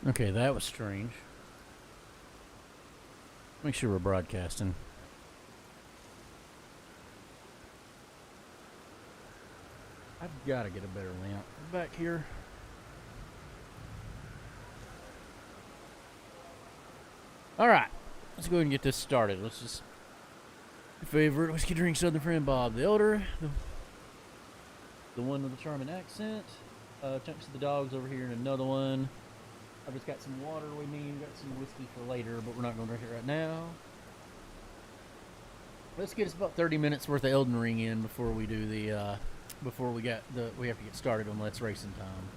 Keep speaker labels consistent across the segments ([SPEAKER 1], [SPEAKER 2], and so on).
[SPEAKER 1] Okay, that was strange. Make sure we're broadcasting. I've got to get a better lamp back here. All right, let's go ahead and get this started. Let's just favorite whiskey drink Southern Friend Bob the Elder, the one with the charming accent. Chunks of the dogs over here, and another one. I've just got some water with me. Got some whiskey for later, but we're not going to drink it right now. Let's get us about 30 minutes worth of Elden Ring in before we do the we have to get started on Let's Racing Time.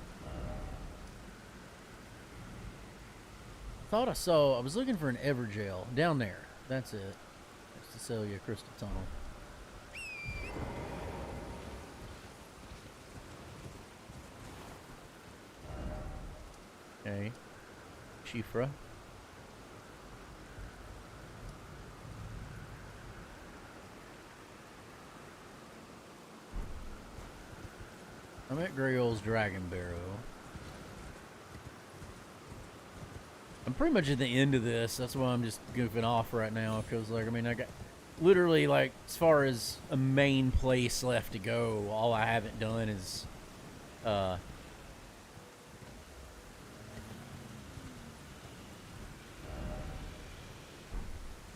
[SPEAKER 1] Thought I was looking for an Evergel down there. That's it. That's the Celia Crystal Tunnel. Okay. Shifra. I'm at Grail's Dragon Barrow. I'm pretty much at the end of this. That's why I'm just goofing off right now. Because, like, I mean, I got literally, like, as far as a main place left to go, all I haven't done is, there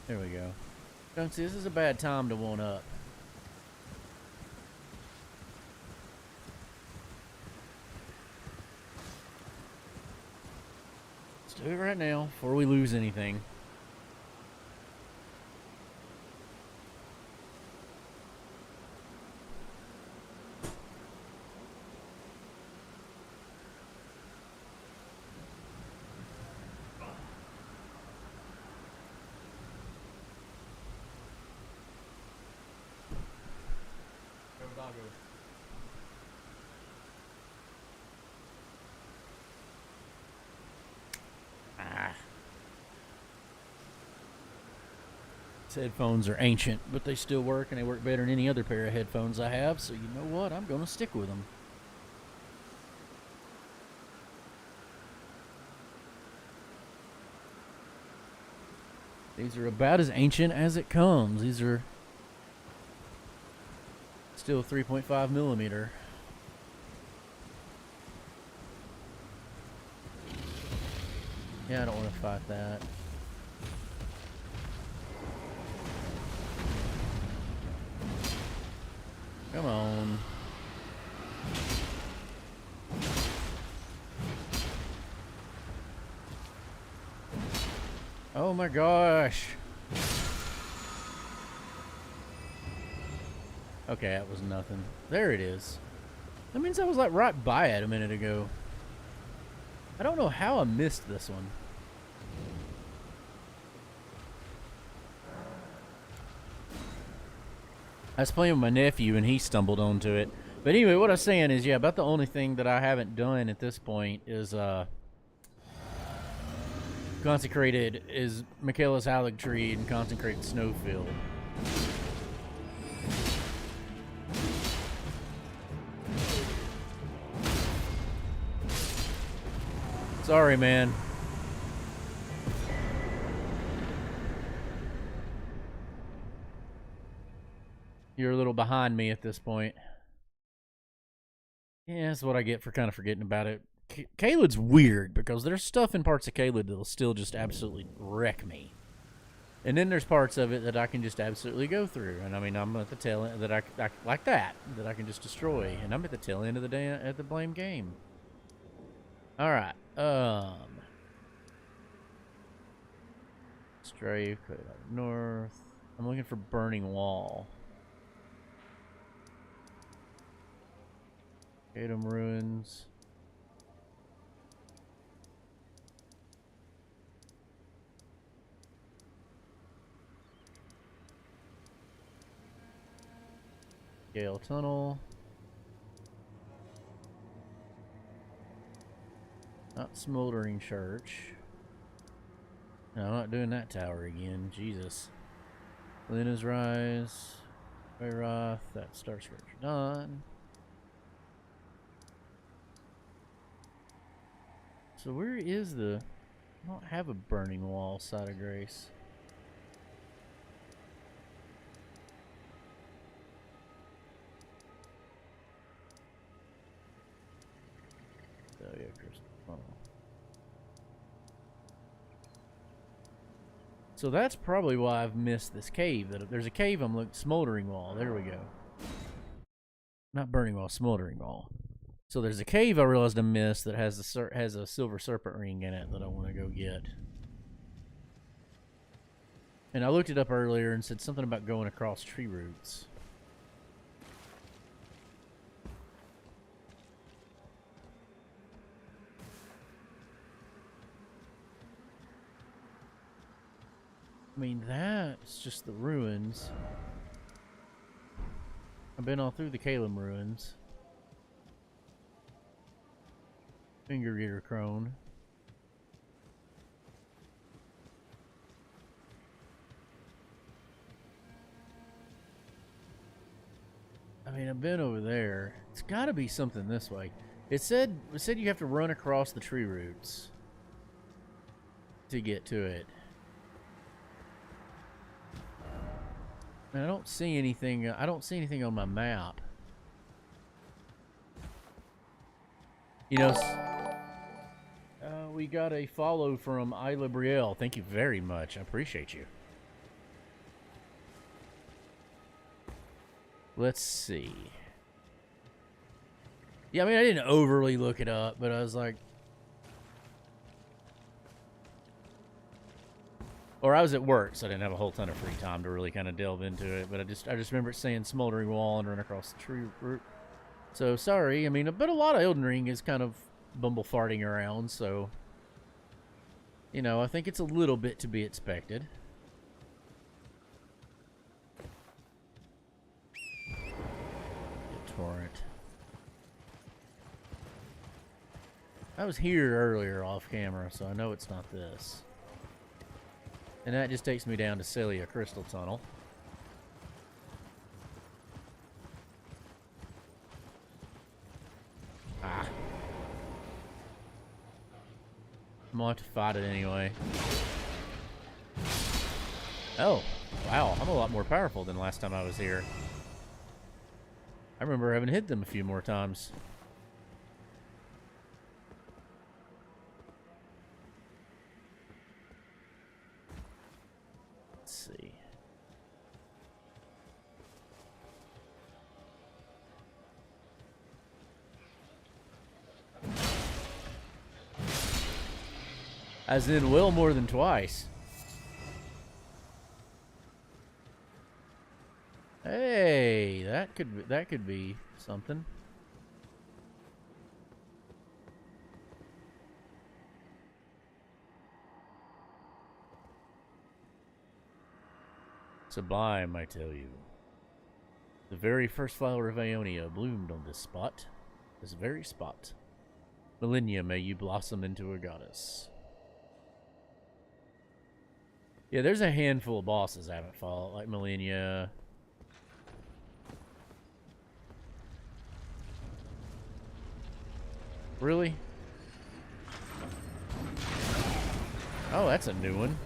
[SPEAKER 1] we go. Don't see, this is a bad time to one up. Do it right now before we lose anything. Go doggo. These headphones are ancient, but they still work, and they work better than any other pair of headphones I have, so you know what? I'm going to stick with them. These are about as ancient as it comes. These are still 3.5 millimeter. Yeah, I don't want to fight that. Come on. Oh my gosh. Okay, that was nothing. There it is. That means I was like right by it a minute ago. I don't know how I missed this one. I was playing with my nephew and he stumbled onto it. But anyway, what I was saying is, yeah, about the only thing that I haven't done at this point is consecrated is Michaela's Halig Tree and consecrated Snowfield. Sorry, man. You're a little behind me at this point. Yeah, that's what I get for kind of forgetting about it. Caelid's weird because there's stuff in parts of Caelid that'll still just absolutely wreck me. And then there's parts of it that I can just absolutely go through. And I mean, I'm at the tail end that I like that I can just destroy. And I'm at the tail end of the day at the blame game. All right. Strafe, north. I'm looking for Burning Wall. Tatum Ruins. Gale Tunnel. Not Smoldering Church. No, I'm not doing that tower again. Jesus. Lena's Rise. Wayroth. That starts where you're done. So where is the... I don't have a burning wall side of grace. Oh, yeah, crystal funnel. So that's probably why I've missed this cave. There's a cave I'm looking... Smoldering wall. There we go. Not burning wall, smoldering wall. So there's a cave I realized I missed that has a silver serpent ring in it that I want to go get. And I looked it up earlier and said something about going across tree roots. I mean, that's just the ruins. I've been all through the Calum ruins. Finger Getter Crone. I mean, I've been over there. It's got to be something this way. It said you have to run across the tree roots to get to it. And I don't see anything. I don't see anything on my map. You know, we got a follow from Isla Brielle. Thank you very much. I appreciate you. Let's see. Yeah, I mean, I didn't overly look it up, but I was like... Or I was at work, so I didn't have a whole ton of free time to really kind of delve into it. But I just remember it saying smoldering wall and run across the tree root. So, sorry. I mean, but a lot of Elden Ring is kind of bumble farting around, so... You know, I think it's a little bit to be expected. Torrent. I was here earlier off camera, so I know it's not this. And that just takes me down to Celia Crystal Tunnel. Ah. I'm gonna have to fight it anyway. Oh, wow. I'm a lot more powerful than last time I was here. I remember having hit them a few more times. Let's see. As in, well more than twice. Hey, that could be something. Sublime, I tell you. The very first flower of Ionia bloomed on this spot. This very spot. Millennia may you blossom into a goddess. Yeah, there's a handful of bosses I haven't fought, like Millennia. Really? Oh, that's a new one.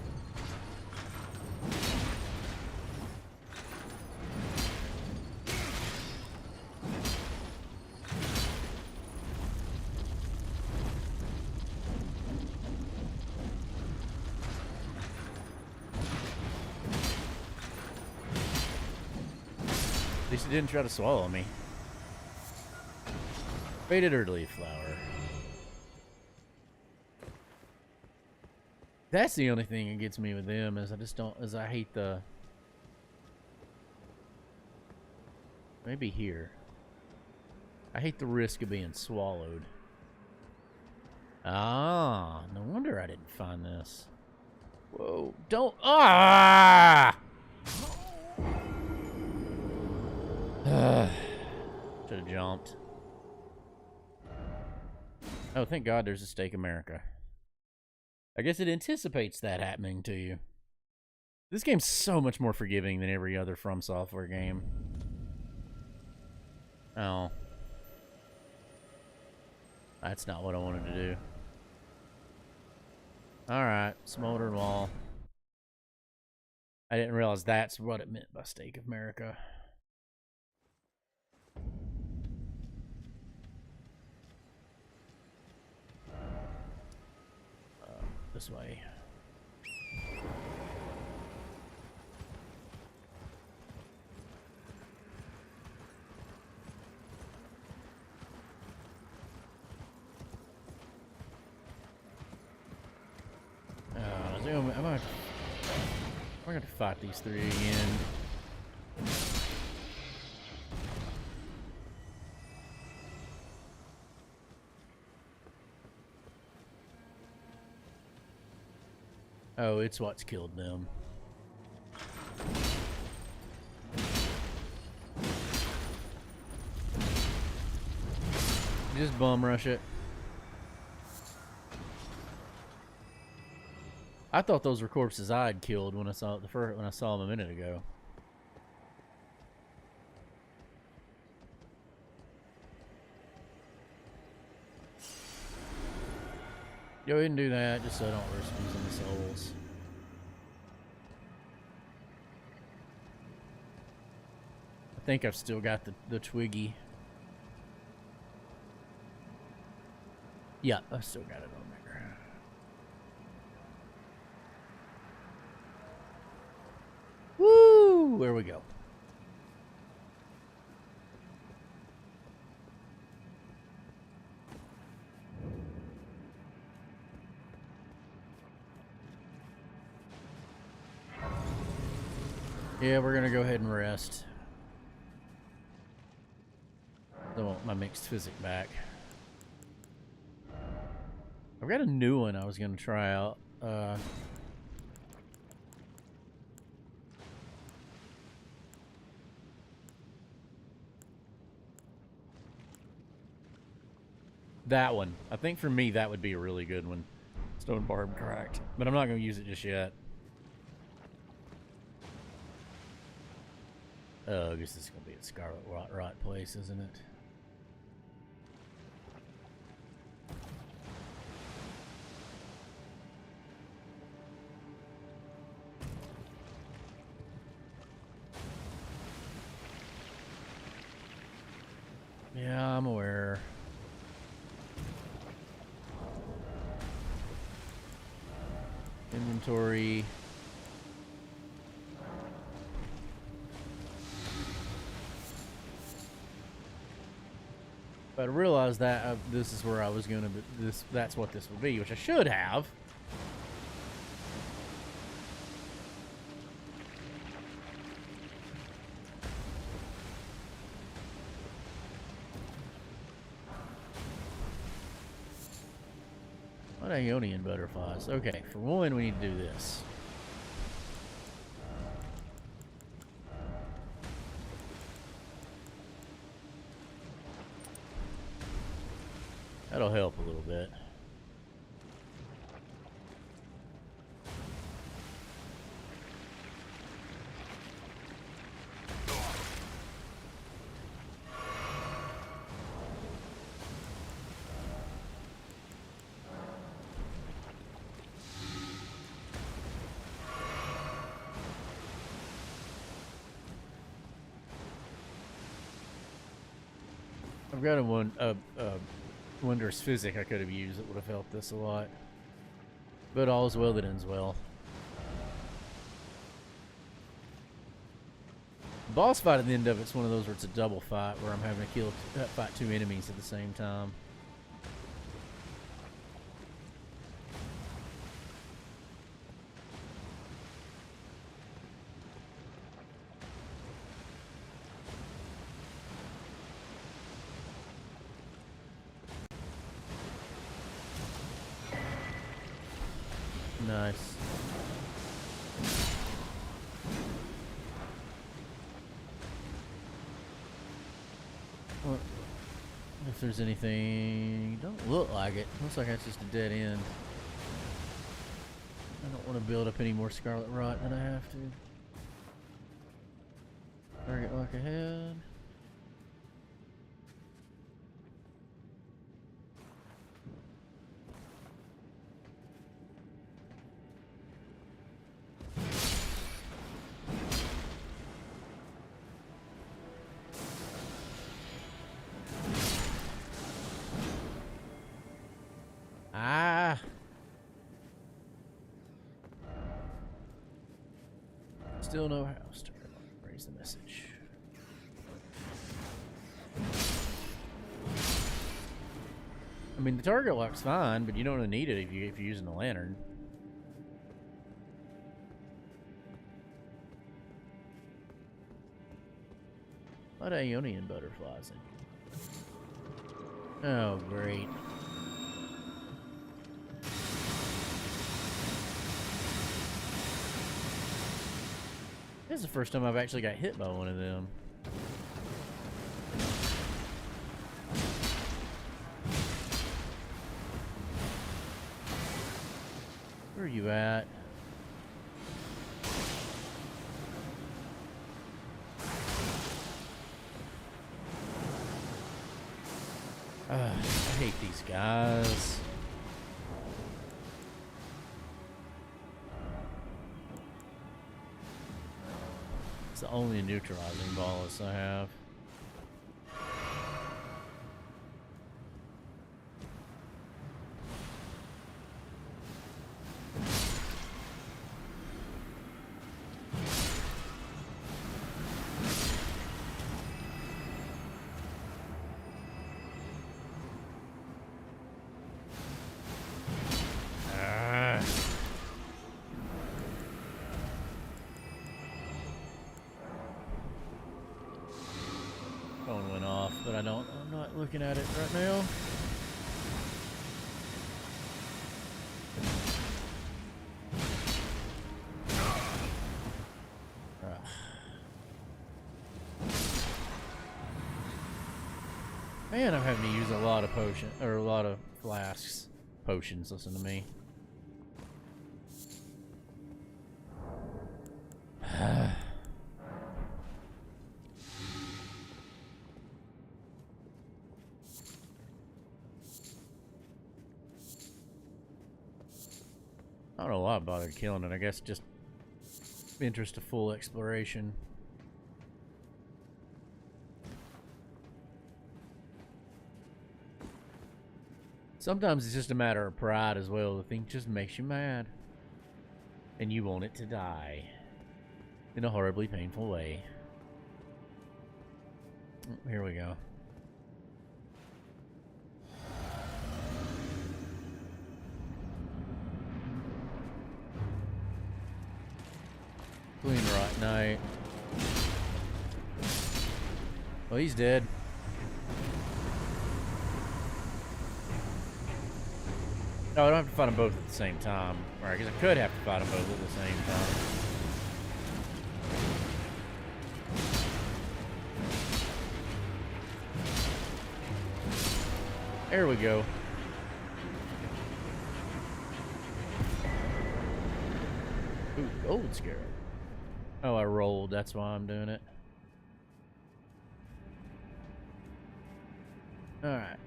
[SPEAKER 1] At least it didn't try to swallow me. Faded early flower. That's the only thing that gets me with them is I hate the... Maybe here. I hate the risk of being swallowed. Ah, no wonder I didn't find this. Whoa, don't... Ah! Should have jumped. Oh, thank God there's a Stake America. I guess it anticipates that happening to you. This game's so much more forgiving than every other From Software game. Oh. That's not what I wanted to do. Alright, smoldered wall. I didn't realize that's what it meant by Stake of America. This way. I'm gonna fight these three again. Oh, it's what's killed them. Just bum rush it. I thought those were corpses I had killed when I saw when I saw them a minute ago. Go ahead and do that, just so I don't risk losing the souls. I think I've still got the Twiggy. Yeah, I've still got it on there. Woo! There we go. Yeah, we're gonna go ahead and rest. I want my mixed physic back. I've got a new one I was gonna try out. That one. I think for me that would be a really good one. Stone Barb Cracked. But I'm not gonna use it just yet. I guess this is gonna be a Scarlet Rot place, isn't it? Yeah, I'm aware. Inventory. But I realized that this is where I was going to be. That's what this will be, which I should have. What Ionian butterflies? Okay, for one, we need to do this. That'll help a little bit. I've got a Wondrous Physic I could have used that would have helped this a lot. But all is well that ends well. Boss fight at the end of it's one of those where it's a double fight where I'm having to fight two enemies at the same time. Nice. Well, if there's anything, don't look like it. Looks like that's just a dead end. I don't want to build up any more Scarlet Rot than I have to. Target lock ahead. Still no house. Raise the message. I mean, the target lock's fine, but you don't really need it if you're using the lantern. A lot of Aeonian butterflies in here. Oh, great. This is the first time I've actually got hit by one of them. Where are you at? I hate these guys. It's the only neutralizing ballast I have. Phone went off, but I'm not looking at it right now. Man, I'm having to use a lot of a lot of flasks. Potions, listen to me. I don't know why I bothered killing it. I guess just interest of full exploration. Sometimes it's just a matter of pride as well. The thing just makes you mad. And you want it to die. In a horribly painful way. Here we go. Clean Rot Knight. Well, he's dead. No, I don't have to fight them both at the same time. Alright, because I could have to fight them both at the same time. There we go. Ooh, Gold Scarab. Oh, I rolled. That's why I'm doing it. Alright.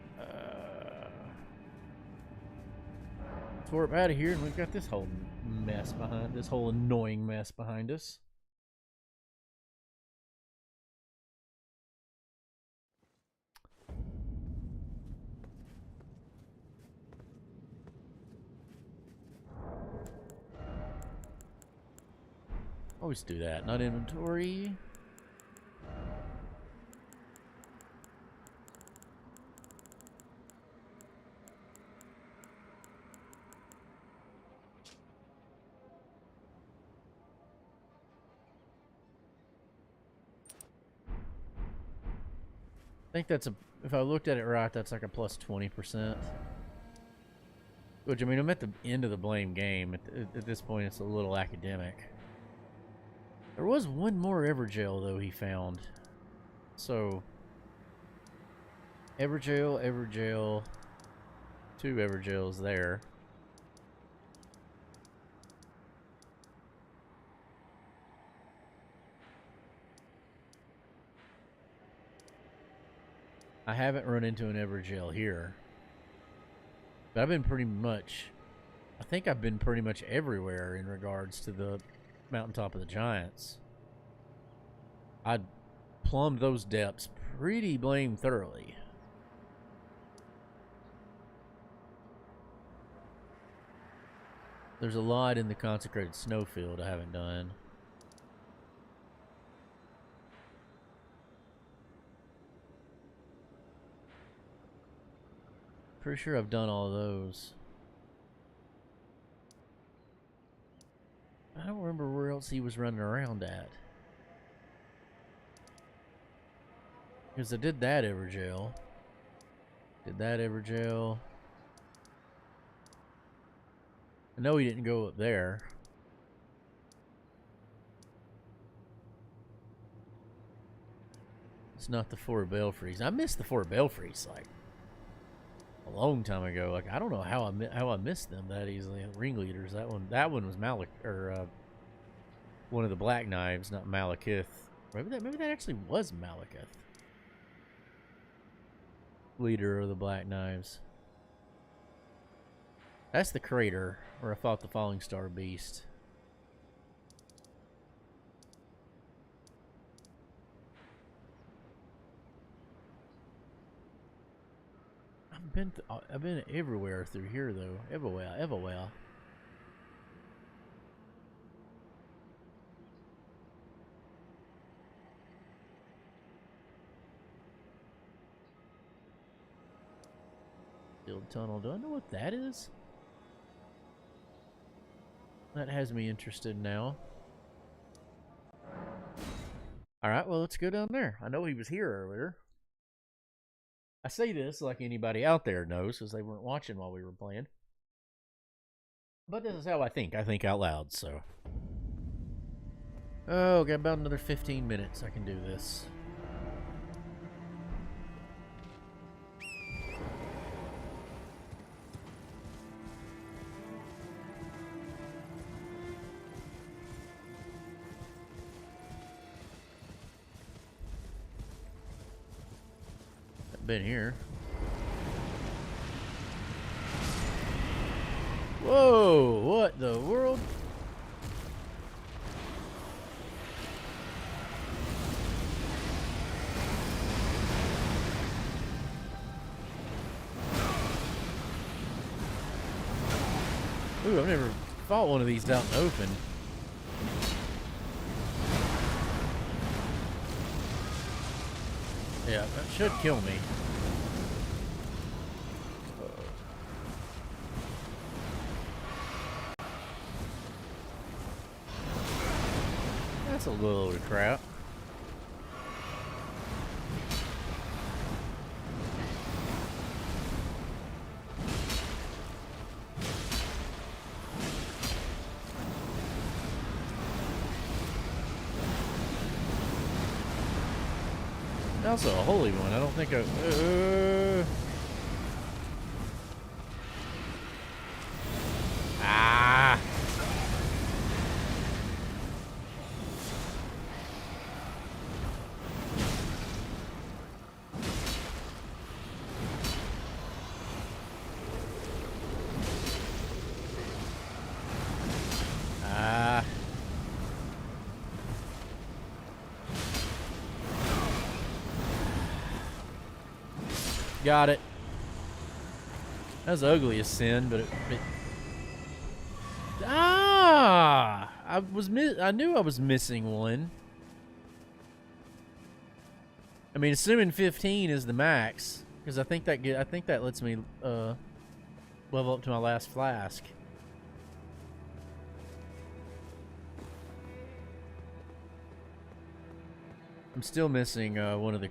[SPEAKER 1] Let's warp out of here, and we've got this whole mess behind, this whole annoying mess behind us. Always do that, not inventory. I think that's a, if I looked at it right, that's like a plus 20%. Which, I mean, I'm at the end of the blame game. At this point, it's a little academic. There was one more Evergel, though, he found. So, Evergel, 2 Evergels there. I haven't run into an Evergel here. But I've been pretty much, I think I've been pretty much everywhere in regards to the Mountaintop of the Giants. I plumbed those depths pretty blame thoroughly. There's a lot in the Consecrated Snowfield I haven't done. Pretty sure I've done all of those. I don't remember where else he was running around at. Because I did that Everjail. Did that Everjail. I know he didn't go up there. It's not the four belfries. I missed the four belfries like a long time ago. Like I don't know how I missed them that easily. Ringleaders. That one was Malik or one of the Black Knives, not Malekith. Maybe that actually was Malekith. Leader of the Black Knives. That's the crater where I fought the Falling Star Beast. I've been everywhere through here though. Everywhere. Field tunnel. Do I know what that is? That has me interested now. Alright, well, let's go down there. I know he was here earlier. I say this like anybody out there knows because they weren't watching while we were playing. But this is how I think. I think out loud, so. Oh, got about another 15 minutes. I can do this. Been here. Whoa, what the world? Ooh, I've never fought one of these out in the open. Yeah, that should kill me. That's a little load of crap. Also a holy one. I don't think I. Ah. Got it. That was the ugliest sin, but I knew I was missing one. I mean, assuming 15 is the max, because I think that lets me level up to my last flask. I'm still missing one of the.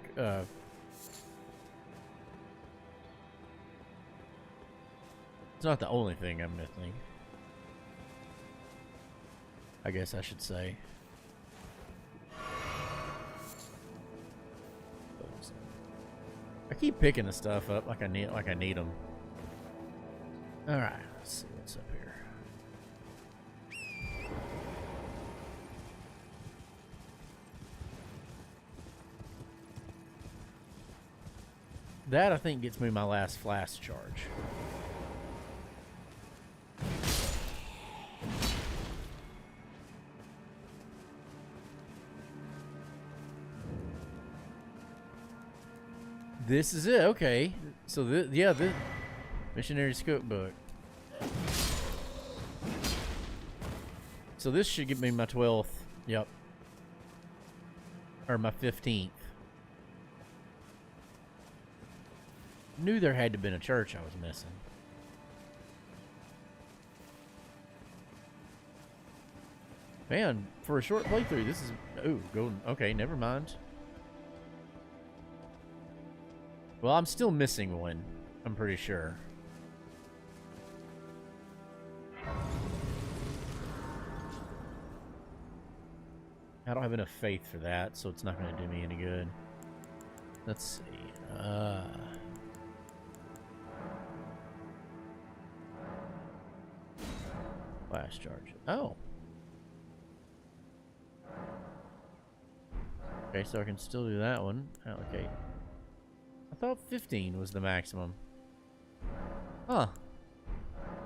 [SPEAKER 1] It's not the only thing I'm missing. I guess I should say. I keep picking the stuff up like I need them. All right, let's see what's up here. That I think gets me my last flask charge. This is it, okay. So, yeah, the Missionary's Cookbook. So this should give me my 12th, yep. Or my 15th. Knew there had to have been a church I was missing. Man, for a short playthrough, this is... Ooh, golden. Okay, never mind. Well, I'm still missing one. I'm pretty sure. I don't have enough faith for that, so it's not going to do me any good. Let's see. Flash charge. Oh. Okay, so I can still do that one. Allocate. I thought 15 was the maximum. Huh.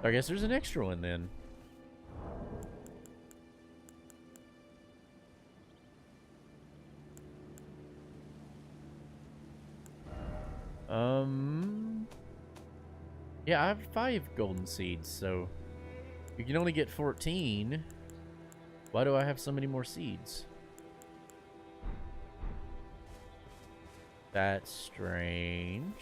[SPEAKER 1] I guess there's an extra one then. Yeah, I have 5 golden seeds, so you can only get 14. Why do I have so many more seeds? That's strange.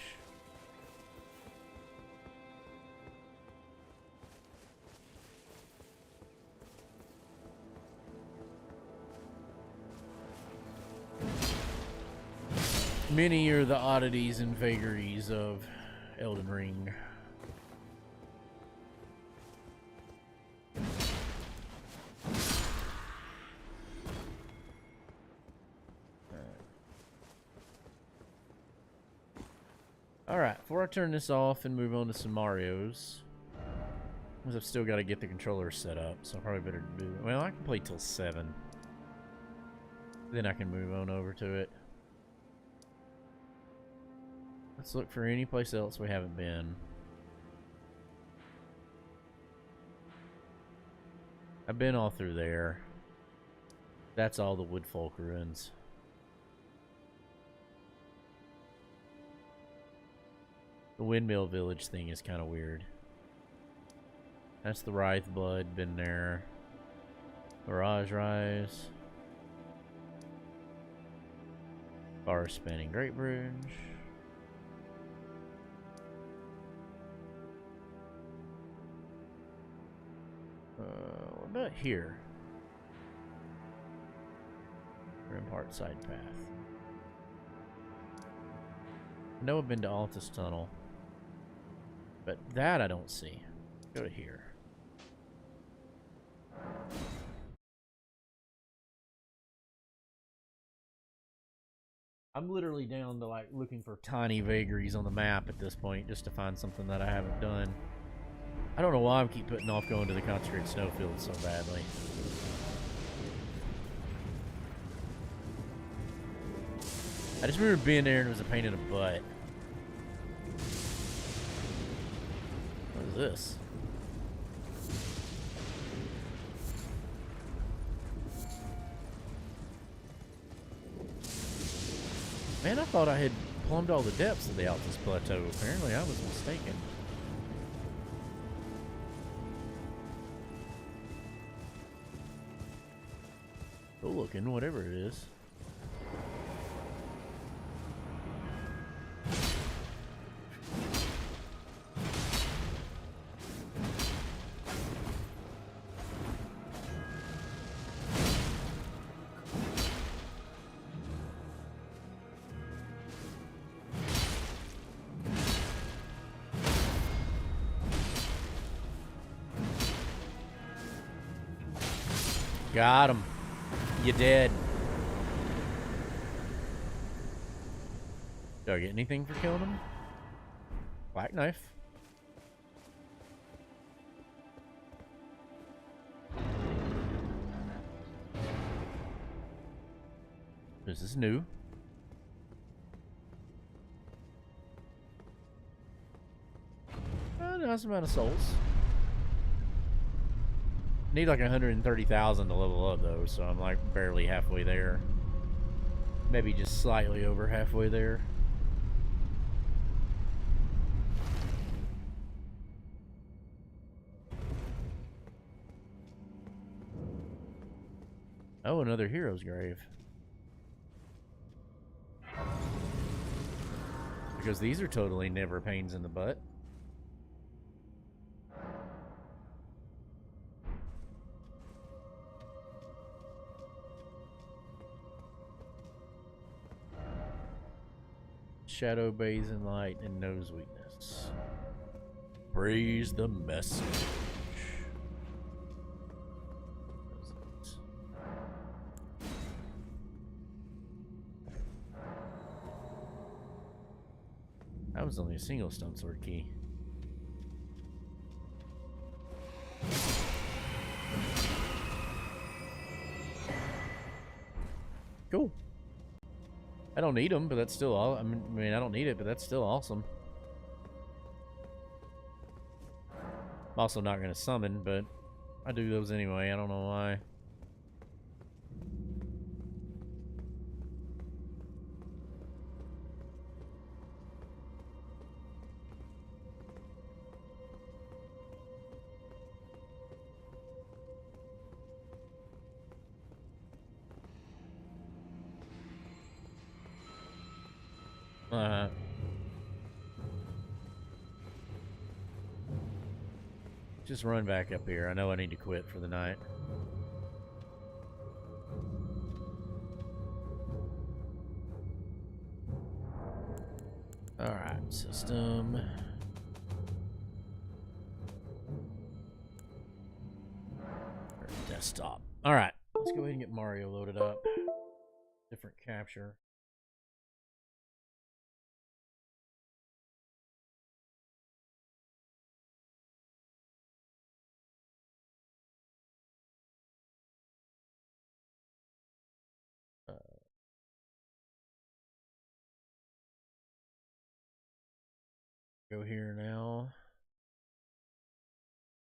[SPEAKER 1] Many are the oddities and vagaries of Elden Ring. Alright, before I turn this off and move on to some Marios, because I've still got to get the controller set up, so I probably better do it. Well, I can play till 7. Then I can move on over to it. Let's look for any place else we haven't been. I've been all through there. That's all the Woodfolk ruins. The Windmill Village thing is kind of weird. That's the Writhe Blood, been there. Mirage Rise. Bar Spinning Great Bridge. What about here? Rampart Side Path. I know I've been to Altus Tunnel. But that I don't see. Go to here. I'm literally down to like looking for tiny vagaries on the map at this point just to find something that I haven't done. I don't know why I keep putting off going to the concentrated snowfield so badly. I just remember being there and it was a pain in the butt. What is this? Man, I thought I had plumbed all the depths of the Altus Plateau. Apparently, I was mistaken. Cool looking, whatever it is. Got him. You dead. Do I get anything for killing him? Black knife. This is new. Nice amount of souls. Need like 130,000 to level up though, so I'm like barely halfway there. Maybe just slightly over halfway there. Oh, another hero's grave. Because these are totally never pains in the butt. Shadow, basin, light, and nose weakness. Praise the message. That was only a single stone sword key. Cool. I don't need them, but that's still all. I mean, I don't need it, but that's still awesome. I'm also not going to summon, but I do those anyway. I don't know why. Just run back up here. I know I need to quit for the night. Alright, system. Desktop. Alright, let's go ahead and get Mario loaded up. Different capture. Go here now.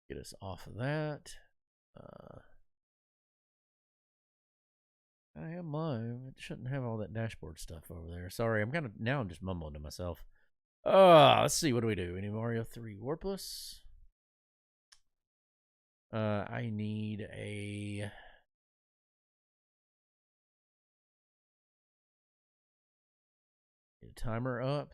[SPEAKER 1] Get us off of that. I am live. It shouldn't have all that dashboard stuff over there. Sorry, I'm just mumbling to myself. Let's see, what do we do? Any Mario 3 Warpless? I need a timer up.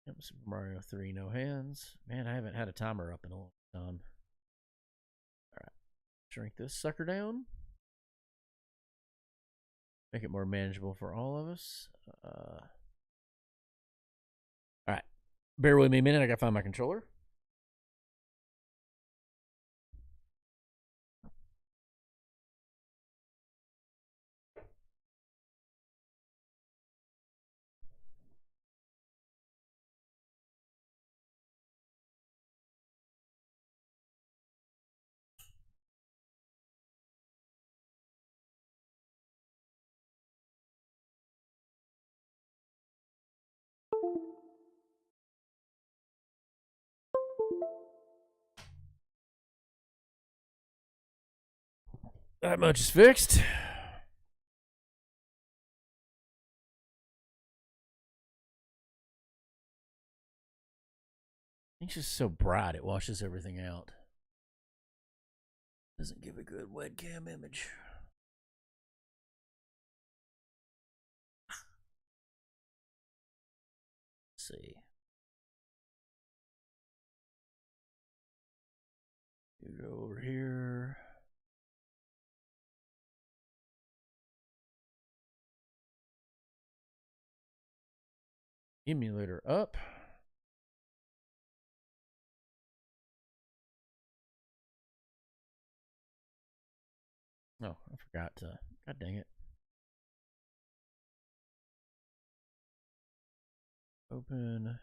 [SPEAKER 1] Yep, Super Mario 3, no hands. Man, I haven't had a timer up in a long time. Alright. Shrink this sucker down. Make it more manageable for all of us. Alright. Bear with me a minute. I gotta find my controller. That much is fixed. It's just so bright, it washes everything out. Doesn't give a good webcam image. Let's see. You go over here. Emulator up. Oh, I forgot to. God dang it. Open.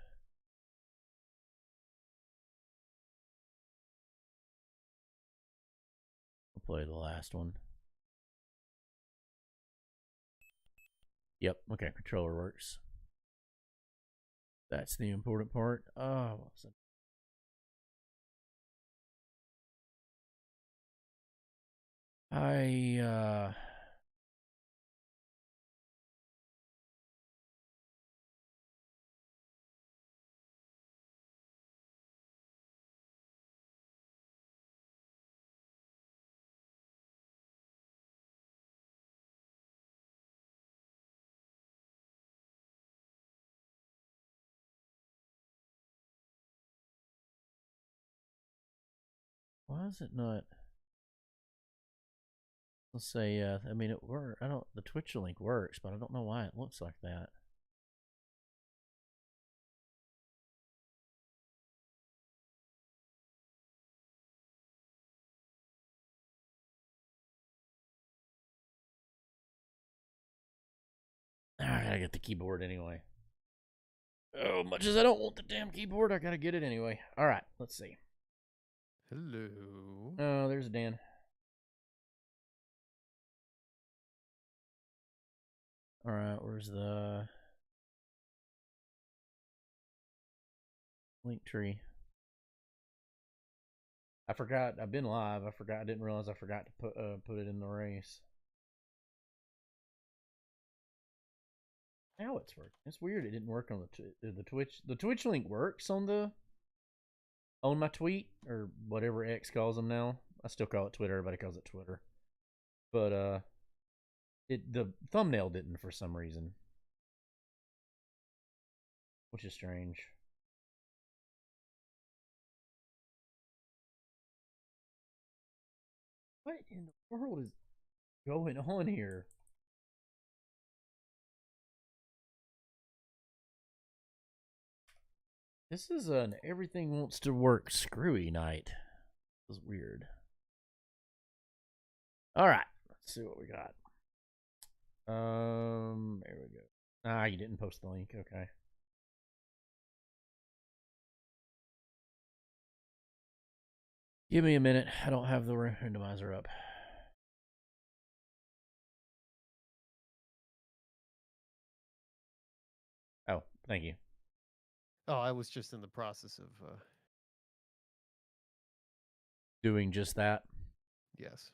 [SPEAKER 1] I'll play the last one. Yep, okay, controller works. That's the important part. Oh, what was it? is it not? Let's say, I mean, it works. The Twitch link works, but I don't know why it looks like that. I gotta get the keyboard anyway. Oh, much as I don't want the damn keyboard, I gotta get it anyway. All right, let's see.
[SPEAKER 2] Hello.
[SPEAKER 1] Oh, there's Dan. All right, where's the link tree? I forgot. I've been live. I forgot. I didn't realize I forgot to put it in the race. Now it's working. It's weird. It didn't work on the Twitch. The Twitch link works on my tweet or whatever X calls them now. I still call it Twitter. Everybody calls it Twitter. But the thumbnail didn't for some reason, which is strange. What in the world is going on here? This is an everything wants to work screwy night. This is weird. All right, let's see what we got. There we go. Ah, you didn't post the link. Okay. Give me a minute. I don't have the randomizer up. Oh, thank you.
[SPEAKER 2] Oh, I was just in the process of
[SPEAKER 1] doing just that.
[SPEAKER 2] Yes.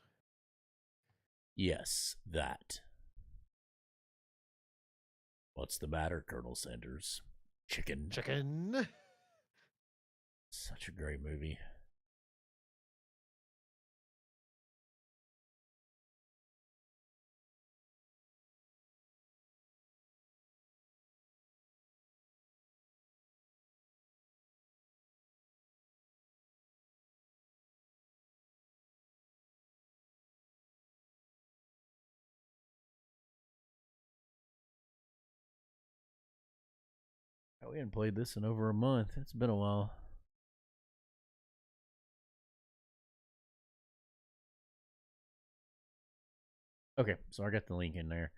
[SPEAKER 1] Yes, that. What's the matter, Colonel Sanders? Chicken.
[SPEAKER 2] Chicken.
[SPEAKER 1] Such a great movie. We hadn't played this in over a month. It's been a while. Okay, so I got the link in there.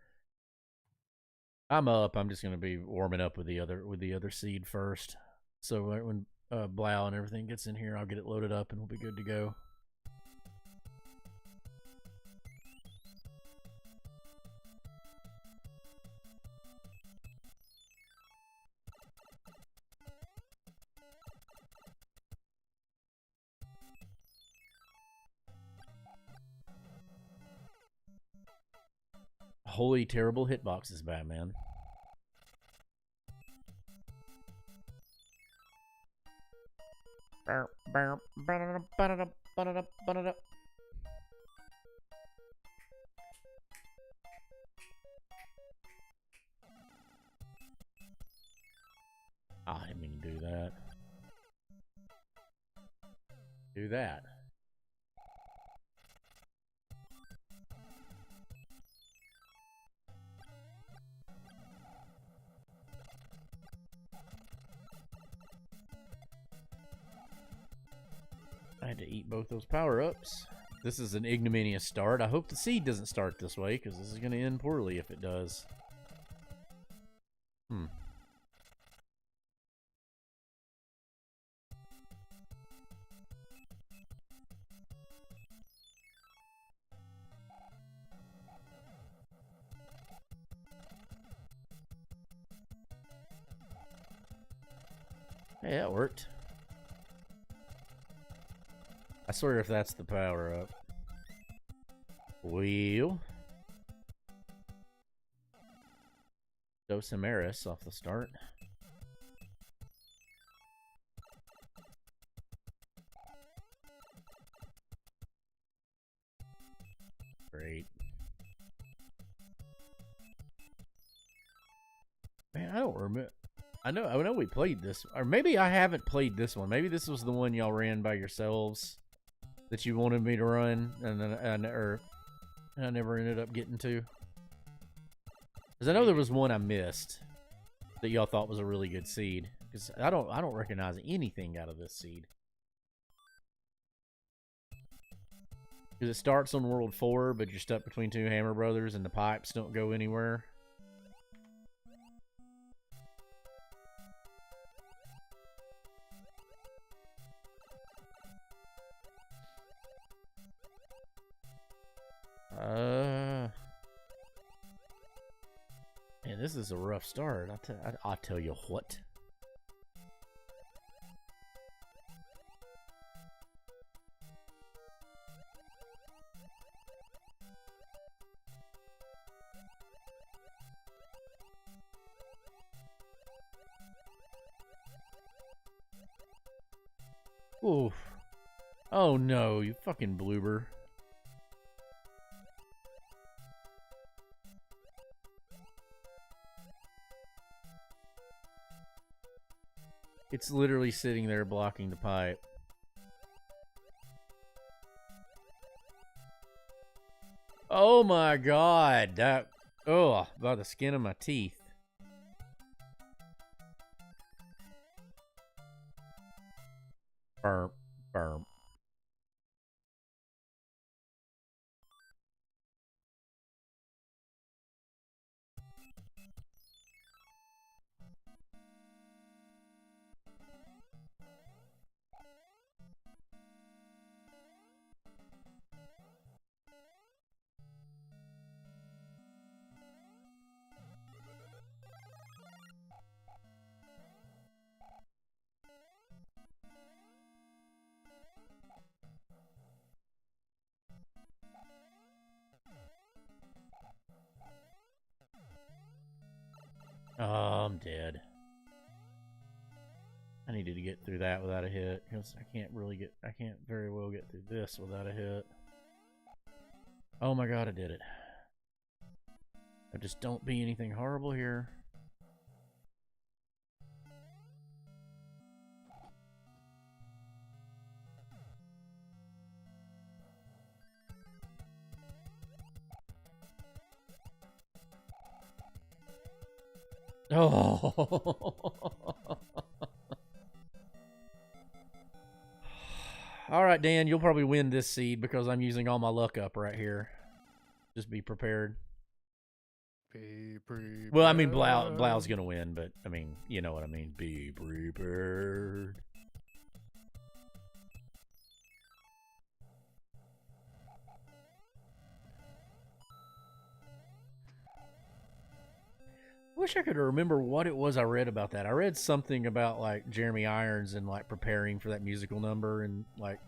[SPEAKER 1] I'm up. I'm just gonna be warming up with the other seed first. So when Blau and everything gets in here, I'll get it loaded up and we'll be good to go. Holy terrible hitboxes, Batman. I didn't mean to do that. Do that. I had to eat both those power-ups. This is an ignominious start. I hope the seed doesn't start this way, because this is going to end poorly if it does. Hey, that worked. I swear if that's the power up. Wheel. Dosamaris off the start. Great. Man, I don't remember. I know we played this, or maybe I haven't played this one. Maybe this was the one y'all ran by yourselves. that you wanted me to run, and then I never ended up getting to? Because I know there was one I missed that y'all thought was a really good seed. Because I don't recognize anything out of this seed. Because it starts on World 4, but you're stuck between two Hammer Brothers, and the pipes don't go anywhere. Man, this is a rough start. I'll tell you what. Oof. Oh no, you fucking bloober. It's literally sitting there blocking the pipe. Oh my god, that... Oh, by the skin of my teeth. Burp, burp. Oh, I'm dead. I needed to get through that without a hit, because I can't very well get through this without a hit. Oh my god, I did it. I just don't be anything horrible here. Oh. All right, Dan, you'll probably win this seed because I'm using all my luck up right here. Just be prepared.
[SPEAKER 2] Be prepared.
[SPEAKER 1] Well, I mean, Blau's gonna win, but I mean, you know what I mean. Be prepared. Wish I could remember what it was I read about that. I read something about like Jeremy Irons and like preparing for that musical number and like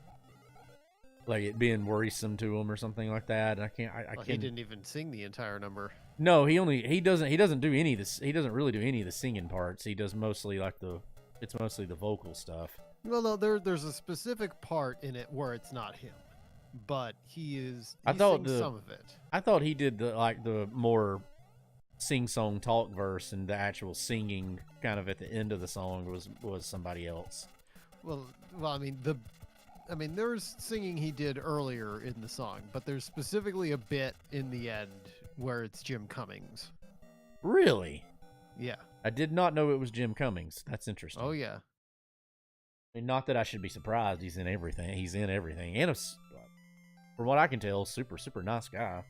[SPEAKER 1] it being worrisome to him or something like that. And I can't.
[SPEAKER 2] He didn't even sing the entire number.
[SPEAKER 1] No, he doesn't do any of this. He doesn't really do any of the singing parts. He does mostly like it's mostly the vocal stuff.
[SPEAKER 2] Well, no, there's a specific part in it where it's not him, but he sings some of it.
[SPEAKER 1] I thought he did the more sing-song talk verse, and the actual singing kind of at the end of the song was somebody else.
[SPEAKER 2] Well, I mean there's singing he did earlier in the song, but there's specifically a bit in the end where it's Jim Cummings.
[SPEAKER 1] Really?
[SPEAKER 2] Yeah.
[SPEAKER 1] I did not know it was Jim Cummings. That's interesting.
[SPEAKER 2] Oh yeah.
[SPEAKER 1] I mean, not that I should be surprised. He's in everything. And from what I can tell, super nice guy.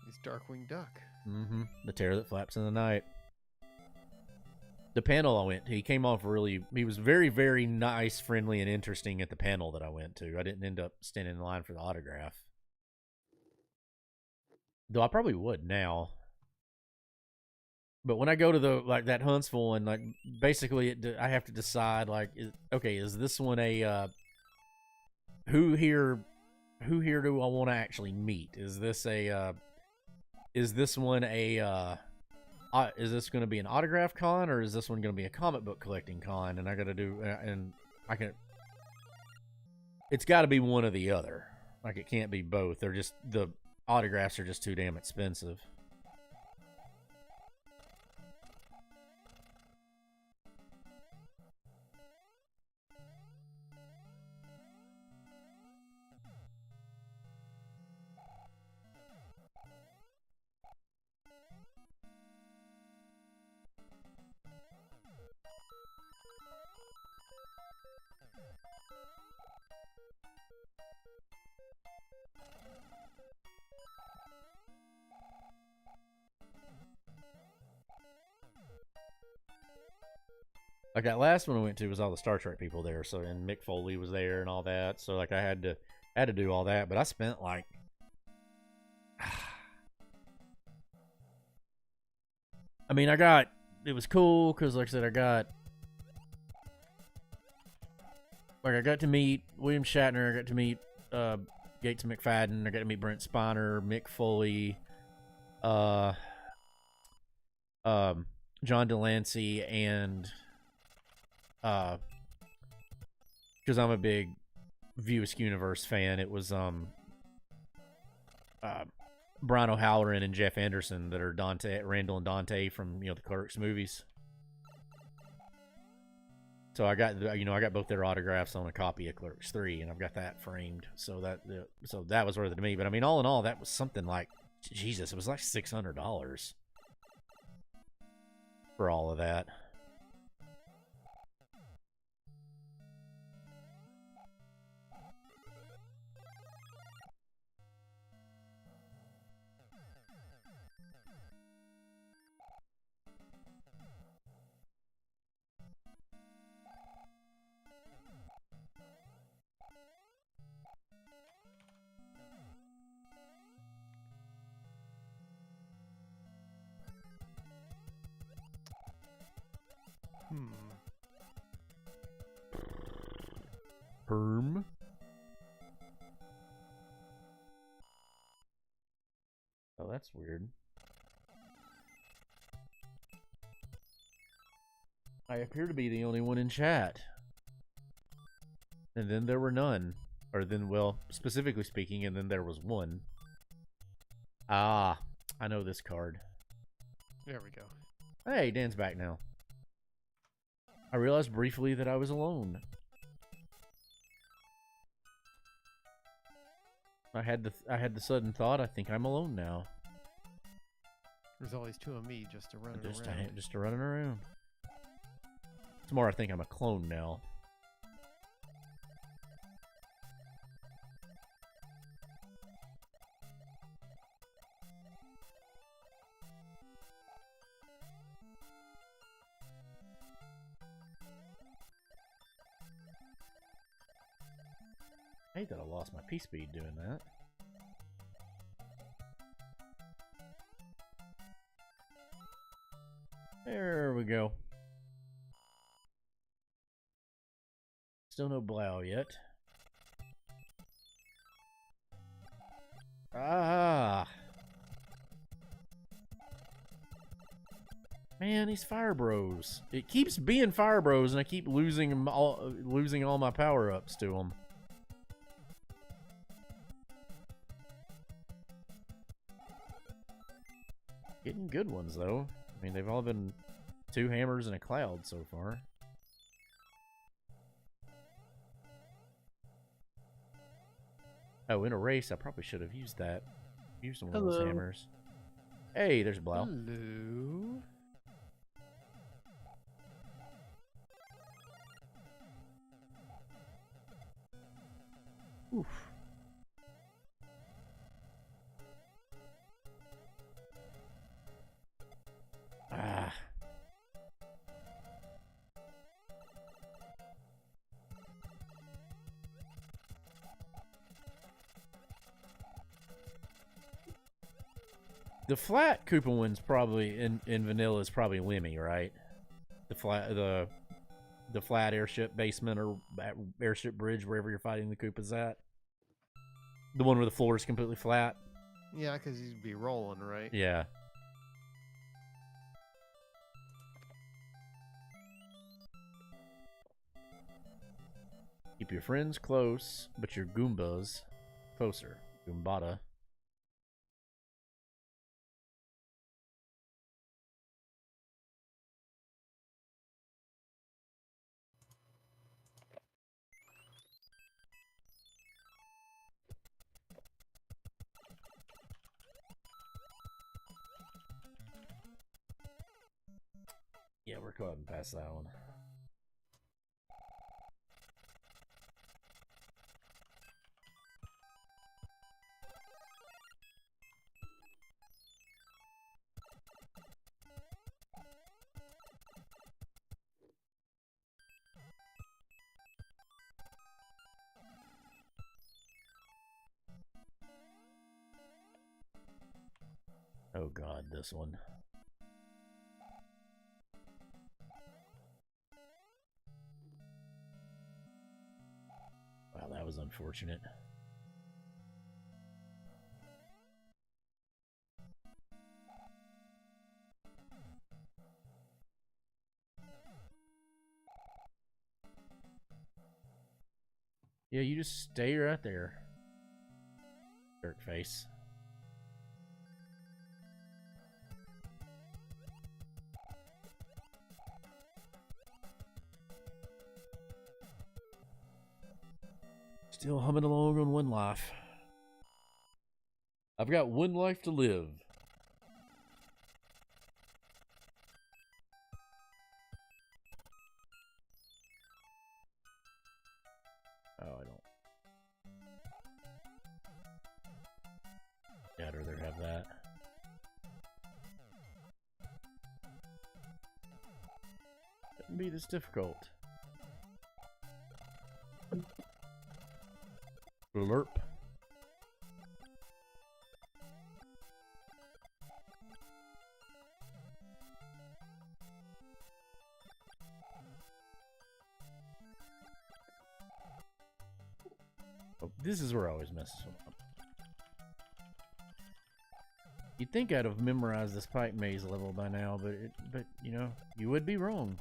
[SPEAKER 2] He's Darkwing Duck.
[SPEAKER 1] Mm-hmm. The terror that flaps in the night. The panel I went to, he came off he was very, very nice, friendly, and interesting at the panel that I went to. I didn't end up standing in line for the autograph. Though I probably would now. But when I go to that Huntsville one, basically I have to decide, is this one who here do I want to actually meet? Is this one is this going to be an autograph con, or is this one going to be a comic book collecting con? And I got to do, it's got to be one or the other. It can't be both. The autographs are just too damn expensive. Like that last one I went to was all the Star Trek people there, so and Mick Foley was there and all that. So like I had to do all that, but I spent like I mean, it was cool because like I said, I got to meet William Shatner, I got to meet Gates McFadden, I got to meet Brent Spiner, Mick Foley, uh John Delancey, and because I'm a big View Askew Universe fan, it was Brian O'Halloran and Jeff Anderson that are Randall and Dante from the Clerks movies. So I got both their autographs on a copy of Clerks 3, and I've got that framed. So that was worth it to me. But I mean, all in all, that was something like Jesus. It was like $600 for all of that. Perm. Oh, that's weird. I appear to be the only one in chat. And then there were none. Or then, well, specifically speaking, and then there was one. Ah, I know this card.
[SPEAKER 2] There we go.
[SPEAKER 1] Hey, Dan's back now. I realized briefly that I was alone. I had the sudden thought, I think I'm alone now.
[SPEAKER 2] There's always two of me just running around.
[SPEAKER 1] Just running around. It's more I think I'm a clone now. I hate that I lost my P-speed doing that. There we go. Still no Blau yet. Ah! Man, these Fire Bros. It keeps being Fire Bros, and I keep losing all my power-ups to them. Getting good ones, though. I mean, they've all been 2 hammers and a cloud so far. Oh, in a race, I probably should have used that. Used one of those hammers. Hey, there's Blau.
[SPEAKER 2] Hello.
[SPEAKER 1] Oof. Ah. The flat Koopa one's probably in vanilla is probably Lemmy, right? The flat airship basement or airship bridge, wherever you're fighting the Koopas at. The one where the floor is completely flat.
[SPEAKER 2] Yeah, because he'd be rolling, right?
[SPEAKER 1] Yeah. Keep your friends close, but your Goombas closer. Goombata. Yeah, we're going past that one. Oh God, this one. Wow, that was unfortunate. Yeah, you just stay right there. Jerk face. Still humming along on one life. I've got one life to live. Oh, I don't. Yeah, I'd rather have that. Shouldn't be this difficult. Blurp. Oh, this is where I always mess up. You'd think I'd have memorized this pipe maze level by now, but you know, you would be wrong.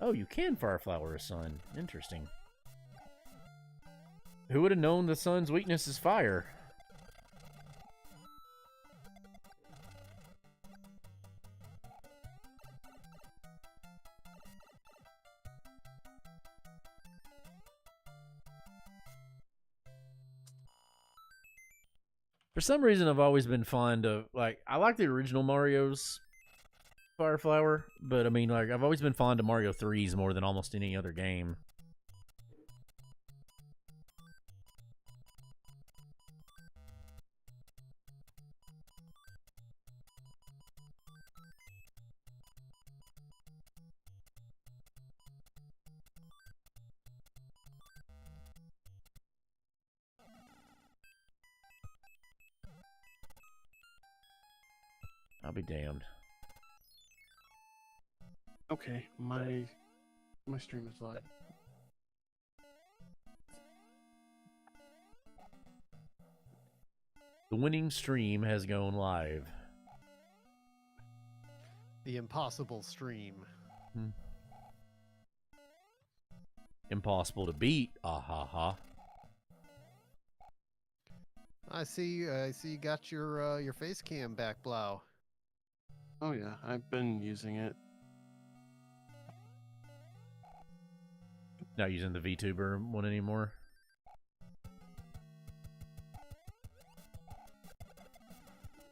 [SPEAKER 1] Oh, you can fireflower a sun. Interesting. Who would have known the sun's weakness is fire? For some reason, I've always been fond of, like, I like the original Mario's Fireflower, but I mean, like, I've always been fond of Mario 3's more than almost any other game. I'll be damned.
[SPEAKER 3] Okay, my stream is live.
[SPEAKER 1] The winning stream has gone live.
[SPEAKER 2] The impossible stream.
[SPEAKER 1] Impossible to beat. Ah ha ha.
[SPEAKER 2] I see you got your face cam back, Blau.
[SPEAKER 3] Oh yeah, I've been using it.
[SPEAKER 1] Not using the VTuber one anymore.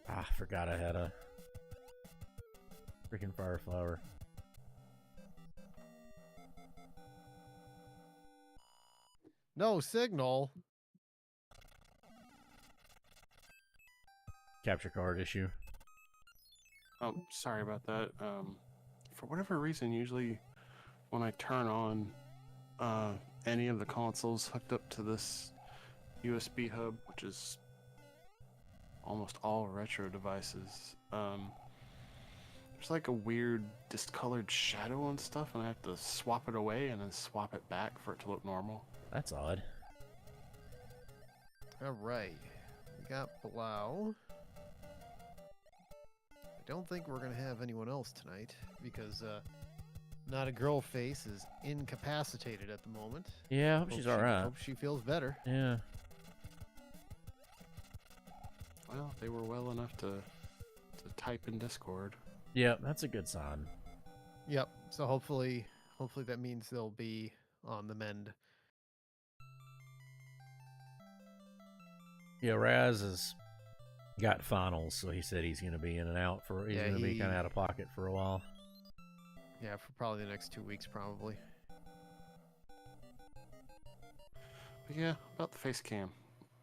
[SPEAKER 1] Ah, I forgot I had a freaking Fireflower.
[SPEAKER 2] No signal.
[SPEAKER 1] Capture card issue.
[SPEAKER 3] Oh, sorry about that. For whatever reason, usually when I turn on any of the consoles hooked up to this USB hub, which is almost all retro devices, there's like a weird discolored shadow and stuff, and I have to swap it away and then swap it back for it to look normal.
[SPEAKER 1] That's odd.
[SPEAKER 2] All right, we got Blau. I don't think we're gonna have anyone else tonight because Not a Girl Face is incapacitated at the moment.
[SPEAKER 1] Yeah, I hope she's alright.
[SPEAKER 2] Hope she feels better.
[SPEAKER 1] Yeah.
[SPEAKER 3] Well, they were well enough to type in Discord.
[SPEAKER 1] Yeah, that's a good sign.
[SPEAKER 2] Yep. So hopefully that means they'll be on the mend.
[SPEAKER 1] Yeah, Raz has got finals, so he said he's going to be in and out for. He's going to be kind of out of pocket for a while.
[SPEAKER 2] Yeah, for probably the next 2 weeks, probably.
[SPEAKER 3] But yeah, about the face cam.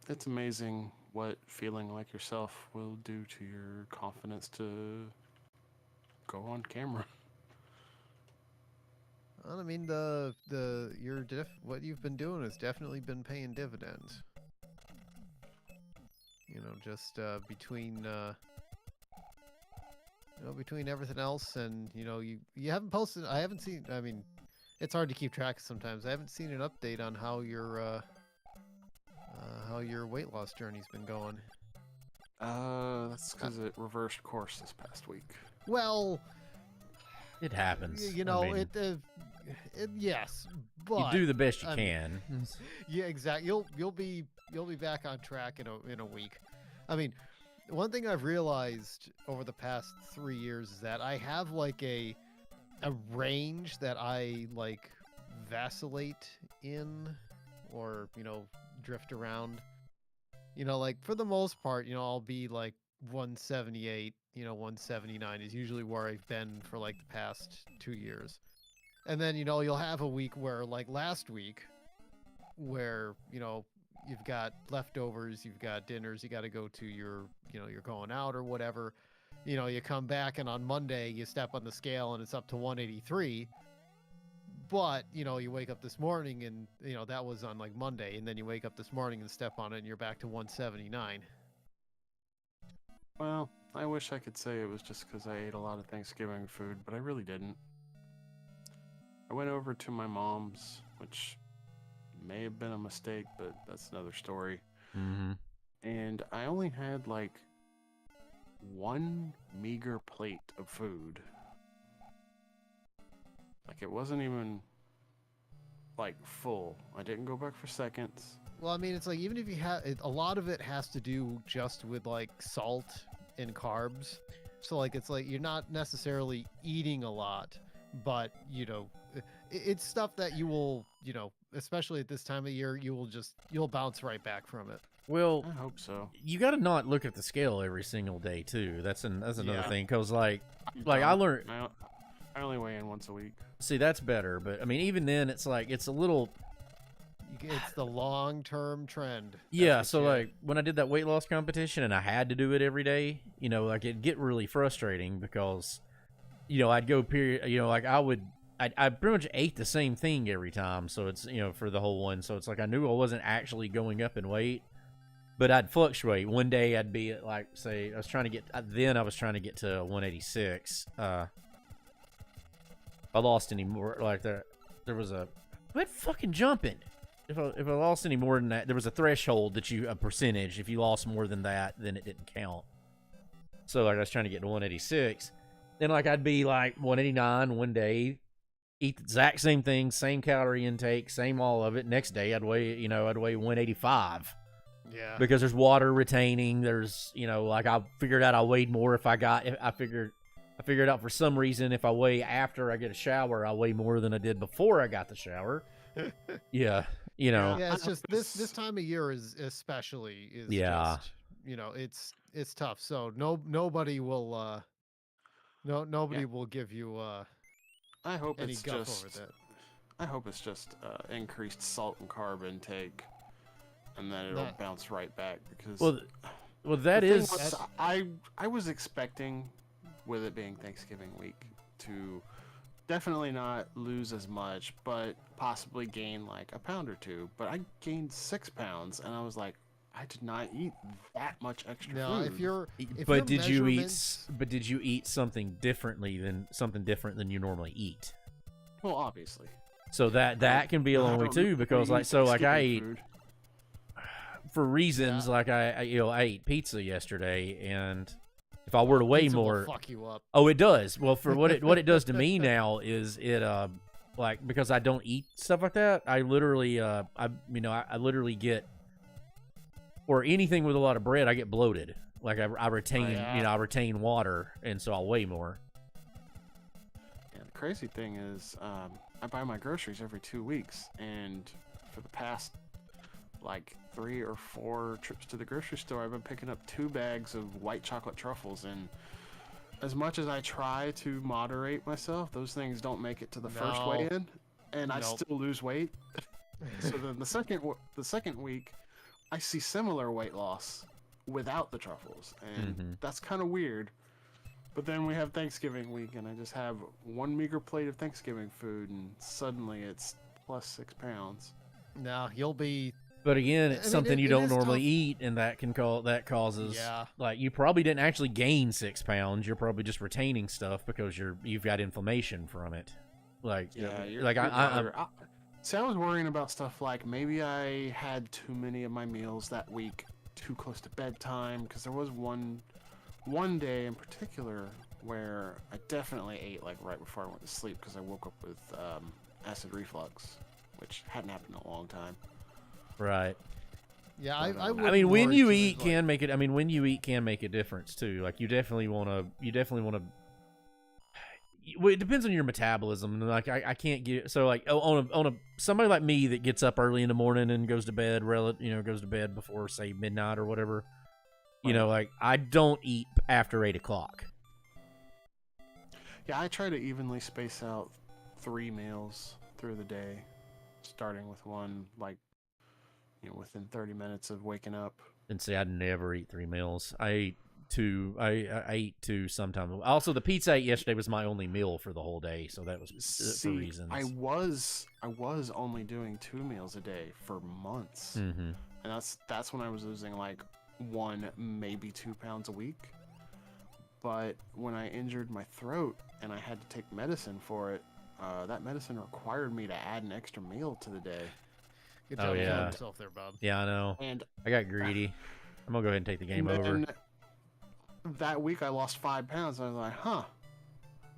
[SPEAKER 3] It's amazing what feeling like yourself will do to your confidence to go on camera.
[SPEAKER 2] Well, I mean, what you've been doing has definitely been paying dividends. You know, just between between everything else, and you haven't posted. I haven't seen. I mean, it's hard to keep track sometimes. I haven't seen an update on how your weight loss journey's been going.
[SPEAKER 3] That's because it reversed course this past week.
[SPEAKER 2] Well,
[SPEAKER 1] It happens.
[SPEAKER 2] you
[SPEAKER 1] I
[SPEAKER 2] know,
[SPEAKER 1] mean,
[SPEAKER 2] yes, but
[SPEAKER 1] you do the best you
[SPEAKER 2] I mean,
[SPEAKER 1] can.
[SPEAKER 2] yeah, exactly. You'll be back on track in a week. I mean, one thing I've realized over the past 3 years is that I have like a range that I like vacillate in, or drift around. Like for the most part, I'll be like 178. 179 is usually where I've been for like the past 2 years. And then you'll have a week where, like last week, where you've got leftovers, you've got dinners, you got to go to you're going out or whatever. You come back, and on Monday you step on the scale and it's up to 183. But you wake up this morning, and that was on like Monday, and then you wake up this morning and step on it and you're back to 179.
[SPEAKER 3] Well, I wish I could say it was just because I ate a lot of Thanksgiving food, but I really didn't. I went over to my mom's, which may have been a mistake, but that's another story.
[SPEAKER 1] Mm-hmm.
[SPEAKER 3] And I only had like one meager plate of food. Like, it wasn't even like full. I didn't go back for seconds.
[SPEAKER 2] Well, I mean, it's like, even if you have a lot of it has to do just with like salt and carbs. So like, it's like you're not necessarily eating a lot, but it's stuff that you will, especially at this time of year, you'll bounce right back from it.
[SPEAKER 1] Well,
[SPEAKER 3] I hope so.
[SPEAKER 1] you got to not look at the scale every single day too. That's another
[SPEAKER 2] Yeah.
[SPEAKER 1] thing, because like I learned.
[SPEAKER 3] I only weigh in once a week.
[SPEAKER 1] See, that's better, but I mean, even then, it's like it's a little.
[SPEAKER 2] It's the long-term trend. That's
[SPEAKER 1] Yeah,
[SPEAKER 2] what
[SPEAKER 1] so
[SPEAKER 2] you-
[SPEAKER 1] like when I did that weight loss competition and I had to do it every day, like it'd get really frustrating because, I'd go like I pretty much ate the same thing every time. So it's, for the whole one. So it's like I knew I wasn't actually going up in weight, but I'd fluctuate. One day I'd be at like, say, I was trying to get to 186. If I lost any more, like there was quit fucking jumping. If I lost any more than that, there was a threshold a percentage. If you lost more than that, then it didn't count. So like I was trying to get to 186. Then like I'd be like 189 one day, eat the exact same thing, same calorie intake, same all of it. Next day I'd weigh 185.
[SPEAKER 2] Yeah.
[SPEAKER 1] Because there's water retaining. There's like I figured out I weighed more if I figured out for some reason if I weigh after I get a shower, I weigh more than I did before I got the shower. Yeah.
[SPEAKER 2] Yeah, it's just this time of year is especially
[SPEAKER 1] Yeah.
[SPEAKER 2] just, it's tough. So nobody will nobody will give you
[SPEAKER 3] I hope
[SPEAKER 2] any
[SPEAKER 3] it's
[SPEAKER 2] guff
[SPEAKER 3] just.
[SPEAKER 2] over that.
[SPEAKER 3] I hope it's just increased salt and carb intake, and then it'll
[SPEAKER 2] That-
[SPEAKER 3] bounce right back. Because
[SPEAKER 1] Well, that
[SPEAKER 3] the thing
[SPEAKER 1] is.
[SPEAKER 3] was, I was expecting, with it being Thanksgiving week, to definitely not lose as much, but possibly gain like a pound or two. But I gained 6 pounds, and I was like, I did not eat that much extra
[SPEAKER 2] No,
[SPEAKER 3] food.
[SPEAKER 2] if your
[SPEAKER 1] But did you eat?
[SPEAKER 2] measurements-
[SPEAKER 1] But did you eat something different than you normally eat?
[SPEAKER 3] Well, obviously.
[SPEAKER 1] So that can be a
[SPEAKER 3] But I
[SPEAKER 1] long way
[SPEAKER 3] don't
[SPEAKER 1] too, because
[SPEAKER 3] eat
[SPEAKER 1] like so like I
[SPEAKER 3] Thanksgiving
[SPEAKER 1] eat
[SPEAKER 3] food.
[SPEAKER 1] for reasons
[SPEAKER 2] Yeah.
[SPEAKER 1] like I ate pizza yesterday, and if I were to weigh
[SPEAKER 2] pizza will
[SPEAKER 1] more,
[SPEAKER 2] fuck you up.
[SPEAKER 1] oh, it does. Well, for what it does to me now is it like because I don't eat stuff like that, I literally I literally get, or anything with a lot of bread, I get bloated. Like I retain
[SPEAKER 2] yeah.
[SPEAKER 1] I retain water, and so I'll weigh more.
[SPEAKER 3] Yeah, the crazy thing is, I buy my groceries every 2 weeks, and for the past like 3 or 4 trips to the grocery store, I've been picking up 2 bags of white chocolate truffles. And as much as I try to moderate myself, those things don't make it to the first
[SPEAKER 2] No.
[SPEAKER 3] weigh-in, and I
[SPEAKER 2] Nope.
[SPEAKER 3] still lose weight. So then the second week, I see similar weight loss without the truffles, and
[SPEAKER 1] Mhm.
[SPEAKER 3] that's kind of weird. But then we have Thanksgiving week, and I just have one meager plate of Thanksgiving food, and suddenly it's plus 6 pounds.
[SPEAKER 2] No, you'll be.
[SPEAKER 1] But again, it's something you
[SPEAKER 2] it
[SPEAKER 1] don't
[SPEAKER 2] is
[SPEAKER 1] normally
[SPEAKER 2] tough.
[SPEAKER 1] eat, and that causes
[SPEAKER 2] Yeah.
[SPEAKER 1] like you probably didn't actually gain 6 pounds. You're probably just retaining stuff because you've got inflammation from it. Like like
[SPEAKER 3] See, I was worrying about stuff like maybe I had too many of my meals that week, too close to bedtime, because there was one day in particular where I definitely ate like right before I went to sleep because I woke up with acid reflux, which hadn't happened in a long time.
[SPEAKER 1] right.
[SPEAKER 2] Yeah,
[SPEAKER 3] But,
[SPEAKER 2] I
[SPEAKER 3] I
[SPEAKER 1] I mean, when
[SPEAKER 2] worry
[SPEAKER 1] you
[SPEAKER 2] too
[SPEAKER 1] eat
[SPEAKER 2] much, like-
[SPEAKER 1] can make it. I mean, when you eat can make a difference too. Like you definitely want to. Well, it depends on your metabolism. Like I can't get so like on a somebody like me that gets up early in the morning and goes to bed goes to bed before say midnight or whatever. You know, like I don't eat after 8 o'clock.
[SPEAKER 3] Yeah, I try to evenly space out 3 meals through the day, starting with one like within 30 minutes of waking up.
[SPEAKER 1] And say I never eat 3 meals. I eat 2. I eat 2 sometimes. Also, the pizza I ate yesterday was my only meal for the whole day, so that was for reasons.
[SPEAKER 3] I was only doing 2 meals a day for months,
[SPEAKER 1] Mm-hmm.
[SPEAKER 3] and that's when I was losing like 1, maybe 2 pounds a week. But when I injured my throat and I had to take medicine for it, that medicine required me to add an extra meal to the day.
[SPEAKER 2] Good
[SPEAKER 1] Oh,
[SPEAKER 2] job
[SPEAKER 1] yeah.
[SPEAKER 2] killing yourself there, Bob.
[SPEAKER 1] Yeah, I know.
[SPEAKER 3] And
[SPEAKER 1] I got greedy. I'm gonna go ahead and take the game
[SPEAKER 3] then
[SPEAKER 1] over.
[SPEAKER 3] that week I lost 5 pounds. And I was like, huh.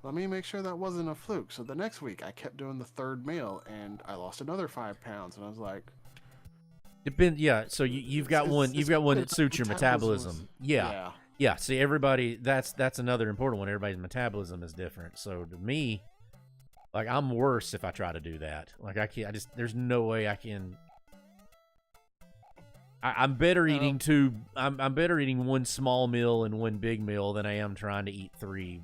[SPEAKER 3] Let me make sure that wasn't a fluke. So the next week I kept doing the 3rd meal and I lost another 5 pounds. And I was like,
[SPEAKER 1] Yeah. So you've got one. You've got one that suits your metabolism. Yeah. Yeah. See, everybody. That's another important one. Everybody's metabolism is different. So to me, like I'm worse if I try to do that. Like I can't. There's no way I can. I'm better eating 2. I'm better eating 1 small meal and 1 big meal than I am trying to eat 3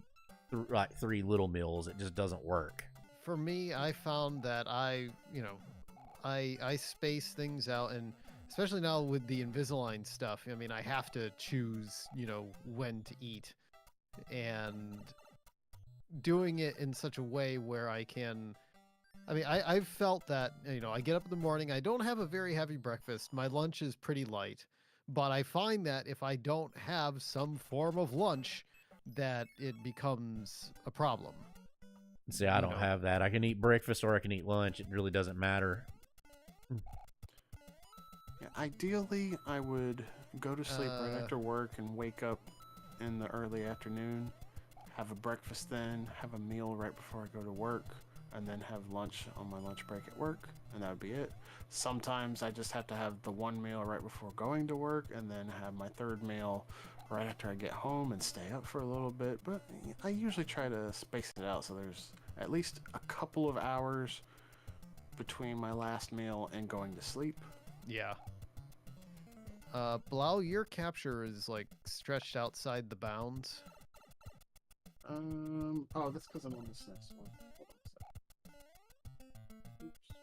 [SPEAKER 1] little meals. It just doesn't work.
[SPEAKER 2] For me, I found that I space things out, and especially now with the Invisalign stuff, I mean, I have to choose, when to eat, and doing it in such a way where I can. I mean, I've felt that, I get up in the morning, I don't have a very heavy breakfast, my lunch is pretty light, but I find that if I don't have some form of lunch, that it becomes a problem.
[SPEAKER 1] See, I don't have that. I can eat breakfast or I can eat lunch. It really doesn't matter.
[SPEAKER 3] yeah, ideally I would go to sleep right after work and wake up in the early afternoon, have a breakfast then, have a meal right before I go to work, and then have lunch on my lunch break at work, and that would be it. Sometimes I just have to have the 1 meal right before going to work, and then have my 3rd meal right after I get home and stay up for a little bit. But I usually try to space it out so there's at least a couple of hours between my last meal and going to sleep.
[SPEAKER 2] Yeah. Blau, your capture is like stretched outside the bounds.
[SPEAKER 3] Oh, that's because I'm on this next one. Hold on a sec. Oops.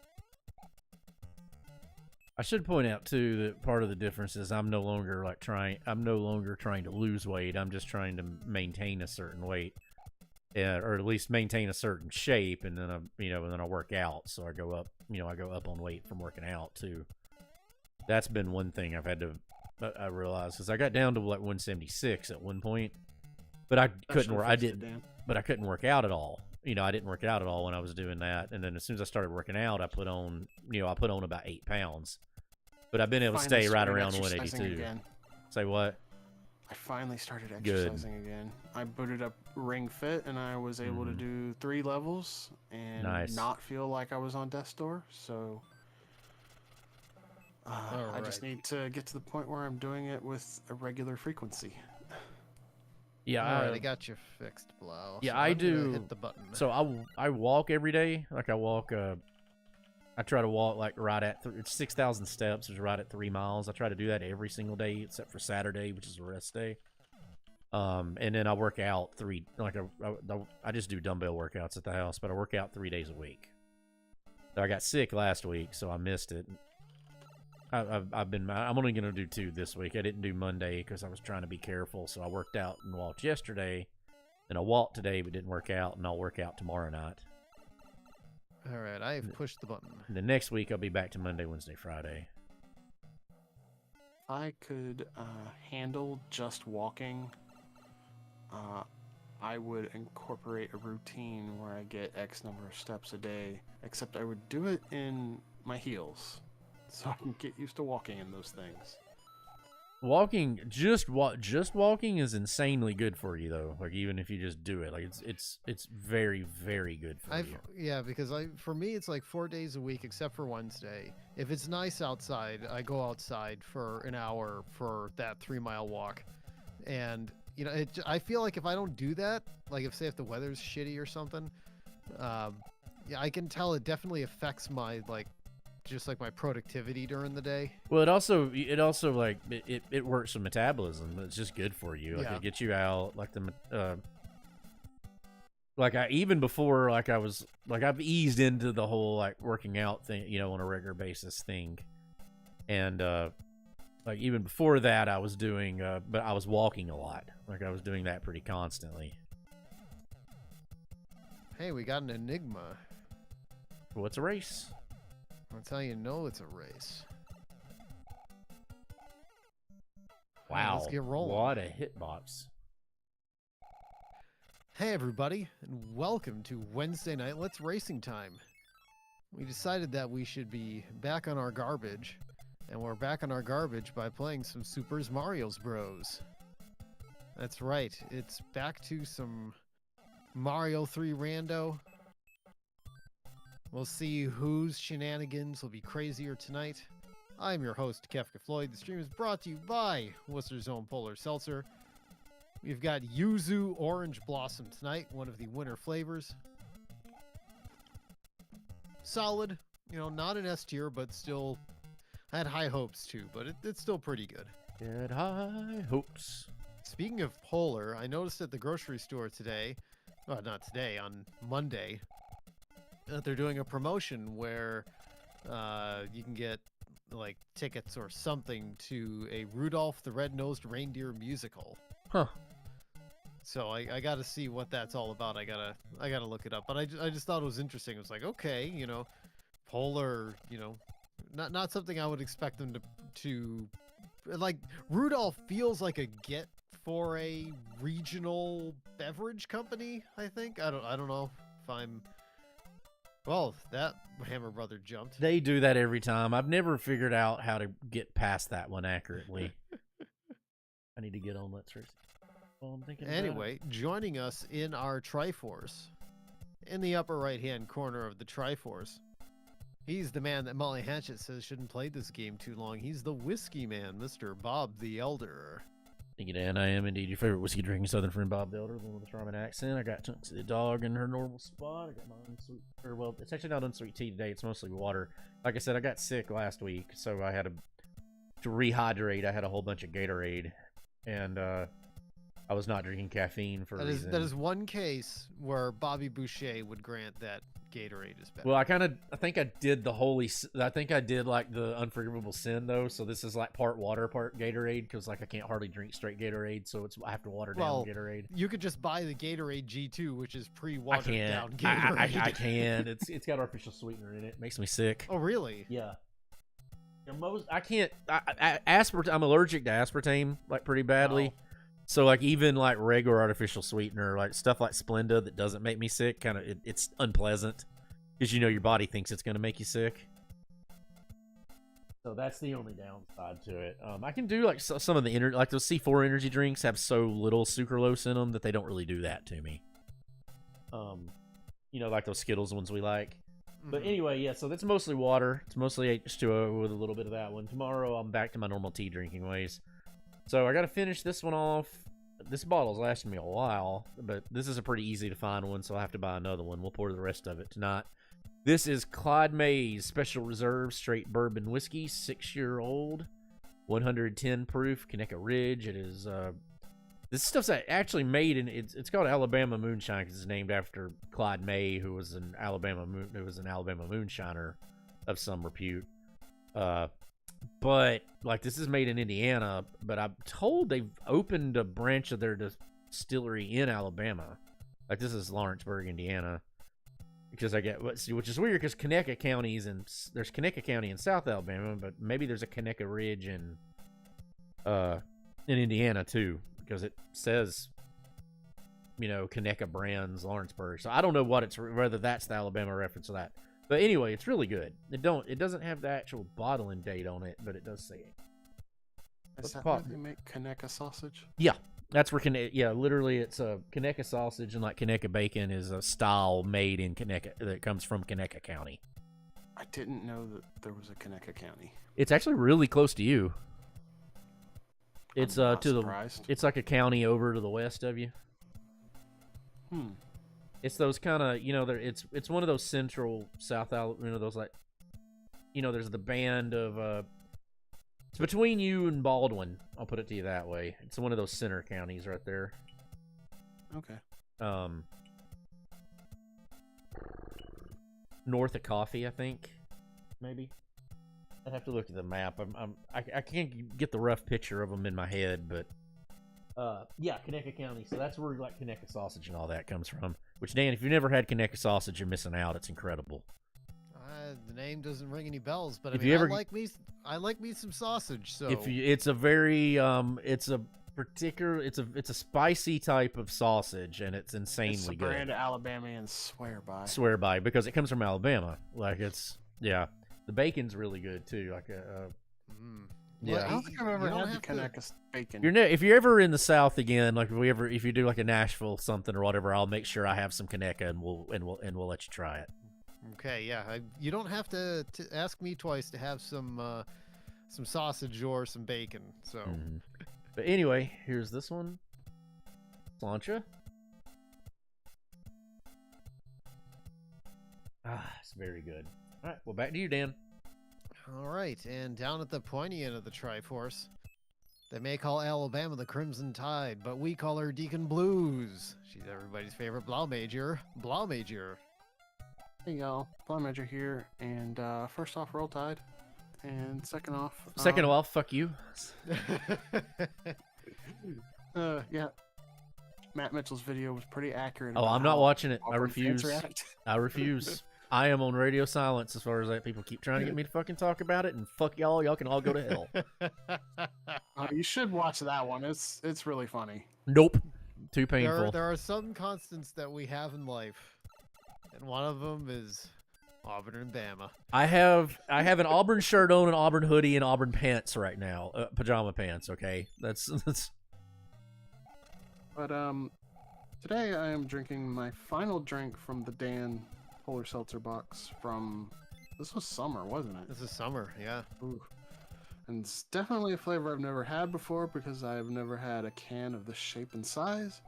[SPEAKER 1] I should point out too that part of the difference is I'm no longer trying to lose weight. I'm just trying to maintain a certain weight, or at least maintain a certain shape, and then I work out. So I go up on weight from working out too. That's been one thing I've had to I realized, because I got down to like 176 at one point, but I couldn't work out at all. I didn't work out at all when I was doing that. And then as soon as I started working out, I put on about 8 pounds. But I've been able to stay right around 182.
[SPEAKER 3] Again.
[SPEAKER 1] Say what?
[SPEAKER 3] I finally started exercising again. I booted up Ring Fit, and I was able to do 3 levels and not feel like I was on death's door. So I just need to get to the point where I'm doing it with a regular frequency.
[SPEAKER 1] Yeah,
[SPEAKER 2] Alright, I got you fixed, Blau.
[SPEAKER 1] Yeah,
[SPEAKER 2] so
[SPEAKER 1] I
[SPEAKER 2] I'm gonna
[SPEAKER 1] do.
[SPEAKER 2] hit the button.
[SPEAKER 1] So I walk every day. Like I walk. I try to walk like right at it's 6,000 steps, which is right at 3 miles. I try to do that every single day except for Saturday, which is a rest day. And then I work out I just do dumbbell workouts at the house, but I work out 3 days a week. So I got sick last week, so I missed it. I'm only going to do 2 this week. I didn't do Monday because I was trying to be careful, so I worked out and walked yesterday. Then I walked today, but didn't work out, and I'll work out tomorrow night.
[SPEAKER 2] All right, I have pushed the button.
[SPEAKER 1] And then next week I'll be back to Monday, Wednesday, Friday.
[SPEAKER 3] I could handle just walking. I would incorporate a routine where I get X number of steps a day, except I would do it in my heels, so I can get used to walking in those things.
[SPEAKER 1] Walking, just walking is insanely good for you, though. Like, even if you just do it, like it's very, very good for you.
[SPEAKER 2] Yeah, because for me it's like 4 days a week except for Wednesday. If it's nice outside, I go outside for an hour for that 3-mile walk, and you know, I feel like if I don't do that, like if the weather's shitty or something, yeah, I can tell it definitely affects my just my productivity during the day.
[SPEAKER 1] Well, it also like it works with metabolism. It's just good for you. Like,
[SPEAKER 2] Yeah.
[SPEAKER 1] it gets you out. Like even before, like I've eased into the whole like working out thing, you know, on a regular basis thing, and like even before that, I was doing, but I was walking a lot. Like I was doing that pretty constantly.
[SPEAKER 2] Hey, we got an enigma.
[SPEAKER 1] What's a race?
[SPEAKER 2] That's how you know it's a race.
[SPEAKER 1] Wow,
[SPEAKER 2] Let's get rolling.
[SPEAKER 1] What a hitbox!
[SPEAKER 2] Hey everybody, and welcome to Wednesday night Let's Racing Time. We decided that we should be back on our garbage, and we're back on our garbage by playing some Super Mario Bros. That's right, it's back to some Mario 3 rando. We'll see whose shenanigans will be crazier tonight. I'm your host, Kefka Floyd. The stream is brought to you by Worcester's Own Polar Seltzer. We've got Yuzu Orange Blossom tonight, one of the winter flavors. Solid, you know, not an S tier, but still, I had high hopes too, but it's still pretty good.
[SPEAKER 1] Get high hopes.
[SPEAKER 2] Speaking of polar, I noticed at the grocery store today, well, not today, on Monday, that they're doing a promotion where you can get like tickets or something to a Rudolph the Red-Nosed Reindeer musical.
[SPEAKER 1] Huh.
[SPEAKER 2] So I got to see what that's all about. I gotta look it up. But I just thought it was interesting. It was like, okay, you know, polar, you know, not something I would expect them to like. Rudolph feels like a get for a regional beverage company. I think I don't know if I'm. Well, that Hammer Brother jumped.
[SPEAKER 1] They do that every time. I've never figured out how to get past that one accurately. I need to get on Let's Race. Well, I'm thinking
[SPEAKER 2] Anyway, joining us in our Triforce, in the upper right-hand corner of the Triforce, he's the man that Molly Hatchet says shouldn't play this game too long. He's the Whiskey Man, Mr. Bob the Elder.
[SPEAKER 1] Thank you, Dan. I am indeed your favorite whiskey drinking Southern friend, Bob the Elder, the one with the charming accent. I got Chunks of the dog in her normal spot. I got my unsweet, or well, it's actually not unsweet tea today. It's mostly water. Like I said, I got sick last week, so I had to rehydrate. I had a whole bunch of Gatorade, and I was not drinking caffeine for a reason.
[SPEAKER 2] That is one case where Bobby Boucher would grant that Gatorade is better.
[SPEAKER 1] Well, I think I did like the unforgivable sin though. So this is like part water, part Gatorade, because like I can't hardly drink straight Gatorade, so I have to water down Gatorade.
[SPEAKER 2] You could just buy the Gatorade G2, which is pre-watered down Gatorade.
[SPEAKER 1] I can. It's got artificial sweetener in it. It makes me sick.
[SPEAKER 2] Oh really?
[SPEAKER 1] Yeah. I can't. I'm allergic to aspartame like pretty badly.
[SPEAKER 2] Oh.
[SPEAKER 1] So like even like regular artificial sweetener, like stuff like Splenda that doesn't make me sick, kind of it's unpleasant because you know your body thinks it's going to make you sick. So that's the only downside to it. I can do like some of the like those C4 energy drinks have so little sucralose in them that they don't really do that to me. You know, like those Skittles ones we like. But anyway, yeah. So that's mostly water. It's mostly H2O with a little bit of that one. Tomorrow I'm back to my normal tea drinking ways. So I got to finish this one off. This bottle's lasting me a while, but this is a pretty easy to find one, so I'll have to buy another one. We'll pour the rest of it tonight. This is Clyde May's Special Reserve Straight Bourbon Whiskey, 6-year-old, 110 proof, Conecuh Ridge. It is, this stuff's actually made in, it's called Alabama Moonshine because it's named after Clyde May, who was an Alabama moonshiner of some repute. But like this is made in Indiana, but I'm told they've opened a branch of their distillery in Alabama. Like, this is Lawrenceburg, Indiana. Because which is weird because Conecuh County there's Conecuh County in South Alabama, but maybe there's a Conecuh Ridge in Indiana too, because it says, Conecuh Brands, Lawrenceburg. So I don't know whether that's the Alabama reference or that. But anyway, it's really good. It doesn't have the actual bottling date on it, but it does say it.
[SPEAKER 3] Is that where they make Conecuh sausage?
[SPEAKER 1] Yeah. That's where literally it's a Conecuh sausage, and like Conecuh bacon is a style made in Conecuh that comes from Conecuh County.
[SPEAKER 3] I didn't know that there was a Conecuh County.
[SPEAKER 1] It's actually really close to you. It's
[SPEAKER 3] I'm not surprised.
[SPEAKER 1] it's like a county over to the west of you. It's those kind of, it's one of those central South those like, there's the band of it's between you and Baldwin. I'll put it to you that way. It's one of those center counties right there.
[SPEAKER 3] Okay.
[SPEAKER 1] North of Coffee, I think. Maybe. I'd have to look at the map. I can't get the rough picture of them in my head, but yeah, Conecuh County. So that's where like Conecuh sausage and all that comes from. Which, Dan, if you've never had Conecuh sausage, you're missing out. It's incredible.
[SPEAKER 2] The name doesn't ring any bells, but I like me some sausage. So
[SPEAKER 1] it's a very it's a spicy type of sausage, and it's insanely
[SPEAKER 3] it's a
[SPEAKER 1] good.
[SPEAKER 3] brand Alabamians
[SPEAKER 1] swear by because it comes from Alabama. Like the bacon's really good too. Like
[SPEAKER 3] yeah. I don't think I've ever had the Conecuh bacon.
[SPEAKER 1] If you're ever in the South again, like if you do like a Nashville something or whatever, I'll make sure I have some Conecuh, and we'll let you try it.
[SPEAKER 2] Okay, yeah. You don't have to ask me twice to have some sausage or some bacon. So,
[SPEAKER 1] But anyway, here's this one. Slancha. It's very good. All right, well, back to you, Dan.
[SPEAKER 2] All right, and down at the pointy end of the Triforce, they may call Alabama the Crimson Tide, but we call her Deacon Blues. She's everybody's favorite Blau Major.
[SPEAKER 3] Hey y'all, Blind Major here, and first off, Roll Tide, and second off,
[SPEAKER 1] fuck you.
[SPEAKER 3] Yeah, Matt Mitchell's video was pretty accurate.
[SPEAKER 1] Oh, I'm not watching it. I refuse.
[SPEAKER 3] React.
[SPEAKER 1] I refuse. I am on radio silence as far as that. People keep trying to get me to fucking talk about it, and fuck y'all. Y'all can all go to hell.
[SPEAKER 3] You should watch that one. It's really funny.
[SPEAKER 1] Nope. Too painful.
[SPEAKER 2] There are some constants that we have in life. And one of them is Auburn and Bama. I have
[SPEAKER 1] an Auburn shirt on, an Auburn hoodie, and Auburn pants right now. Pajama pants, okay? That's.
[SPEAKER 3] But today I am drinking my final drink from the Dan Polar Seltzer box from. This was summer, wasn't it?
[SPEAKER 2] This is summer, yeah.
[SPEAKER 3] Ooh. And it's definitely a flavor I've never had before because I've never had a can of this shape and size.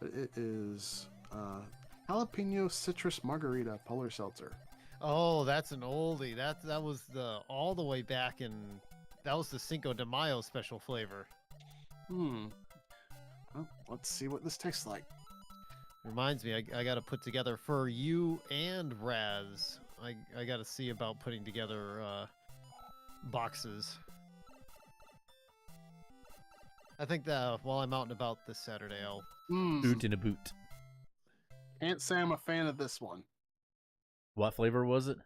[SPEAKER 3] But it is Jalapeno Citrus Margarita Polar Seltzer.
[SPEAKER 2] Oh, that's an oldie. That was all the way back in. That was the Cinco de Mayo special flavor.
[SPEAKER 3] Well, let's see what this tastes like.
[SPEAKER 2] Reminds me, I got to put together for you and Raz. I got to see about putting together boxes. I think that while I'm out and about this Saturday, I'll
[SPEAKER 1] boot in a boot.
[SPEAKER 3] Can't say I'm a fan of this one.
[SPEAKER 1] What flavor was it?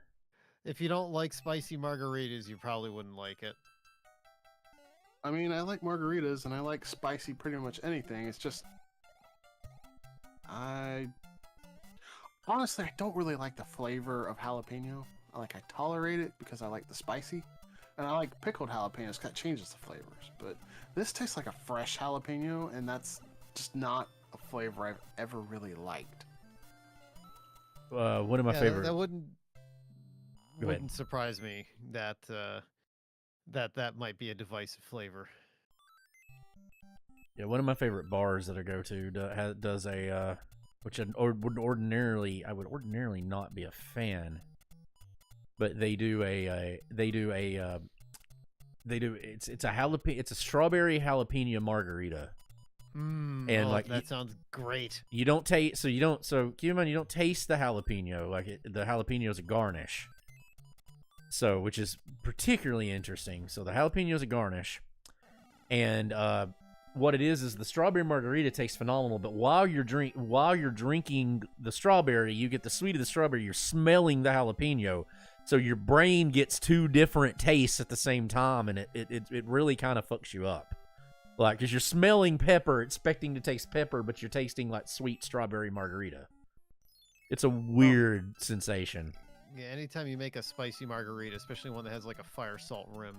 [SPEAKER 2] If you don't like spicy margaritas, you probably wouldn't like it.
[SPEAKER 3] I mean, I like margaritas and I like spicy pretty much anything. It's just honestly, I don't really like the flavor of jalapeno. I tolerate it because I like the spicy. And I like pickled jalapenos because that changes the flavors. But this tastes like a fresh jalapeno, and that's just not a flavor I've ever really liked.
[SPEAKER 1] One of my favorite.
[SPEAKER 2] That wouldn't surprise me that that might be a divisive flavor.
[SPEAKER 1] Yeah, one of my favorite bars that I go to does a which I would ordinarily not be a fan, but it's a strawberry jalapeno margarita.
[SPEAKER 2] And that sounds great.
[SPEAKER 1] You don't taste keep in mind you don't taste the jalapeno, the jalapeno is a garnish. So, which is particularly interesting. So the jalapeno is a garnish, and what it is the strawberry margarita tastes phenomenal, but while you're drinking the strawberry, you get the sweet of the strawberry, you're smelling the jalapeno. So your brain gets two different tastes at the same time, and it really kind of fucks you up. Like, because you're smelling pepper, expecting to taste pepper, but you're tasting like sweet strawberry margarita. It's a weird sensation.
[SPEAKER 2] Yeah, anytime you make a spicy margarita, especially one that has like a fire salt rim,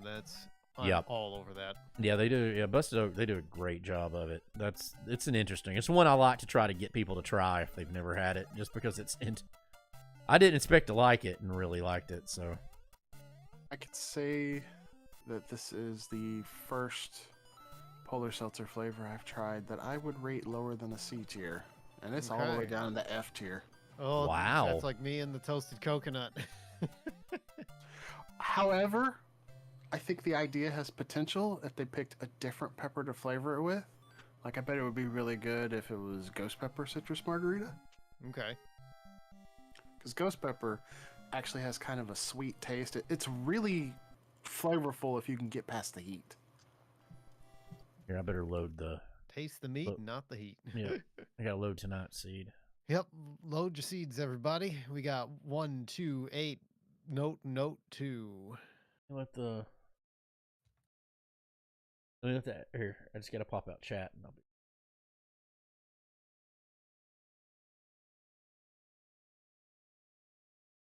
[SPEAKER 2] I'm
[SPEAKER 1] Yep.
[SPEAKER 2] all over that.
[SPEAKER 1] Yeah, they do. Yeah, Busted Oak, they do a great job of it. It's one I like to try to get people to try if they've never had it, just because I didn't expect to like it and really liked it, so.
[SPEAKER 3] I could say that this is the first polar seltzer flavor I've tried that I would rate lower than a C tier, and it's all the way
[SPEAKER 2] Okay.
[SPEAKER 3] down in the F tier.
[SPEAKER 2] Oh,
[SPEAKER 1] Wow.
[SPEAKER 2] That's like me and the toasted coconut.
[SPEAKER 3] However, I think the idea has potential if they picked a different pepper to flavor it with. Like, I bet it would be really good if it was ghost pepper citrus margarita.
[SPEAKER 2] Okay.
[SPEAKER 3] Because ghost pepper actually has kind of a sweet taste. It's really flavorful if you can get past the heat.
[SPEAKER 1] Here, I better load the.
[SPEAKER 2] Taste the meat,
[SPEAKER 1] Look.
[SPEAKER 2] not the heat.
[SPEAKER 1] Yeah, I gotta load tonight's seed.
[SPEAKER 2] Yep. Load your seeds, everybody. We got 1, 2, 8. Note 2.
[SPEAKER 1] Let that here. I just gotta pop out chat and I'll be.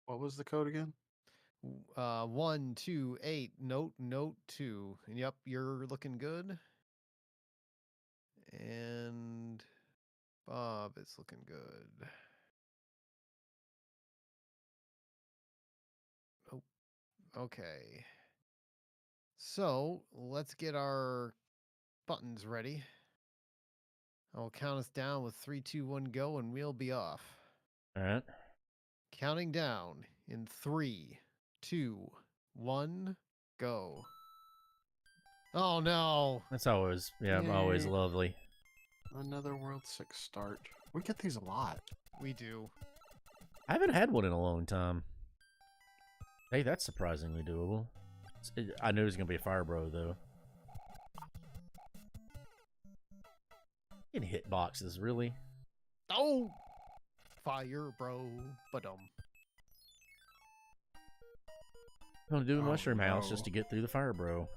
[SPEAKER 3] What was the code again?
[SPEAKER 2] 1, 2, 8. Note 2. And yep, you're looking good. And Bob is looking good. Oh, okay. So let's get our buttons ready. I'll count us down with 3, 2, 1, go, and we'll be off.
[SPEAKER 1] All right.
[SPEAKER 2] Counting down in 3, 2, 1, go. Oh no!
[SPEAKER 1] That's always always
[SPEAKER 3] Yay.
[SPEAKER 1] lovely.
[SPEAKER 3] Another World 6 start. We get these a lot.
[SPEAKER 2] We do.
[SPEAKER 1] I haven't had one in a long time. Hey, that's surprisingly doable. I knew it was gonna be a fire bro though. Getting hit boxes, really?
[SPEAKER 2] Oh! Fire, bro. Ba-dum.
[SPEAKER 1] I'm gonna do a
[SPEAKER 3] Oh,
[SPEAKER 1] mushroom house
[SPEAKER 3] no.
[SPEAKER 1] just to get through the fire bro.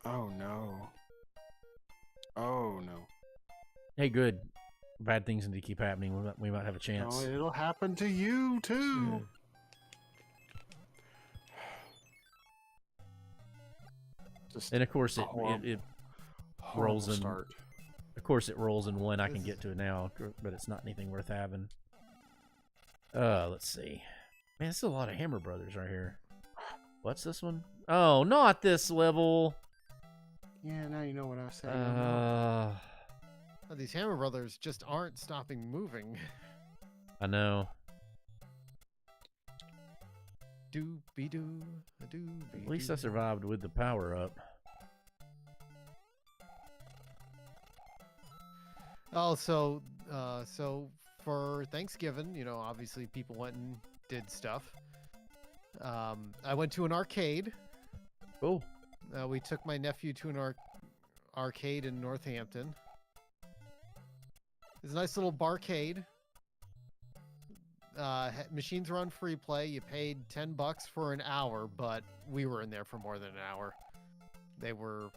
[SPEAKER 3] Oh no. Oh no.
[SPEAKER 1] Hey, good. Bad things need to keep happening. We might have a chance.
[SPEAKER 3] Oh, it'll happen to you too. Just
[SPEAKER 1] And of course, it
[SPEAKER 3] horrible
[SPEAKER 1] rolls in.
[SPEAKER 3] start.
[SPEAKER 1] Of course, it rolls in one. I can
[SPEAKER 2] This
[SPEAKER 1] get to it now, but it's not anything worth having. Let's see. Man, this is a lot of Hammer Brothers right here. What's this one? Oh, not this level.
[SPEAKER 3] Yeah, now you know what I was saying.
[SPEAKER 1] Uh,
[SPEAKER 2] Oh, these Hammer Brothers just aren't stopping moving.
[SPEAKER 1] I know.
[SPEAKER 2] Doobie-doo, doobie-doo.
[SPEAKER 1] At least I survived with the power up.
[SPEAKER 2] Oh, so for Thanksgiving, obviously people went and did stuff. I went to an arcade.
[SPEAKER 1] Cool.
[SPEAKER 2] We took my nephew to an arcade in Northampton. It's a nice little barcade. Machines were on free play. You paid $10 for an hour, but we were in there for more than an hour. They were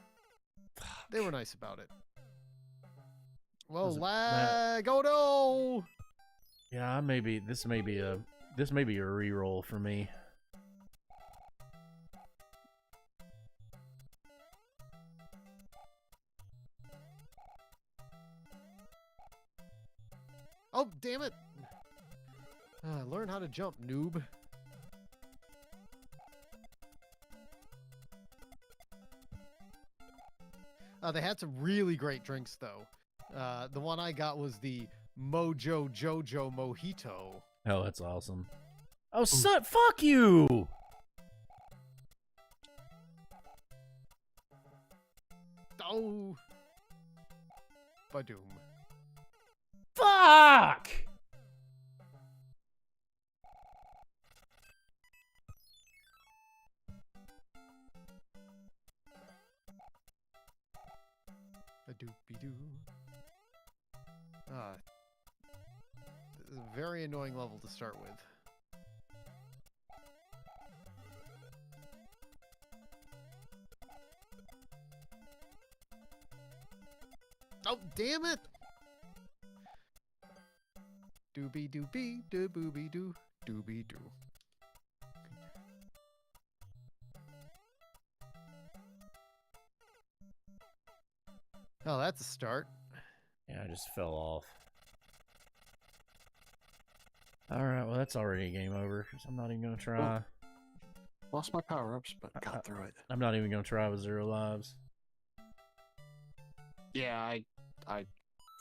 [SPEAKER 2] nice about it. Well, go no.
[SPEAKER 1] Yeah, this may be a reroll for me.
[SPEAKER 2] Oh, damn it. Learn how to jump, noob. They had some really great drinks, though. The one I got was the Mojo Jojo Mojito.
[SPEAKER 1] Oh, that's awesome. Oh, son, fuck you!
[SPEAKER 2] Oh! Badoom.
[SPEAKER 1] Fuck!
[SPEAKER 2] doopy doo. Ah, this is a very annoying level to start with. Oh, damn it! Doobie doobie doo booby doo doobie doo. Oh, that's a start.
[SPEAKER 1] Yeah, I just fell off. Alright, well, that's already a game over, because I'm not even going to try.
[SPEAKER 3] Lost my power-ups, but got through it.
[SPEAKER 1] I'm not even going to try with 0 lives.
[SPEAKER 3] Yeah, I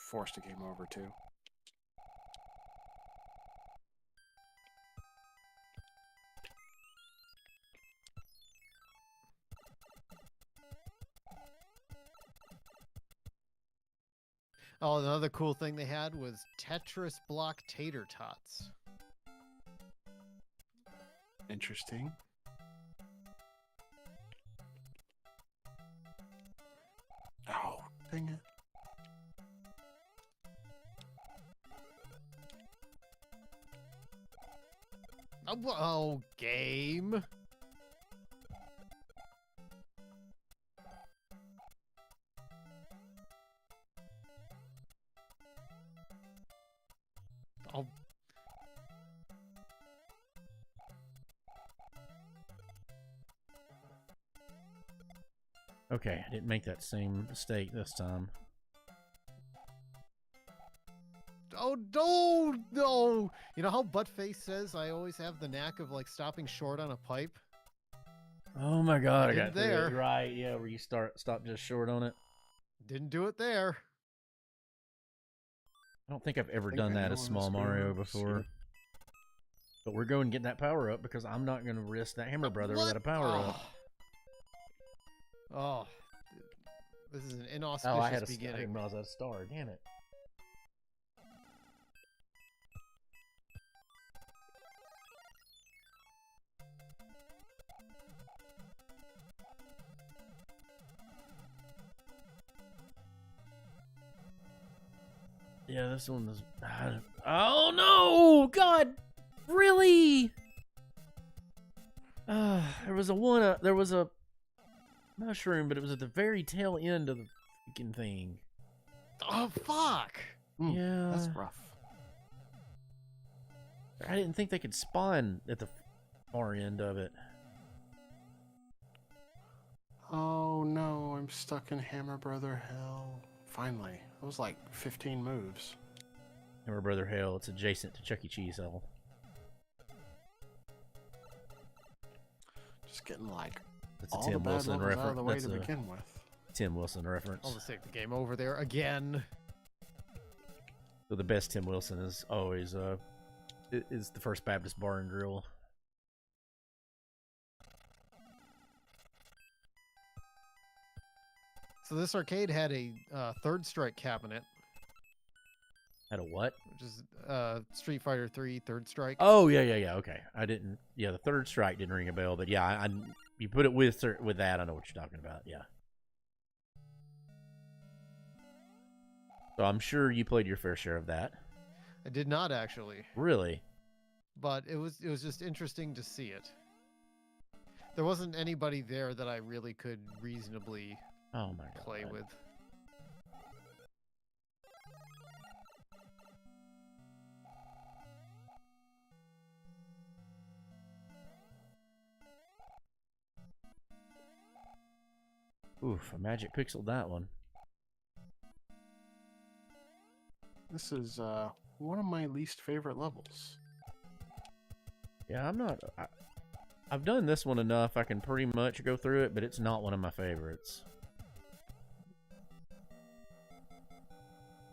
[SPEAKER 3] forced a game over, too.
[SPEAKER 2] Oh, another cool thing they had was Tetris block tater tots.
[SPEAKER 3] Interesting. Oh, dang it.
[SPEAKER 2] Oh, game. Oh.
[SPEAKER 1] Okay, I didn't make that same mistake this time.
[SPEAKER 2] Oh, no, no. You know how Buttface says I always have the knack of, like, stopping short on a pipe?
[SPEAKER 1] Oh my god, I
[SPEAKER 2] Did
[SPEAKER 1] got through
[SPEAKER 2] there.
[SPEAKER 1] it. Right, yeah, where you stop just short on it.
[SPEAKER 2] Didn't do it there.
[SPEAKER 1] I don't think I've ever
[SPEAKER 3] think
[SPEAKER 1] done
[SPEAKER 3] I
[SPEAKER 1] that
[SPEAKER 3] know
[SPEAKER 1] as
[SPEAKER 3] where
[SPEAKER 1] Small
[SPEAKER 3] this
[SPEAKER 1] Mario
[SPEAKER 3] goes.
[SPEAKER 1] before. But we're going to get that power up because I'm not going to risk that Hammer Brother
[SPEAKER 2] What?
[SPEAKER 1] without a power up.
[SPEAKER 2] Oh. This is an
[SPEAKER 1] Oh,
[SPEAKER 2] inauspicious
[SPEAKER 1] I didn't
[SPEAKER 2] beginning.
[SPEAKER 1] realize I had a star. Damn it. Yeah, this one is. Oh no! God, really? There was a one. There was a mushroom, but it was at the very tail end of the freaking thing.
[SPEAKER 2] Oh, fuck!
[SPEAKER 1] Yeah,
[SPEAKER 3] That's rough.
[SPEAKER 1] I didn't think they could spawn at the far end of it.
[SPEAKER 3] Oh no, I'm stuck in Hammer Brother hell. Finally. It was like 15 moves.
[SPEAKER 1] Hammer Brother Hell. It's adjacent to Chuck E. Cheese Hell.
[SPEAKER 3] Just getting like
[SPEAKER 1] That's a
[SPEAKER 3] all the
[SPEAKER 1] Tim
[SPEAKER 3] bad
[SPEAKER 1] Wilson
[SPEAKER 3] levels out of the way
[SPEAKER 1] reference.
[SPEAKER 3] to
[SPEAKER 1] That's a
[SPEAKER 3] begin with.
[SPEAKER 1] Tim Wilson reference.
[SPEAKER 2] I'll just take the game over there again.
[SPEAKER 1] So the best Tim Wilson is always is the First Baptist Bar and Grill.
[SPEAKER 2] So this arcade had a third strike cabinet,
[SPEAKER 1] Had a what?
[SPEAKER 2] which is Street Fighter 3 Third Strike.
[SPEAKER 1] Oh yeah. Okay, I didn't. Yeah, the Third Strike didn't ring a bell, but yeah, I you put it with that. I know what you're talking about. Yeah. So I'm sure you played your fair share of that.
[SPEAKER 2] I did not actually,
[SPEAKER 1] Really?
[SPEAKER 2] but it was just interesting to see it. There wasn't anybody there that I really could reasonably
[SPEAKER 1] Oh my god.
[SPEAKER 2] play with.
[SPEAKER 1] Oof, a magic pixel that one.
[SPEAKER 3] This is one of my least favorite levels.
[SPEAKER 1] Yeah, I'm not. I've done this one enough. I can pretty much go through it, but it's not one of my favorites.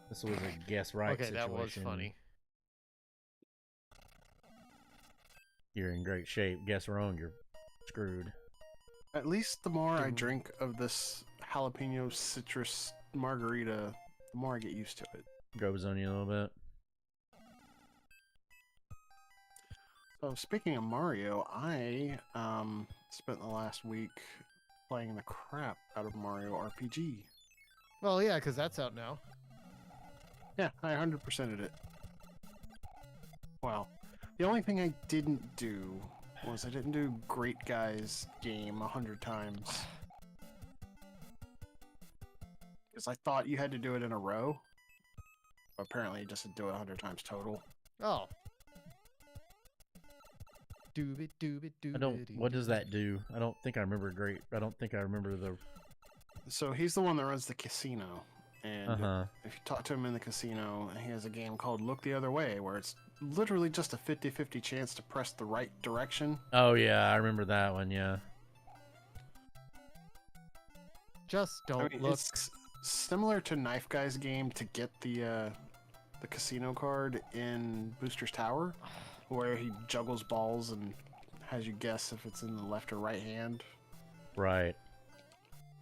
[SPEAKER 1] This was a guess right
[SPEAKER 2] Okay,
[SPEAKER 1] situation.
[SPEAKER 2] that was funny.
[SPEAKER 1] You're in great shape. Guess wrong, you're screwed.
[SPEAKER 3] At least the more I
[SPEAKER 2] Ding.
[SPEAKER 3] drink of this jalapeno citrus margarita, the more I get used to it.
[SPEAKER 1] Goes on you a little bit.
[SPEAKER 3] So speaking of Mario, I spent the last week playing the crap out of Mario RPG.
[SPEAKER 2] Well, yeah, because that's out now.
[SPEAKER 3] Yeah, I 100%ed it. Well, the only thing I didn't do was I didn't do Great Guys game 100 times. Because I thought you had to do it in a row. Apparently, you just had to do it 100 times total.
[SPEAKER 2] Oh. Doobit, doobit, doobit.
[SPEAKER 1] I don't. What does that do? I don't think I remember great. I don't think I remember the.
[SPEAKER 3] So he's the one that runs the casino. And
[SPEAKER 1] Uh-huh.
[SPEAKER 3] if you talk to him in the casino, he has a game called Look the Other Way, where it's literally just a 50-50 chance to press the right direction.
[SPEAKER 1] Oh yeah, I remember that one. Yeah.
[SPEAKER 2] Just don't
[SPEAKER 3] I mean,
[SPEAKER 2] look.
[SPEAKER 3] it's similar to Knife Guy's game to get the casino card in Booster's Tower, where he juggles balls and has you guess if it's in the left or right hand.
[SPEAKER 1] Right.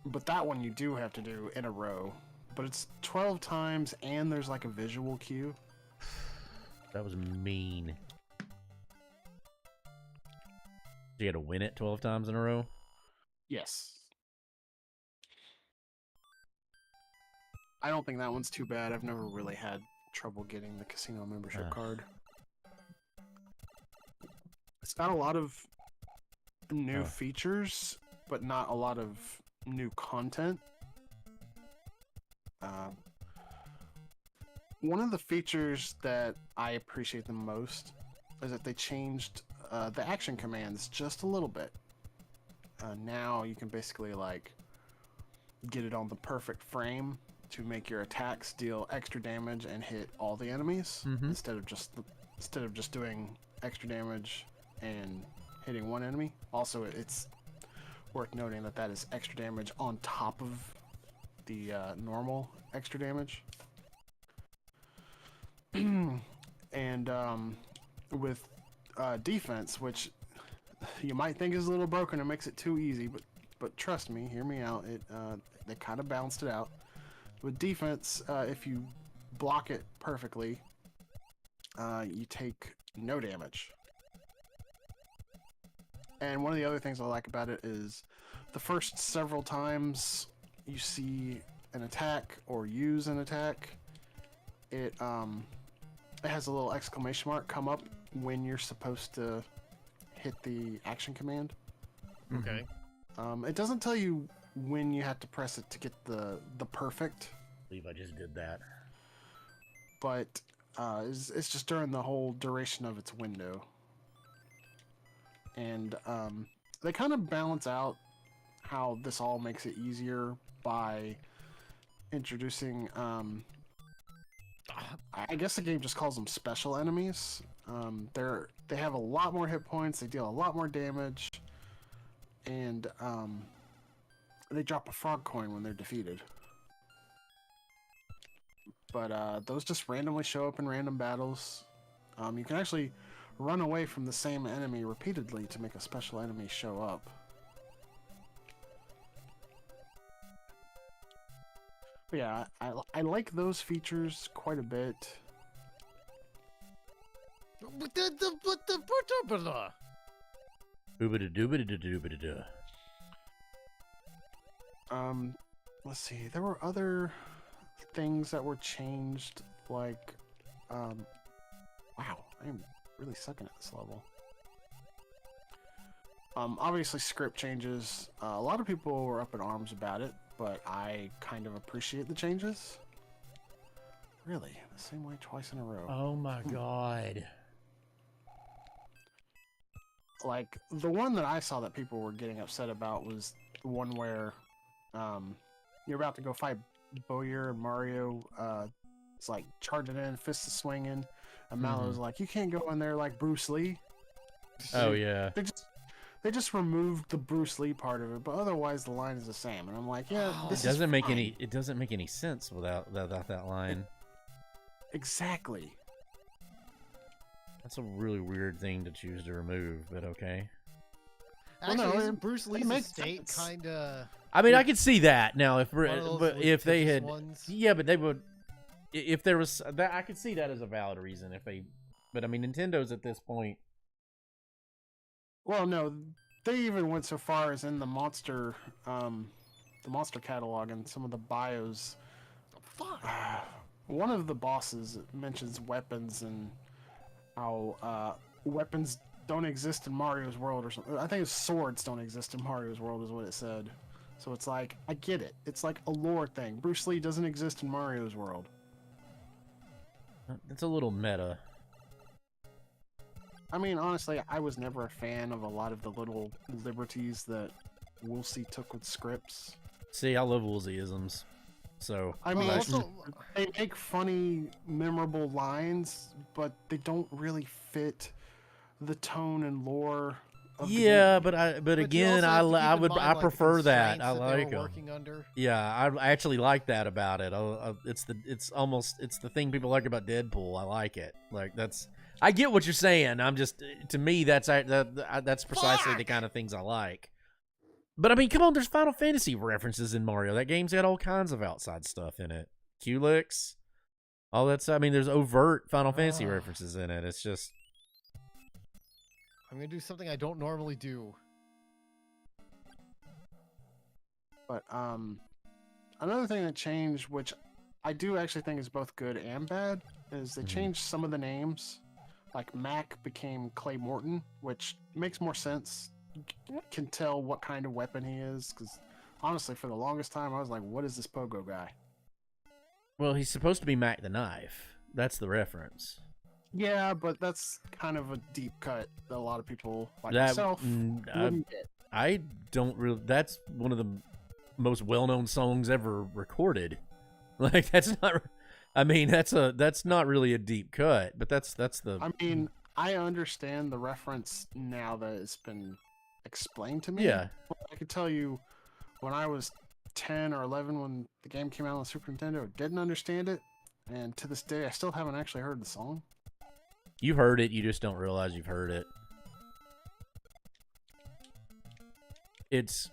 [SPEAKER 3] But that one you do have to do in a row. But it's 12 times, and there's like a visual cue.
[SPEAKER 1] That was mean. You had to win it 12 times in a row.
[SPEAKER 3] Yes. I don't think that one's too bad. I've never really had trouble getting the casino membership card. It's got a lot of new features, but not a lot of new content. One of the features that I appreciate the most is that they changed the action commands just a little bit. Now you can basically like get it on the perfect frame to make your attacks deal extra damage and hit all the enemies instead of just doing extra damage and hitting one enemy. Also, it's worth noting that that is extra damage on top of the normal extra damage. And with defense, which you might think is a little broken, it makes it too easy, but trust me, hear me out. They kind of balanced it out. With defense, if you block it perfectly, you take no damage. And one of the other things I like about it is the first several times you see an attack or use an attack, it has a little exclamation mark come up when you're supposed to hit the action command.
[SPEAKER 2] Okay.
[SPEAKER 3] It doesn't tell you when you have to press it to get the perfect.
[SPEAKER 1] I believe I just did that.
[SPEAKER 3] But it's just during the whole duration of its window. And they kind of balance out how this all makes it easier by introducing I guess the game just calls them special enemies. They have a lot more hit points, they deal a lot more damage, and they drop a frog coin when they're defeated. But those just randomly show up in random battles. You can actually run away from the same enemy repeatedly to make a special enemy show up. But yeah, I like those features quite a bit.
[SPEAKER 1] Oobada-doobada-doobada-da.
[SPEAKER 3] Let's see. There were other things that were changed, like, wow, I am really sucking at this level. Obviously script changes. A lot of people were up in arms about it, but I kind of appreciate the changes. Really? The same way twice in a row.
[SPEAKER 1] Oh my god.
[SPEAKER 3] Like, the one that I saw that people were getting upset about was the one where you're about to go fight Bowyer and Mario. It's like charging in, fists swinging, and Mallow's like, you can't go in there like Bruce Lee.
[SPEAKER 1] Oh yeah.
[SPEAKER 3] They just removed the Bruce Lee part of it, but otherwise the line is the same. And I'm like, yeah, this
[SPEAKER 1] doesn't make
[SPEAKER 3] fine.
[SPEAKER 1] any. It doesn't make any sense without that line.
[SPEAKER 3] Exactly.
[SPEAKER 1] That's a really weird thing to choose to remove, but okay.
[SPEAKER 2] Actually,
[SPEAKER 3] Well, no,
[SPEAKER 2] isn't Bruce Lee's
[SPEAKER 3] makes
[SPEAKER 2] estate
[SPEAKER 3] sense.
[SPEAKER 2] kind of...
[SPEAKER 1] I mean, I could see that now if
[SPEAKER 2] One of those
[SPEAKER 1] but if they
[SPEAKER 2] litigious
[SPEAKER 1] had,
[SPEAKER 2] ones.
[SPEAKER 1] yeah, but they would. If there was that, I could see that as a valid reason if they. But I mean, Nintendo's at this point.
[SPEAKER 3] Well, no, they even went so far as in the monster catalog and some of the bios,
[SPEAKER 2] Fuck.
[SPEAKER 3] One of the bosses mentions weapons and how weapons don't exist in Mario's world or something. I think it's swords don't exist in Mario's world is what it said. So it's like, I get it. It's like a lore thing. Bruce Lee doesn't exist in Mario's world.
[SPEAKER 1] It's a little meta.
[SPEAKER 3] I mean, honestly, I was never a fan of a lot of the little liberties that Woolsey took with scripts.
[SPEAKER 1] See, I love Woolseyisms. So
[SPEAKER 3] I mean,
[SPEAKER 2] also,
[SPEAKER 3] they make funny, memorable lines, but they don't really fit the tone and lore of the
[SPEAKER 1] yeah,
[SPEAKER 3] game.
[SPEAKER 1] but
[SPEAKER 2] you
[SPEAKER 1] again,
[SPEAKER 2] also have to keep in mind,
[SPEAKER 1] I
[SPEAKER 2] like, the
[SPEAKER 1] prefer that. I
[SPEAKER 2] constraints they
[SPEAKER 1] like
[SPEAKER 2] were
[SPEAKER 1] 'em.
[SPEAKER 2] working under.
[SPEAKER 1] Yeah, I actually like that about it. It's the thing people like about Deadpool. I like it. Like I get what you're saying. I'm just to me that's precisely the kind of things I like. But I mean, come on, there's Final Fantasy references in Mario. That game's got all kinds of outside stuff in it. Culex, all that stuff. I mean, there's overt Final Fantasy references in it. It's just
[SPEAKER 2] I'm gonna do something I don't normally do.
[SPEAKER 3] But another thing that changed, which I do actually think is both good and bad, is they changed some of the names. Like Mac became Clay Morton, which makes more sense. Can tell what kind of weapon he is, because honestly, for the longest time, I was like, "What is this pogo guy?"
[SPEAKER 1] well, he's supposed to be Mac the Knife. That's the reference.
[SPEAKER 3] Yeah, but that's kind of a deep cut that a lot of people like
[SPEAKER 1] That
[SPEAKER 3] myself wouldn't get.
[SPEAKER 1] I don't really. That's one of the most well-known songs ever recorded. Like that's not. I mean, that's not really a deep cut, but that's the.
[SPEAKER 3] I mean, I understand the reference now that it's been explained to me.
[SPEAKER 1] Yeah.
[SPEAKER 3] I could tell you when I was 10 or 11 when the game came out on the Super Nintendo, I didn't understand it, and to this day I still haven't actually heard the song.
[SPEAKER 1] You've heard it, you just don't realize you've heard it. It's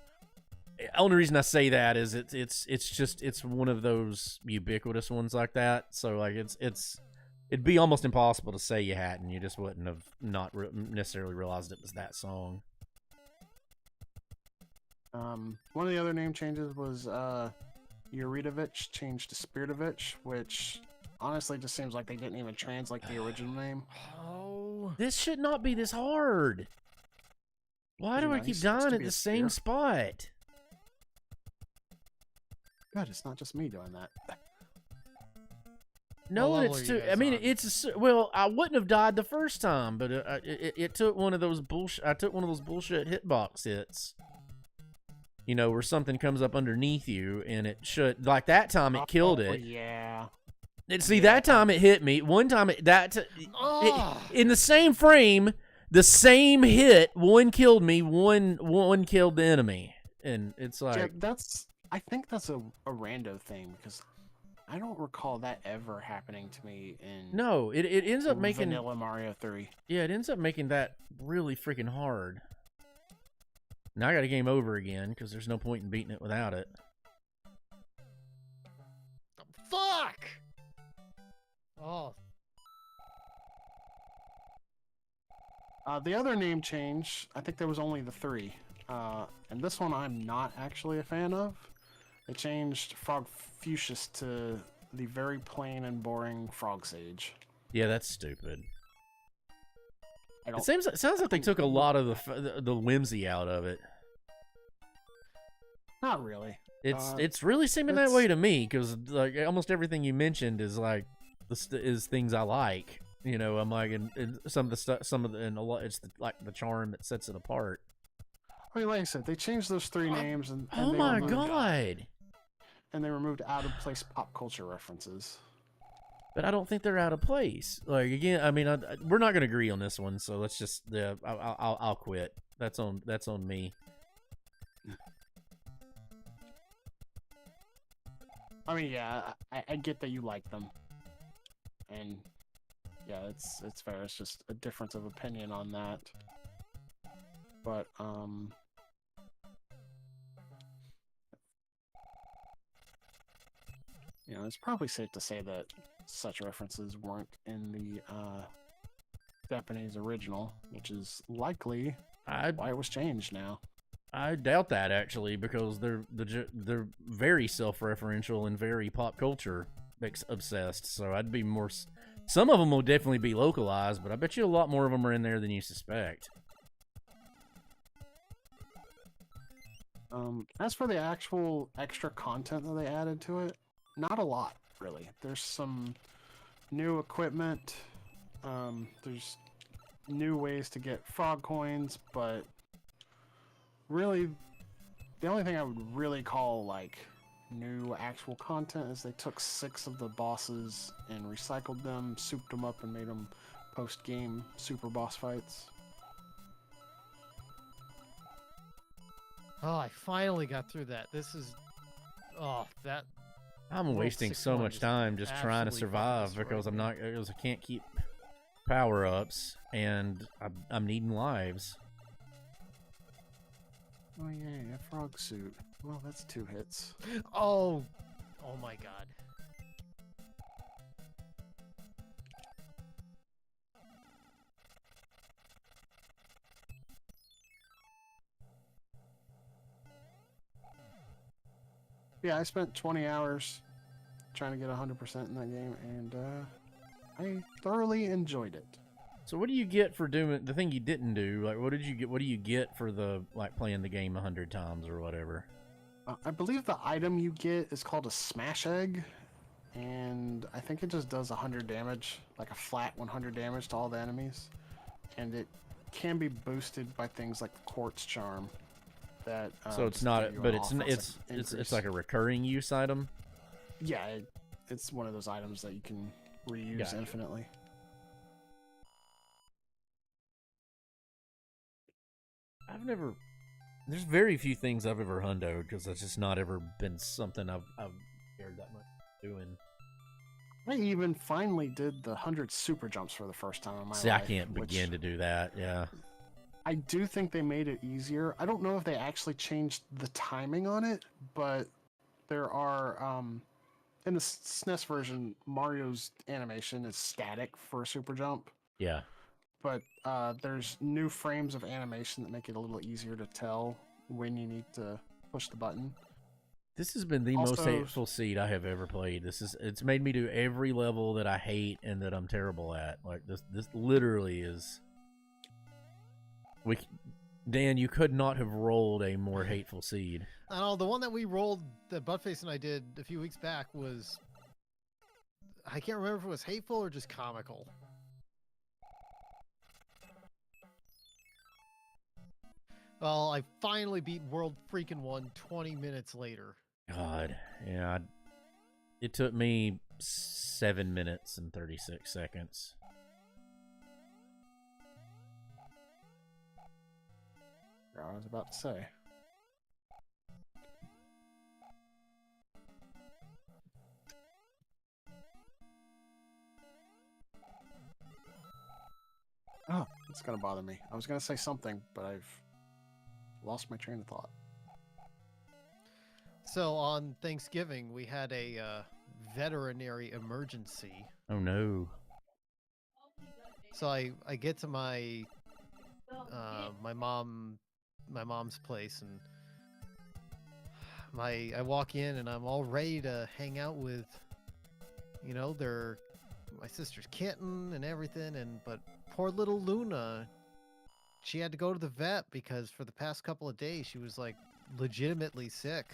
[SPEAKER 1] the only reason I say that is it's one of those ubiquitous ones like that. So like it'd be almost impossible to say you hadn't. You just wouldn't have not necessarily realized it was that song.
[SPEAKER 3] One of the other name changes was Yuridovich changed to Spiritovich, which honestly just seems like they didn't even translate the original name.
[SPEAKER 2] Oh.
[SPEAKER 1] This should not be this hard. Why do I keep
[SPEAKER 3] he's supposed
[SPEAKER 1] dying
[SPEAKER 3] to
[SPEAKER 1] at
[SPEAKER 3] be
[SPEAKER 1] the
[SPEAKER 3] a
[SPEAKER 1] same
[SPEAKER 3] spear.
[SPEAKER 1] spot?
[SPEAKER 3] God, it's not just me doing that.
[SPEAKER 1] No,
[SPEAKER 2] What
[SPEAKER 1] and
[SPEAKER 2] level
[SPEAKER 1] it's
[SPEAKER 2] are you
[SPEAKER 1] too.
[SPEAKER 2] guys
[SPEAKER 1] I mean,
[SPEAKER 2] on?
[SPEAKER 1] well, I wouldn't have died the first time, but it took one of those bullshit. I took one of those bullshit hitbox hits. You know, where something comes up underneath you, and it should like that time it killed it.
[SPEAKER 3] Yeah.
[SPEAKER 1] And see, that time it hit me. One time
[SPEAKER 2] Oh.
[SPEAKER 1] in the same frame, the same hit. One killed me. One killed the enemy, and it's like
[SPEAKER 3] Yeah, I think that's a rando thing because I don't recall that ever happening to me in
[SPEAKER 1] no. It ends up making
[SPEAKER 3] Vanilla Mario 3.
[SPEAKER 1] yeah. It ends up making that really freaking hard. Now I got to game over again because there's no point in beating it without it.
[SPEAKER 2] Fuck. Oh.
[SPEAKER 3] The other name change, I think there was only the 3. And this one I'm not actually a fan of. They changed Frog Fuchsius to the very plain and boring Frog Sage.
[SPEAKER 1] Yeah, that's stupid.
[SPEAKER 3] I don't,
[SPEAKER 1] It sounds like they took a lot of the whimsy out of it.
[SPEAKER 3] Not really.
[SPEAKER 1] It's really seeming that way to me because like almost everything you mentioned is like is things I like. You know, I'm like, and some of the stuff, and a lot, it's like the charm that sets it apart.
[SPEAKER 3] I mean, like I said, they changed those 3 names and
[SPEAKER 1] Oh
[SPEAKER 3] they
[SPEAKER 1] my
[SPEAKER 3] removed,
[SPEAKER 1] god!
[SPEAKER 3] and they removed out of place pop culture references.
[SPEAKER 1] But I don't think they're out of place. Like again, I mean, we're not going to agree on this one, so let's just I'll quit. That's on me.
[SPEAKER 3] I mean, yeah, I get that you like them, and yeah, it's fair. It's just a difference of opinion on that. But you know, it's probably safe to say that such references weren't in the Japanese original, which is likely why it was changed now.
[SPEAKER 1] I doubt that actually, because they're very self-referential and very pop culture obsessed. So I'd be more. Some of them will definitely be localized, but I bet you a lot more of them are in there than you suspect.
[SPEAKER 3] As for the actual extra content that they added to it, not a lot really. There's some new equipment. There's new ways to get frog coins, but really, the only thing I would really call like new actual content is they took 6 of the bosses and recycled them, souped them up, and made them post-game super boss fights.
[SPEAKER 2] Oh, I finally got through that. This is, oh, that.
[SPEAKER 1] I'm
[SPEAKER 2] World
[SPEAKER 1] wasting so
[SPEAKER 2] 6-1
[SPEAKER 1] much
[SPEAKER 2] is
[SPEAKER 1] time just trying to
[SPEAKER 2] absolutely fucking
[SPEAKER 1] survive because
[SPEAKER 2] destroyed me.
[SPEAKER 1] because I can't keep power ups and I'm needing lives.
[SPEAKER 3] Oh yeah, a frog suit. Well, that's 2 hits.
[SPEAKER 2] Oh, oh my god.
[SPEAKER 3] Yeah, I spent 20 hours trying to get 100% in that game, and I thoroughly enjoyed it.
[SPEAKER 1] So what do you get for doing the thing you didn't do? Like, what did you get? What do you get for the like playing the game 100 times or whatever?
[SPEAKER 3] I believe the item you get is called a smash egg, and I think it just does 100 damage, like a flat 100 damage to all the enemies, and it can be boosted by things like the quartz charm. That
[SPEAKER 1] So it's
[SPEAKER 3] just
[SPEAKER 1] not,
[SPEAKER 3] give you
[SPEAKER 1] but
[SPEAKER 3] an offensive
[SPEAKER 1] it's
[SPEAKER 3] increase.
[SPEAKER 1] like a recurring use item.
[SPEAKER 3] Yeah, it's one of those items that you can reuse
[SPEAKER 1] Gotcha.
[SPEAKER 3] infinitely.
[SPEAKER 1] I've never. There's very few things I've ever hundoed because that's just not ever been something I've cared that much doing.
[SPEAKER 3] I even finally did the 100 super jumps for the first time in my
[SPEAKER 1] See,
[SPEAKER 3] life.
[SPEAKER 1] I can't begin to do that. Yeah.
[SPEAKER 3] I do think they made it easier. I don't know if they actually changed the timing on it, but there are in the SNES version, Mario's animation is static for a super jump,
[SPEAKER 1] Yeah.
[SPEAKER 3] but there's new frames of animation that make it a little easier to tell when you need to push the button.
[SPEAKER 1] This has been the most hateful seed I have ever played. It's made me do every level that I hate and that I'm terrible at. Like this literally is. Dan, you could not have rolled a more hateful seed.
[SPEAKER 2] I know the one that we rolled, that Buttface and I did a few weeks back was, I can't remember if it was hateful or just comical. Well, I finally beat World Freaking 1 20 minutes later.
[SPEAKER 1] God, yeah. It took me 7 minutes and 36 seconds.
[SPEAKER 3] I was about to say. Oh, it's gonna bother me. I was gonna say something, but I've lost my train of thought.
[SPEAKER 2] So on Thanksgiving, we had a veterinary emergency.
[SPEAKER 1] Oh no.
[SPEAKER 2] So I get to my my mom's place, and I walk in and I'm all ready to hang out with, you know, my sister's kitten and everything, but poor little Luna, she had to go to the vet because for the past couple of days she was like legitimately sick.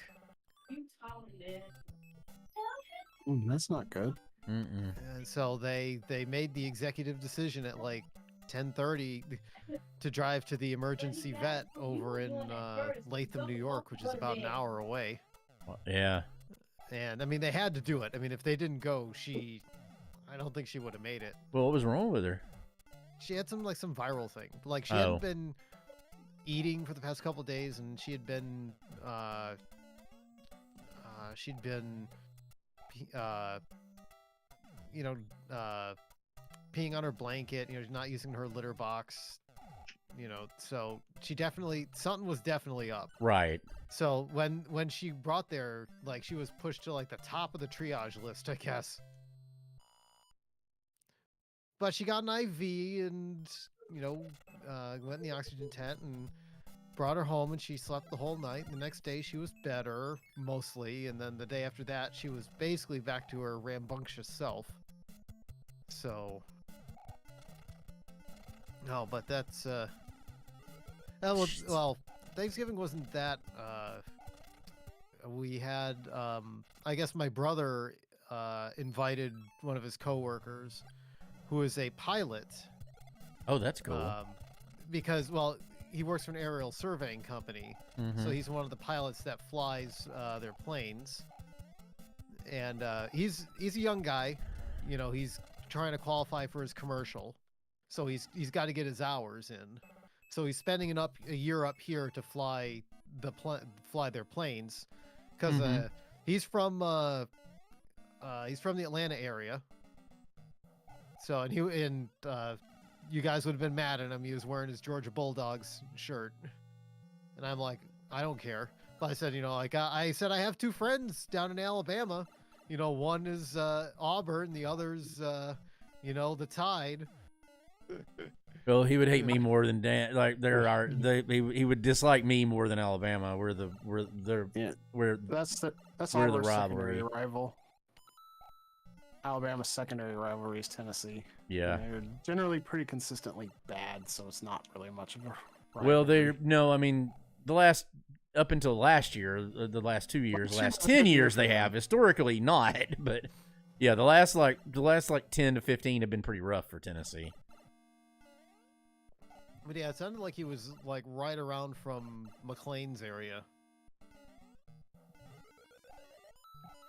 [SPEAKER 3] That's not good.
[SPEAKER 1] Mm-mm.
[SPEAKER 2] And so they made the executive decision at like 10:30 to drive to the emergency vet over in Latham, New York, which is about an hour away.
[SPEAKER 1] Yeah.
[SPEAKER 2] And I mean, they had to do it. I mean, if they didn't go, I don't think she would have made it.
[SPEAKER 1] Well, what was wrong with her?
[SPEAKER 2] She had some viral thing. Like she
[SPEAKER 1] Oh.
[SPEAKER 2] hadn't been eating for the past couple of days, and she'd been you know, peeing on her blanket, you know, not using her litter box, you know, so something was definitely up.
[SPEAKER 1] Right.
[SPEAKER 2] So when she brought there, like she was pushed to like the top of the triage list, I guess. But she got an IV and, you know, went in the oxygen tent, and brought her home and she slept the whole night. The next day she was better, mostly, and then the day after that she was basically back to her rambunctious self. So, no, but that's well, Thanksgiving wasn't that. We had, I guess my brother invited one of his coworkers, who is a pilot.
[SPEAKER 1] Oh, that's cool.
[SPEAKER 2] Because, well, he works for an aerial surveying company, so he's one of the pilots that flies their planes. And he's a young guy, you know. He's trying to qualify for his commercial, so he's got to get his hours in. So he's spending a year up here to fly their planes, because he's from the Atlanta area. So and you guys would have been mad at him. He was wearing his Georgia Bulldogs shirt, and I'm like, I don't care. But I said, you know, I said I have two friends down in Alabama. You know, one is Auburn, the other's you know, the Tide.
[SPEAKER 1] Well, he would hate me more than Dan. Like he would dislike me more than Alabama. We're the
[SPEAKER 3] rivalry. Rival. Alabama's secondary rivalry is Tennessee.
[SPEAKER 1] Yeah,
[SPEAKER 3] they're generally pretty consistently bad, so it's not really much of a
[SPEAKER 1] Well,
[SPEAKER 3] rivalry.
[SPEAKER 1] I mean, up until last year, the last 2 years, the last 10 years, they have historically not. But yeah, the last 10 to 15 have been pretty rough for Tennessee.
[SPEAKER 2] But yeah, it sounded like he was like right around from McLean's area.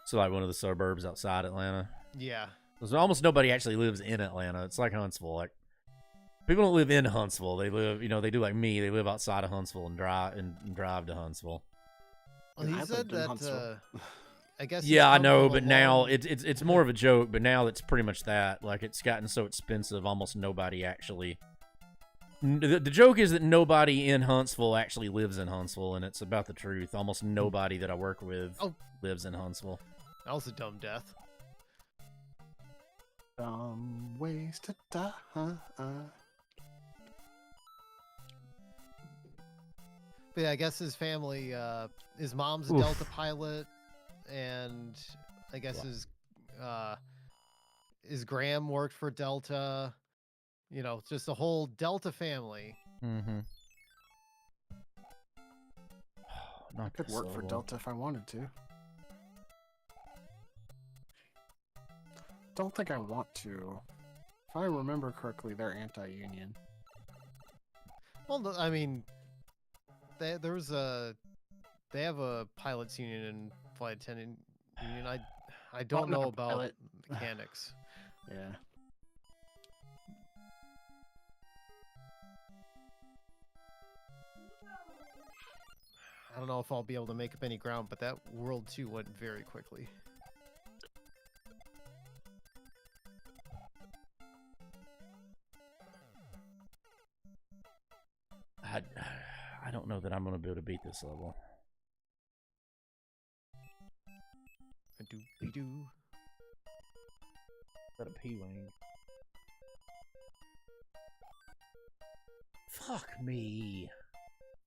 [SPEAKER 1] So like one of the suburbs outside Atlanta.
[SPEAKER 2] Yeah.
[SPEAKER 1] There's almost nobody actually lives in Atlanta. It's like Huntsville. Like people don't live in Huntsville. They live, you know, they do like me. They live outside of Huntsville and drive to Huntsville.
[SPEAKER 2] Well, he said that. I guess.
[SPEAKER 1] Yeah, I know, but now it's more of a joke. But now it's pretty much that. Like it's gotten so expensive, almost nobody actually. The joke is that nobody in Huntsville actually lives in Huntsville, and it's about the truth. Almost nobody that I work with lives in Huntsville.
[SPEAKER 2] That was a dumb death.
[SPEAKER 3] Ways to die.
[SPEAKER 2] But yeah, I guess his family, his mom's a Delta pilot, and I guess his Graham worked for Delta. You know, just a whole Delta family.
[SPEAKER 1] Mm-hmm.
[SPEAKER 3] I could work for Delta if I wanted to. Don't think I want to. If I remember correctly, they're anti-union.
[SPEAKER 2] Well, I mean, they have a pilots union and flight attendant union. I don't know about mechanics.
[SPEAKER 3] Yeah.
[SPEAKER 2] I don't know if I'll be able to make up any ground, but that World 2 went very quickly.
[SPEAKER 1] I don't know that I'm going to be able to beat this level.
[SPEAKER 2] Doobly-doo.
[SPEAKER 1] Is that a P-Wing? Fuck me.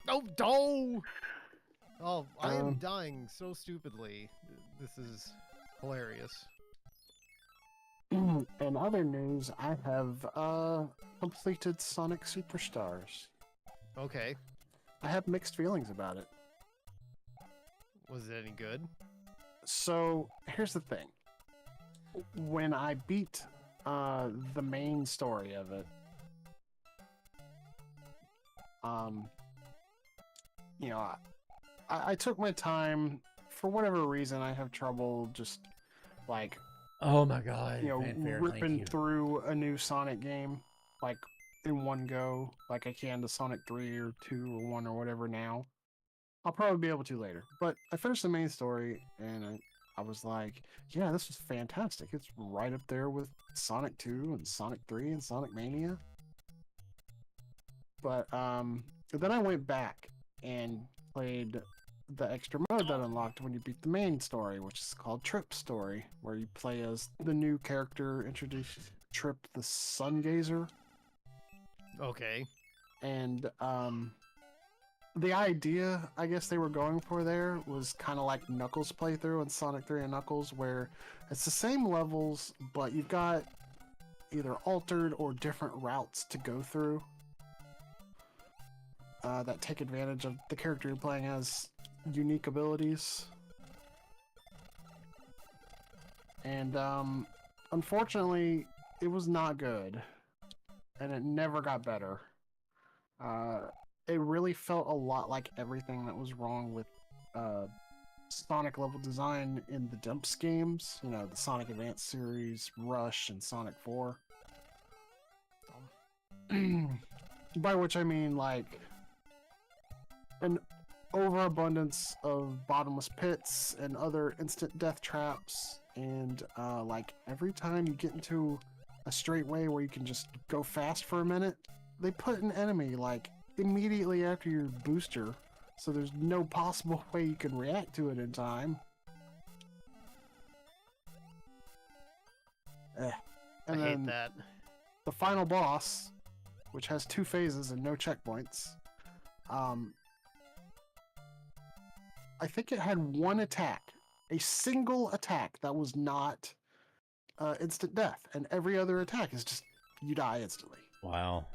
[SPEAKER 2] Oh, no! Oh, I am dying so stupidly. This is hilarious.
[SPEAKER 3] In other news, I have completed Sonic Superstars.
[SPEAKER 2] Okay.
[SPEAKER 3] I have mixed feelings about it.
[SPEAKER 2] Was it any good?
[SPEAKER 3] So, here's the thing. When I beat the main story of it, you know, I took my time. For whatever reason, I have trouble just, like...
[SPEAKER 1] Oh my god.
[SPEAKER 3] You know, ripping through a new Sonic game, like, in one go, like I can to Sonic 3 or 2 or 1 or whatever now. I'll probably be able to later. But I finished the main story, and I was like, yeah, this is fantastic. It's right up there with Sonic 2 and Sonic 3 and Sonic Mania. But then I went back and played the extra mode that unlocked when you beat the main story, which is called Trip Story, where you play as the new character introduced, Trip the Sun Gazer.
[SPEAKER 2] Okay.
[SPEAKER 3] And the idea I guess they were going for there was kind of like Knuckles playthrough in Sonic 3 and Knuckles, where it's the same levels, but you've got either altered or different routes to go through that take advantage of the character you're playing as unique abilities. And unfortunately, it was not good, and it never got better. It really felt a lot like everything that was wrong with Sonic level design in the Dumps games. You know, the Sonic Advance series, Rush, and Sonic 4. By which I mean, like, an overabundance of bottomless pits and other instant death traps, and like every time you get into a straightaway where you can just go fast for a minute, they put an enemy like immediately after your booster, so there's no possible way you can react to it in time. And
[SPEAKER 2] I hate that.
[SPEAKER 3] the final boss, which has 2 phases and no checkpoints, I think it had one attack, a single attack that was not instant death, and every other attack is just you die instantly.
[SPEAKER 1] Wow.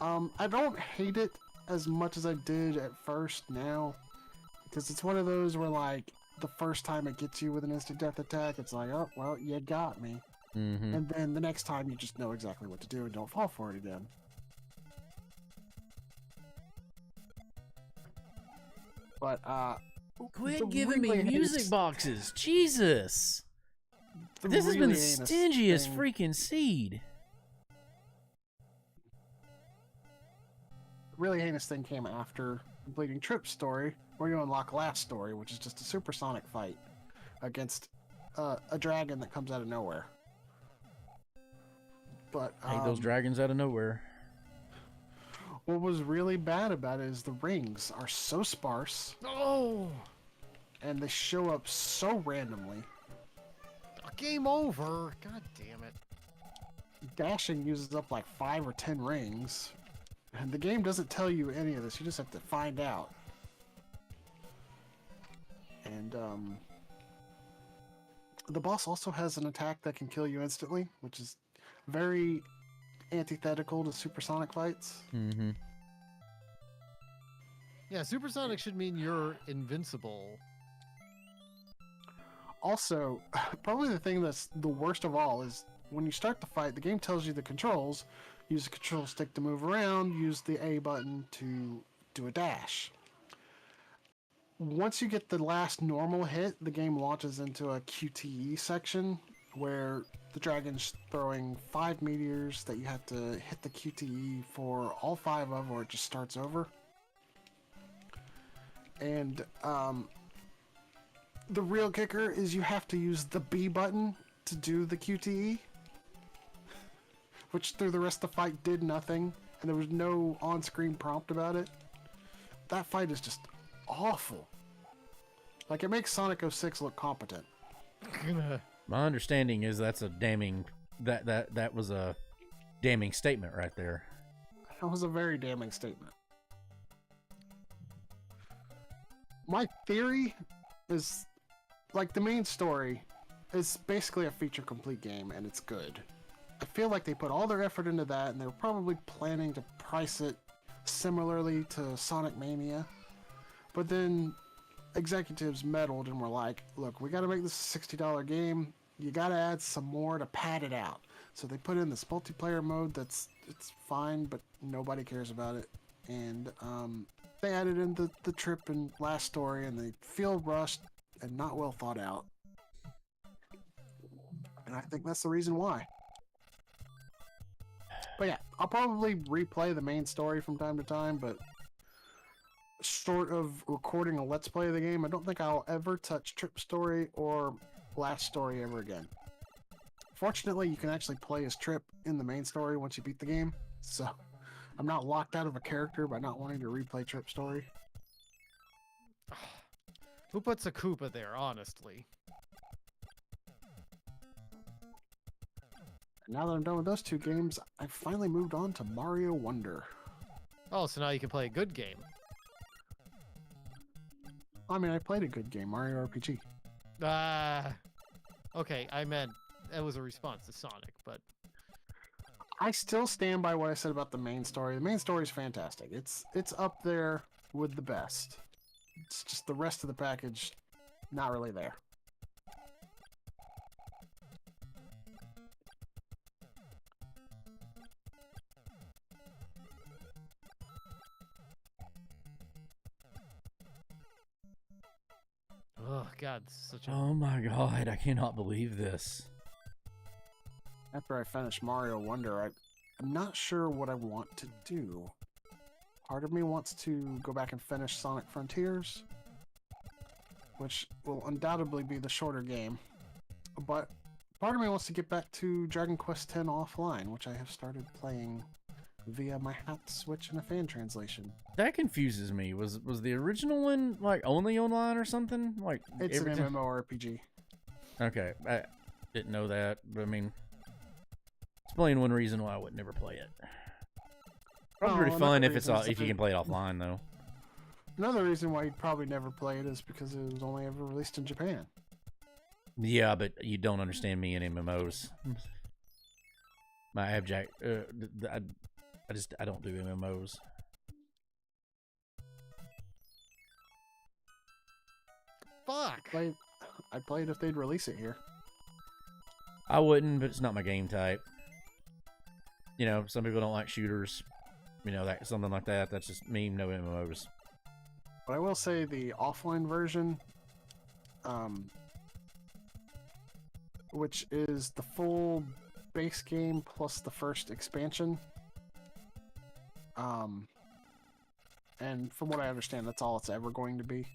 [SPEAKER 3] I don't hate it as much as I did at first now, because it's one of those where, like, the first time it gets you with an instant death attack, it's like, oh, well, you got me.
[SPEAKER 1] Mm-hmm.
[SPEAKER 3] And then the next time you just know exactly what to do and don't fall for it again. But,
[SPEAKER 1] Quit
[SPEAKER 3] the
[SPEAKER 1] giving me
[SPEAKER 3] really
[SPEAKER 1] music
[SPEAKER 3] heinous-
[SPEAKER 1] boxes. Jesus.
[SPEAKER 3] the
[SPEAKER 1] This has been
[SPEAKER 3] really
[SPEAKER 1] the
[SPEAKER 3] heinous
[SPEAKER 1] stingiest
[SPEAKER 3] thing-
[SPEAKER 1] freaking seed.
[SPEAKER 3] really heinous thing came after completing Trip's story, where you unlock Last Story, which is just a supersonic fight against a dragon that comes out of nowhere. But
[SPEAKER 1] I hate those dragons out of nowhere.
[SPEAKER 3] what was really bad about it is the rings are so sparse,
[SPEAKER 2] Oh,
[SPEAKER 3] and they show up so randomly.
[SPEAKER 2] game over. God damn it.
[SPEAKER 3] Dashing uses up like 5 or 10 rings, and the game doesn't tell you any of this. You just have to find out. And the boss also has an attack that can kill you instantly, which is very antithetical to supersonic fights.
[SPEAKER 1] Mm-hmm.
[SPEAKER 2] Yeah, supersonic should mean you're invincible.
[SPEAKER 3] Also, probably the thing that's the worst of all is when you start the fight, the game tells you the controls. Use the control stick to move around, use the A button to do a dash. Once you get the last normal hit, the game launches into a QTE section where the dragon's throwing 5 meteors that you have to hit the QTE for all 5 of, or it just starts over. And the real kicker is you have to use the B button to do the QTE, which through the rest of the fight did nothing, and there was no on-screen prompt about it. That fight is just awful. Like, it makes Sonic 06 look competent.
[SPEAKER 1] My understanding is that's a damning that was a damning statement right there.
[SPEAKER 3] That was a very damning statement. My theory is, like, the main story is basically a feature complete game, and it's good. I feel like they put all their effort into that, and they were probably planning to price it similarly to Sonic Mania. But then executives meddled and were like, look, we gotta make this a $60 game. You gotta add some more to pad it out. So they put in this multiplayer mode it's fine, but nobody cares about it. And they added in the Trip and Last Story, and they feel rushed and not well thought out. And I think that's the reason why. But yeah, I'll probably replay the main story from time to time, but short of recording a Let's Play of the game, I don't think I'll ever touch Trip Story or Last Story ever again. Fortunately, you can actually play as Trip in the main story once you beat the game, so I'm not locked out of a character by not wanting to replay Trip Story.
[SPEAKER 2] Who puts a Koopa there, honestly?
[SPEAKER 3] And now that I'm done with those 2 games, I've finally moved on to Mario Wonder.
[SPEAKER 2] Oh, so now you can play a good game.
[SPEAKER 3] I mean, I played a good game, Mario RPG.
[SPEAKER 2] Ah, okay. I meant that was a response to Sonic, but
[SPEAKER 3] I still stand by what I said about the main story. The main story is fantastic. It's up there with the best. It's just the rest of the package, not really there.
[SPEAKER 2] oh god, this is such a
[SPEAKER 1] Oh my god, I cannot believe this.
[SPEAKER 3] After I finish Mario Wonder, I'm not sure what I want to do. Part of me wants to go back and finish Sonic Frontiers, which will undoubtedly be the shorter game. But part of me wants to get back to Dragon Quest X offline, which I have started playing via my hat Switch and a fan translation.
[SPEAKER 1] That confuses me. Was the original one like only online or something? Like
[SPEAKER 3] It's an
[SPEAKER 1] every time?
[SPEAKER 3] MMORPG.
[SPEAKER 1] Okay, I didn't know that, but I mean, explain one reason why I would never play it. Probably pretty fun if if you can play it offline though.
[SPEAKER 3] Another reason why you'd probably never play it is because it was only ever released in Japan.
[SPEAKER 1] Yeah, but you don't understand me in MMOs. My abject, I don't do MMOs.
[SPEAKER 2] fuck.
[SPEAKER 3] I'd play it if they'd release it here.
[SPEAKER 1] I wouldn't, but it's not my game type. You know, some people don't like shooters. You know, that something like that. That's just me. No MMOs.
[SPEAKER 3] But I will say the offline version, which is the full base game plus the first expansion. And from what I understand, that's all it's ever going to be.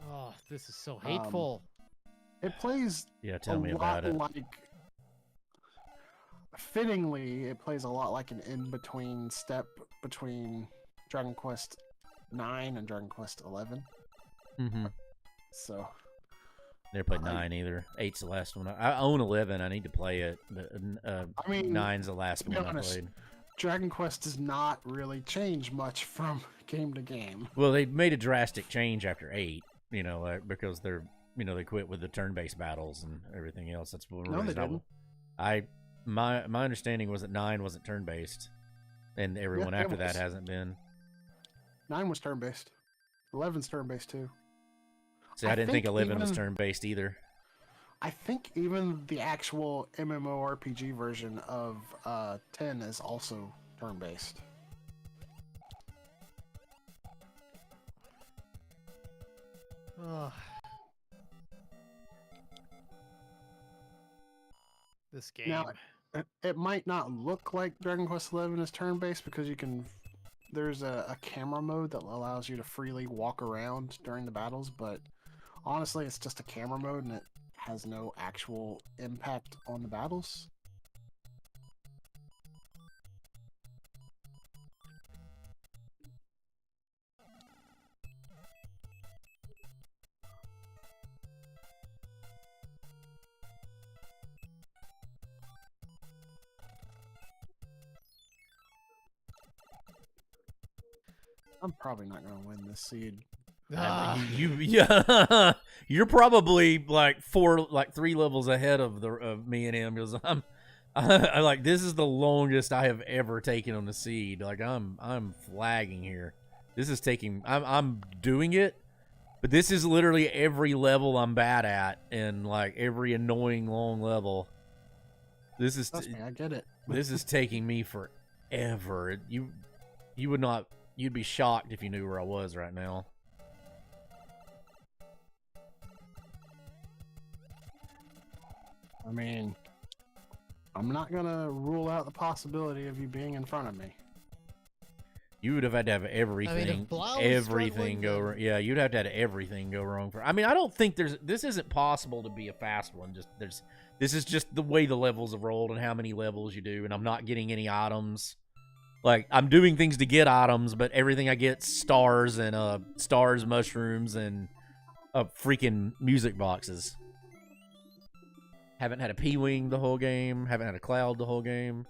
[SPEAKER 2] Oh, this is so hateful.
[SPEAKER 3] It plays
[SPEAKER 1] Yeah, tell me about it.
[SPEAKER 3] like, fittingly, it plays a lot like an in-between step between Dragon Quest 9 and Dragon Quest 11.
[SPEAKER 1] Mm-hmm.
[SPEAKER 3] So
[SPEAKER 1] Never played 9 either. 8's the last one. I own 11. I need to play it, but
[SPEAKER 3] I mean,
[SPEAKER 1] 9's the last
[SPEAKER 3] to be
[SPEAKER 1] one I
[SPEAKER 3] honest,
[SPEAKER 1] played.
[SPEAKER 3] Dragon Quest does not really change much from game to game.
[SPEAKER 1] Well, they made a drastic change after 8. You know, because they're they quit with the turn-based battles and everything else. That's one
[SPEAKER 3] No, they
[SPEAKER 1] reason
[SPEAKER 3] didn't.
[SPEAKER 1] my understanding was that 9 wasn't turn-based, and everyone
[SPEAKER 3] it
[SPEAKER 1] after that
[SPEAKER 3] was.
[SPEAKER 1] hasn't been.
[SPEAKER 3] 9 was turn-based. 11's turn-based too.
[SPEAKER 1] See, I didn't think 11 was
[SPEAKER 3] even-
[SPEAKER 1] turn-based either.
[SPEAKER 3] I think even the actual MMORPG version of 10 is also turn-based.
[SPEAKER 2] Ugh. This game.
[SPEAKER 3] Now, it might not look like Dragon Quest 11 is turn-based because there's a camera mode that allows you to freely walk around during the battles, but honestly, it's just a camera mode and it has no actual impact on the battles. I'm probably not going to win this seed.
[SPEAKER 2] Ah.
[SPEAKER 1] Yeah, you're probably like 3 levels ahead of me and him because I like this is the longest I have ever taken on the seed. Like I'm flagging here. This is taking. I'm doing it, but this is literally every level I'm bad at and like every annoying long level. This is
[SPEAKER 3] Trust me, I get it.
[SPEAKER 1] this is taking me forever. You would not. You'd be shocked if you knew where I was right now.
[SPEAKER 3] I mean, I'm not going to rule out the possibility of you being in front of me.
[SPEAKER 1] You would have had to have everything,
[SPEAKER 2] Blau was
[SPEAKER 1] everything
[SPEAKER 2] struggling,
[SPEAKER 1] go
[SPEAKER 2] then-
[SPEAKER 1] wrong. Yeah, you'd have to have everything go wrong for. I mean, I don't think this isn't possible to be a fast one. This is just the way the levels have rolled and how many levels you do, and I'm not getting any items. Like I'm doing things to get items, but everything I get stars and stars, mushrooms, and freaking music boxes. Haven't had a P-wing the whole game. Haven't had a cloud the whole game,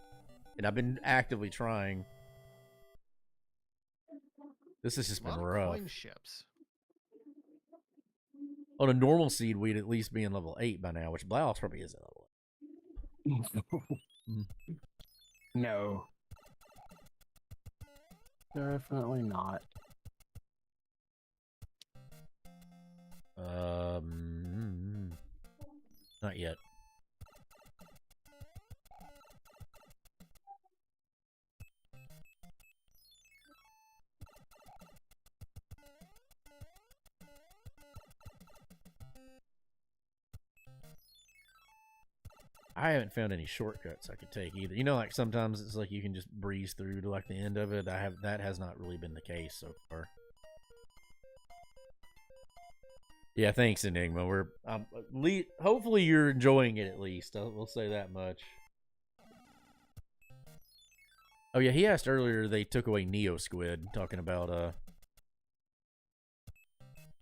[SPEAKER 1] and I've been actively trying. This has just
[SPEAKER 2] A
[SPEAKER 1] been
[SPEAKER 2] lot of
[SPEAKER 1] rough.
[SPEAKER 2] coin ships.
[SPEAKER 1] On a normal seed, we'd at least be in level 8 by now, which Blauhouse probably is at level 8.
[SPEAKER 3] No. Definitely not.
[SPEAKER 1] Not yet. I haven't found any shortcuts I could take either. You know, like sometimes it's like you can just breeze through to like the end of it. That has not really been the case so far. Yeah, thanks, Enigma. We're hopefully you're enjoying it at least. We'll say that much. Oh yeah, he asked earlier. They took away Neo Squid, talking about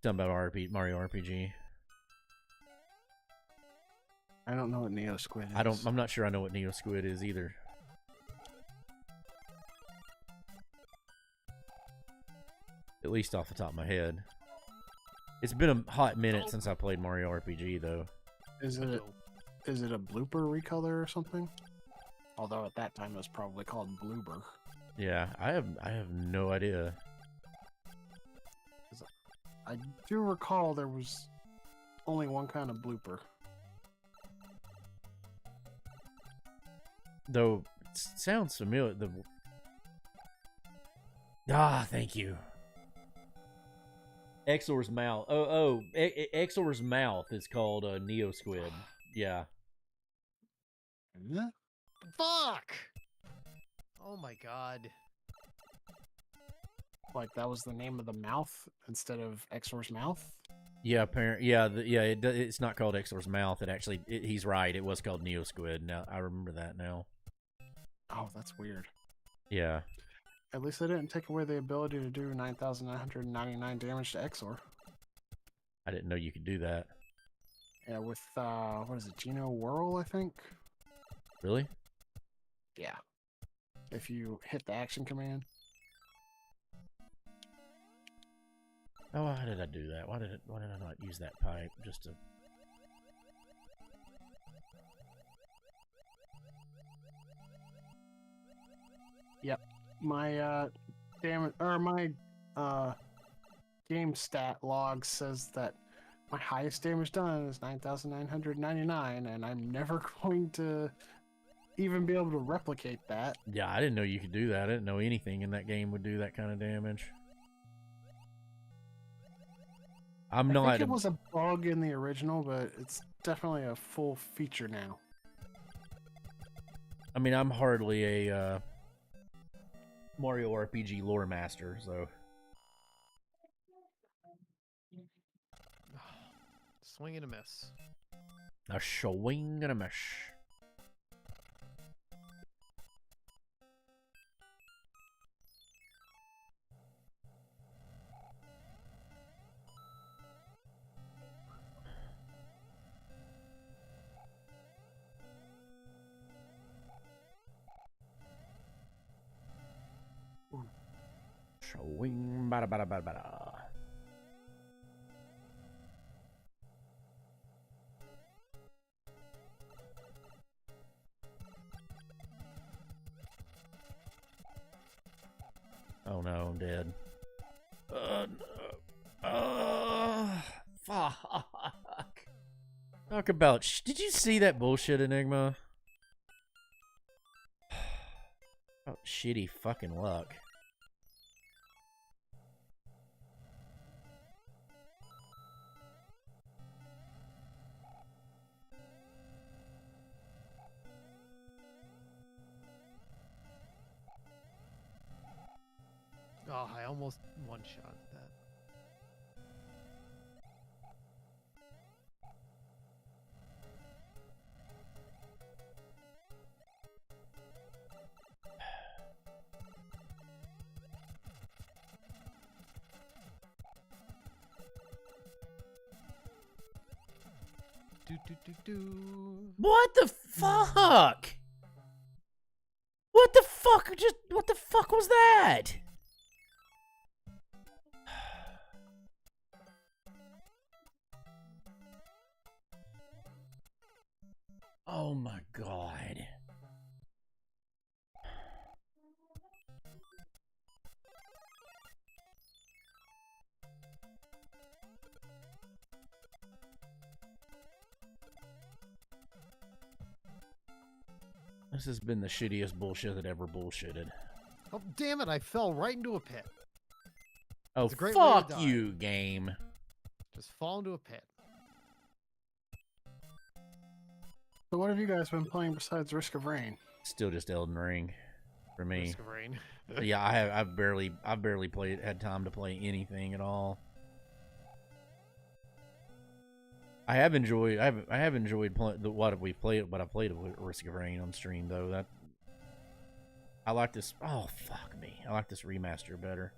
[SPEAKER 1] Mario RPG.
[SPEAKER 3] I don't know what Neo Squid is.
[SPEAKER 1] I'm not sure I know what Neo Squid is either. At least off the top of my head. It's been a hot minute since I played Mario RPG, though.
[SPEAKER 3] Is it a blooper recolor or something? Although at that time it was probably called Bloober.
[SPEAKER 1] Yeah, I have no idea.
[SPEAKER 3] I do recall there was only one kind of blooper.
[SPEAKER 1] Though it sounds familiar. Thank you. Exor's mouth. Exor's mouth is called Neo Squid. Yeah.
[SPEAKER 3] Huh?
[SPEAKER 2] Fuck! Oh my god.
[SPEAKER 3] Like that was the name of the mouth instead of Exor's mouth?
[SPEAKER 1] Yeah, apparently. Yeah, it's not called Exor's mouth. He's right. It was called Neo Squid. Now I remember that now.
[SPEAKER 3] Oh, that's weird.
[SPEAKER 1] Yeah.
[SPEAKER 3] At least they didn't take away the ability to do 9,999 damage to Exor.
[SPEAKER 1] I didn't know you could do that.
[SPEAKER 3] Yeah, with what is it, Geno Whirl, I think?
[SPEAKER 1] Really?
[SPEAKER 3] Yeah. If you hit the action command.
[SPEAKER 1] Oh, how did I do that? Why did I not use that pipe just to?
[SPEAKER 3] Yep. My damage or my game stat log says that my highest damage done is 9,999, and I'm never going to even be able to replicate that.
[SPEAKER 1] Yeah, I didn't know you could do that. I didn't know anything in that game would do that kind of damage. I
[SPEAKER 3] think it was a bug in the original, but it's definitely a full feature now.
[SPEAKER 1] I mean, I'm hardly a Mario RPG lore master, so.
[SPEAKER 2] Swing and a miss.
[SPEAKER 1] A swing and a miss. Swing, bada bada bada bada. Oh no, I'm dead. Fuck. Talk about. Did you see that bullshit, Enigma? Oh, shitty fucking luck.
[SPEAKER 2] Oh, I almost one-shot that.
[SPEAKER 1] What the fuck? What the fuck? What the fuck was that? Oh my god. This has been the shittiest bullshit that ever bullshitted.
[SPEAKER 2] Oh, damn it, I fell right into a pit.
[SPEAKER 1] Oh,
[SPEAKER 2] It's a great way to
[SPEAKER 1] fuck
[SPEAKER 2] die.
[SPEAKER 1] you, game.
[SPEAKER 2] Just fall into a pit.
[SPEAKER 3] So what have you guys been playing besides Risk of Rain?
[SPEAKER 1] Still just Elden Ring for me.
[SPEAKER 2] Risk of Rain.
[SPEAKER 1] Yeah, I've barely had time to play anything at all. I have enjoyed playing what we played, but I played Risk of Rain on stream though. That I like this. Oh fuck me! I like this remaster better.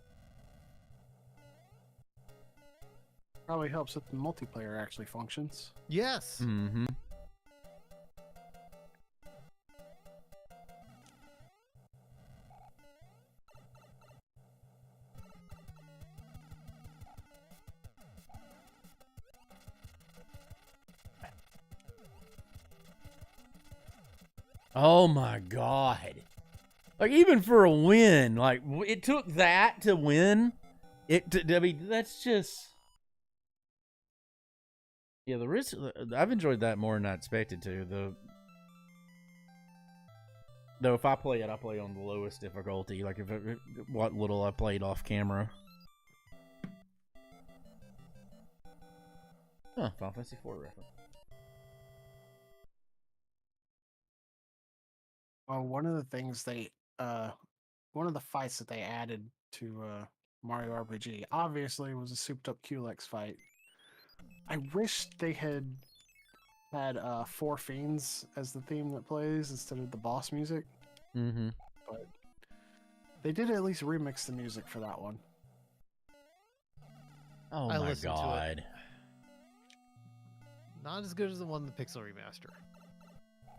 [SPEAKER 3] Probably helps if the multiplayer actually functions.
[SPEAKER 2] Yes.
[SPEAKER 1] Mm-hmm. Oh my god. Like, even for a win, like, it took that to win. I mean, that's just... Yeah, the risk... I've enjoyed that more than I expected to. Though, if I play it, I play on the lowest difficulty. Like, what little I played off camera. Huh, Final Fantasy IV reference.
[SPEAKER 3] One of the things one of the fights that they added to Mario RPG obviously was a souped-up Culex fight. I wish they had 4 Fiends as the theme that plays instead of the boss music.
[SPEAKER 1] Mm-hmm.
[SPEAKER 3] But they did at least remix the music for that one.
[SPEAKER 1] Oh
[SPEAKER 2] I
[SPEAKER 1] my
[SPEAKER 2] listened to it.
[SPEAKER 1] god.
[SPEAKER 2] Not as good as the one in the Pixel Remaster.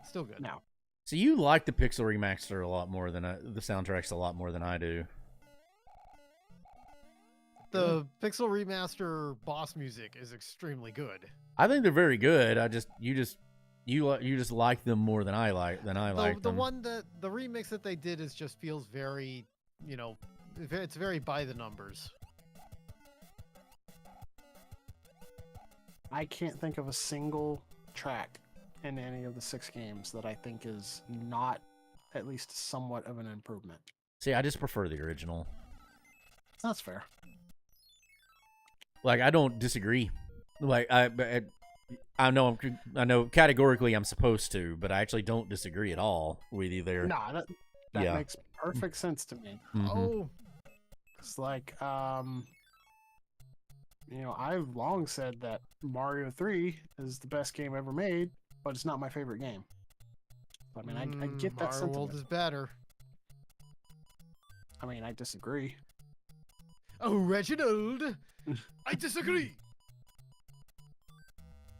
[SPEAKER 2] Still good.
[SPEAKER 3] No.
[SPEAKER 1] So you like the Pixel Remaster a lot more than the soundtracks a lot more than I do.
[SPEAKER 2] The Pixel Remaster boss music is extremely good.
[SPEAKER 1] I think they're very good. You just like them more than I like
[SPEAKER 2] The
[SPEAKER 1] them.
[SPEAKER 2] the remix that they did just feels very, it's very by the numbers.
[SPEAKER 3] I can't think of a single track in any of the 6 games that I think is not at least somewhat of an improvement.
[SPEAKER 1] See, I just prefer the original.
[SPEAKER 3] That's fair.
[SPEAKER 1] Like, I don't disagree. Like, I know categorically I'm supposed to, but I actually don't disagree at all with you there.
[SPEAKER 3] Nah, that
[SPEAKER 1] Yeah.
[SPEAKER 3] makes perfect sense to me.
[SPEAKER 1] Mhm.
[SPEAKER 2] Oh,
[SPEAKER 3] It's like, I've long said that Mario 3 is the best game ever made, but it's not my favorite game. I mean, I get that
[SPEAKER 2] Mario
[SPEAKER 3] sentiment.
[SPEAKER 2] World is better.
[SPEAKER 3] I mean, I disagree.
[SPEAKER 2] Oh, Reginald, I disagree.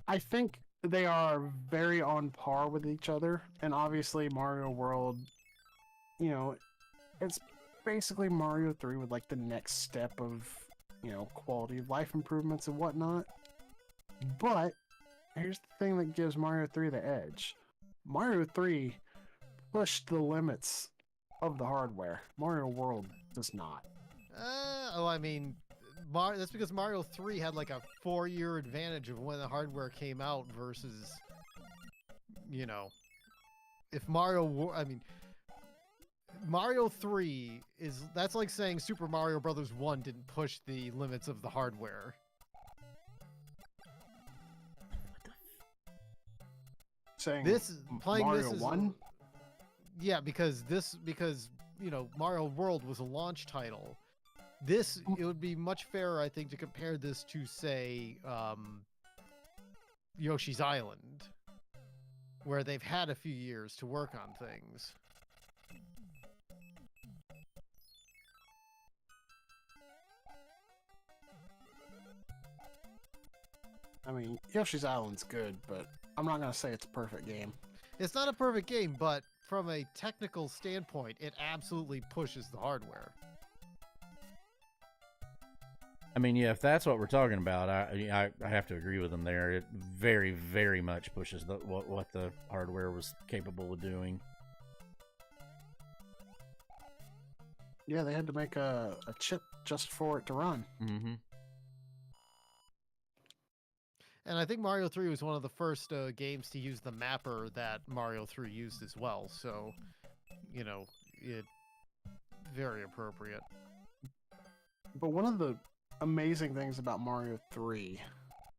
[SPEAKER 3] I think they are very on par with each other, and obviously Mario World, it's basically Mario 3 with like the next step of, quality of life improvements and whatnot. But here's the thing that gives Mario 3 the edge. Mario 3 pushed the limits of the hardware. Mario World does not.
[SPEAKER 2] I mean, that's because Mario 3 had like a 4-year advantage of when the hardware came out versus, if Mario 3 that's like saying Super Mario Brothers 1 didn't push the limits of the hardware.
[SPEAKER 3] Saying
[SPEAKER 2] Playing this
[SPEAKER 3] Mario
[SPEAKER 2] is
[SPEAKER 3] 1?
[SPEAKER 2] Yeah, because Mario World was a launch title. It would be much fairer, I think, to compare this to, say, Yoshi's Island, where they've had a few years to work on things.
[SPEAKER 3] I mean, Yoshi's Island's good, but I'm not going to say it's a perfect game.
[SPEAKER 2] It's not a perfect game, but from a technical standpoint, it absolutely pushes the hardware.
[SPEAKER 1] I mean, yeah, if that's what we're talking about, I have to agree with them there. It very, very much pushes what the hardware was capable of doing.
[SPEAKER 3] Yeah, they had to make a chip just for it to run.
[SPEAKER 1] Mm-hmm.
[SPEAKER 2] And I think Mario 3 was one of the first games to use the mapper that Mario 3 used as well. So, you know, it very appropriate.
[SPEAKER 3] But one of the amazing things about Mario 3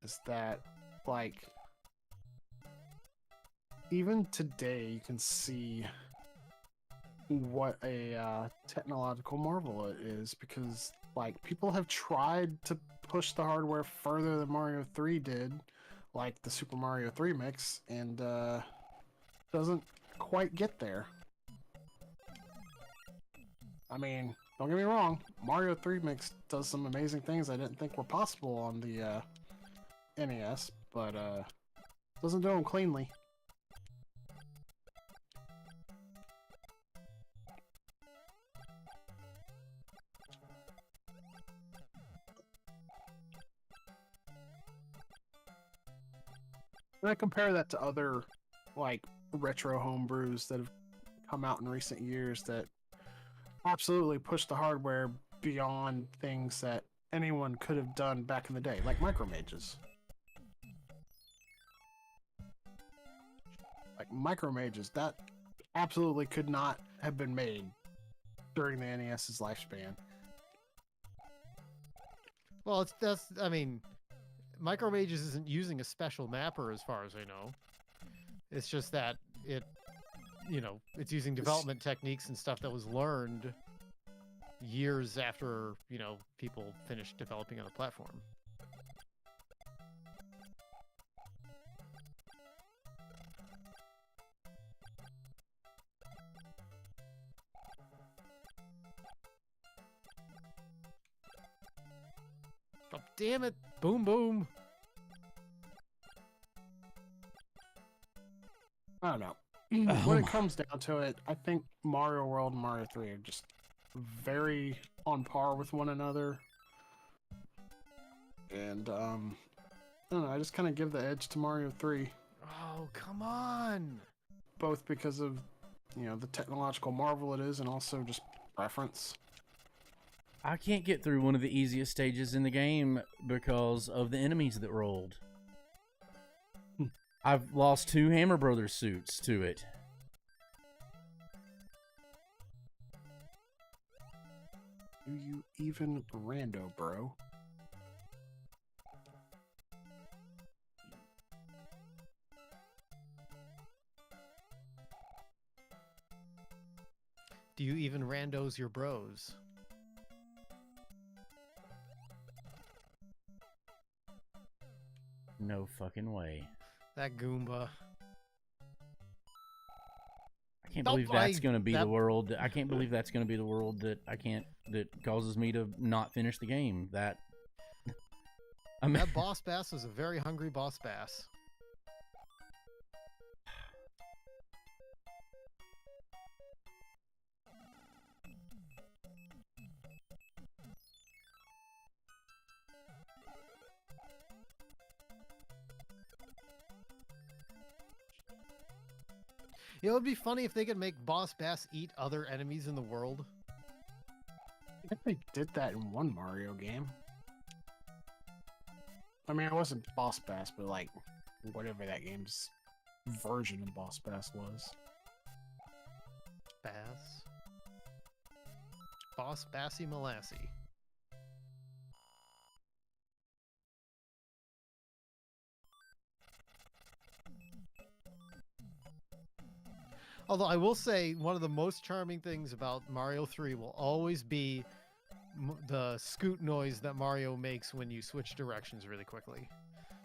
[SPEAKER 3] is that, like, even today you can see what a technological marvel it is, because, like, people have tried to push the hardware further than Mario 3 did, like the Super Mario 3 mix, and doesn't quite get there. I mean, don't get me wrong, Mario 3 Mix does some amazing things I didn't think were possible on the NES, but doesn't do them cleanly. And I compare that to other, like, retro homebrews that have come out in recent years that absolutely push the hardware beyond things that anyone could have done back in the day, like micromages. Like micromages, that absolutely could not have been made during the NES's lifespan.
[SPEAKER 2] Well, I mean, Micromages isn't using a special mapper as far as I know. It's just that it's using development techniques and stuff that was learned years after, people finished developing on the platform. Oh, damn it. Boom, boom.
[SPEAKER 3] I don't know. When it comes down to it, I think Mario World and Mario 3 are just very on par with one another. And, I don't know, I just kind of give the edge to Mario 3.
[SPEAKER 2] Oh, come on.
[SPEAKER 3] Both because of, the technological marvel it is, and also just preference.
[SPEAKER 1] I can't get through one of the easiest stages in the game because of the enemies that rolled. I've lost 2 Hammer Brothers suits to it.
[SPEAKER 3] Do you even rando, bro?
[SPEAKER 2] Do you even randos your bros?
[SPEAKER 1] No fucking way.
[SPEAKER 2] That Goomba.
[SPEAKER 1] I can't believe that's going to be the world. I can't believe that's going to be the world that that causes me to not finish the game. That
[SPEAKER 2] boss bass was a very hungry boss bass. It would be funny if they could make Boss Bass eat other enemies in the world.
[SPEAKER 3] I think they did that in one Mario game. I mean, it wasn't Boss Bass, but like, whatever that game's version of Boss Bass was.
[SPEAKER 2] Bass? Boss Bassy Molassy. Although I will say one of the most charming things about Mario 3 will always be the scoot noise that Mario makes when you switch directions really quickly.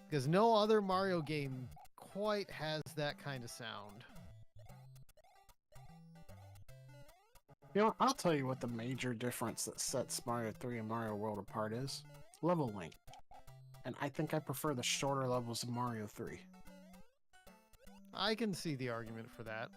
[SPEAKER 2] Because no other Mario game quite has that kind of sound.
[SPEAKER 3] I'll tell you what the major difference that sets Mario 3 and Mario World apart is. Level length. And I think I prefer the shorter levels of Mario 3.
[SPEAKER 2] I can see the argument for that.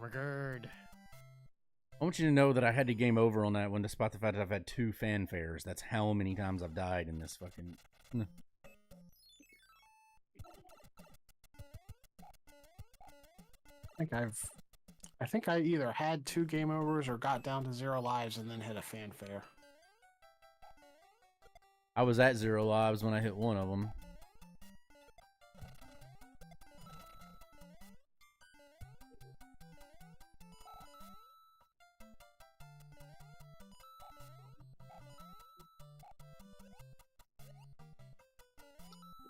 [SPEAKER 2] Armageddon.
[SPEAKER 1] I want you to know that I had to game over on that one, despite the fact that I've had 2 fanfares. That's how many times I've died in this fucking...
[SPEAKER 3] I think I either had 2 game overs or got down to 0 lives and then hit a fanfare.
[SPEAKER 1] I was at 0 lives when I hit one of them.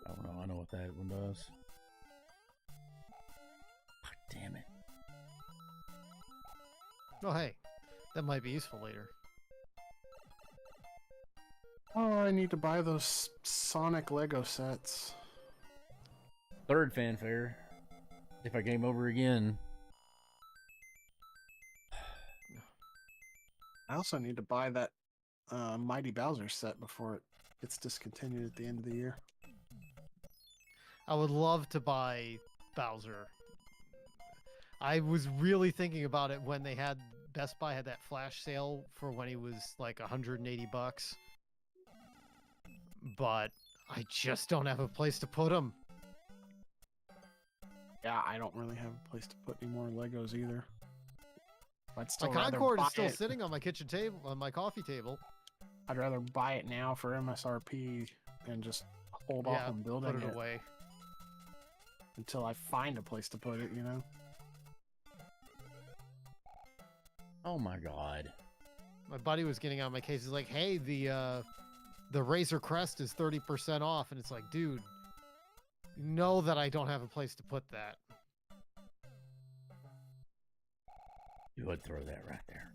[SPEAKER 1] Oh no, I know what that one does. God damn it.
[SPEAKER 2] Oh, hey. That might be useful later.
[SPEAKER 3] Oh, I need to buy those Sonic Lego sets.
[SPEAKER 1] 3rd fanfare. If I game over again.
[SPEAKER 3] I also need to buy that Mighty Bowser set before it gets discontinued at the end of the year.
[SPEAKER 2] I would love to buy Bowser. I was really thinking about it when they had Best Buy had that flash sale for when he was like $180. But I just don't have a place to put him.
[SPEAKER 3] Yeah, I don't really have a place to put any more Legos either. I'd
[SPEAKER 2] My
[SPEAKER 3] still rather
[SPEAKER 2] Concorde
[SPEAKER 3] buy
[SPEAKER 2] is still
[SPEAKER 3] it.
[SPEAKER 2] sitting on my kitchen table, on my coffee table.
[SPEAKER 3] I'd rather buy it now for MSRP and just hold off on building
[SPEAKER 2] put it away.
[SPEAKER 3] until I find a place to put it, you know?
[SPEAKER 1] Oh my god.
[SPEAKER 2] My buddy was getting on my case. He's like, "Hey, the Razor Crest is 30% off," and it's like, dude, you know that I don't have a place to put that.
[SPEAKER 1] You would throw that right there.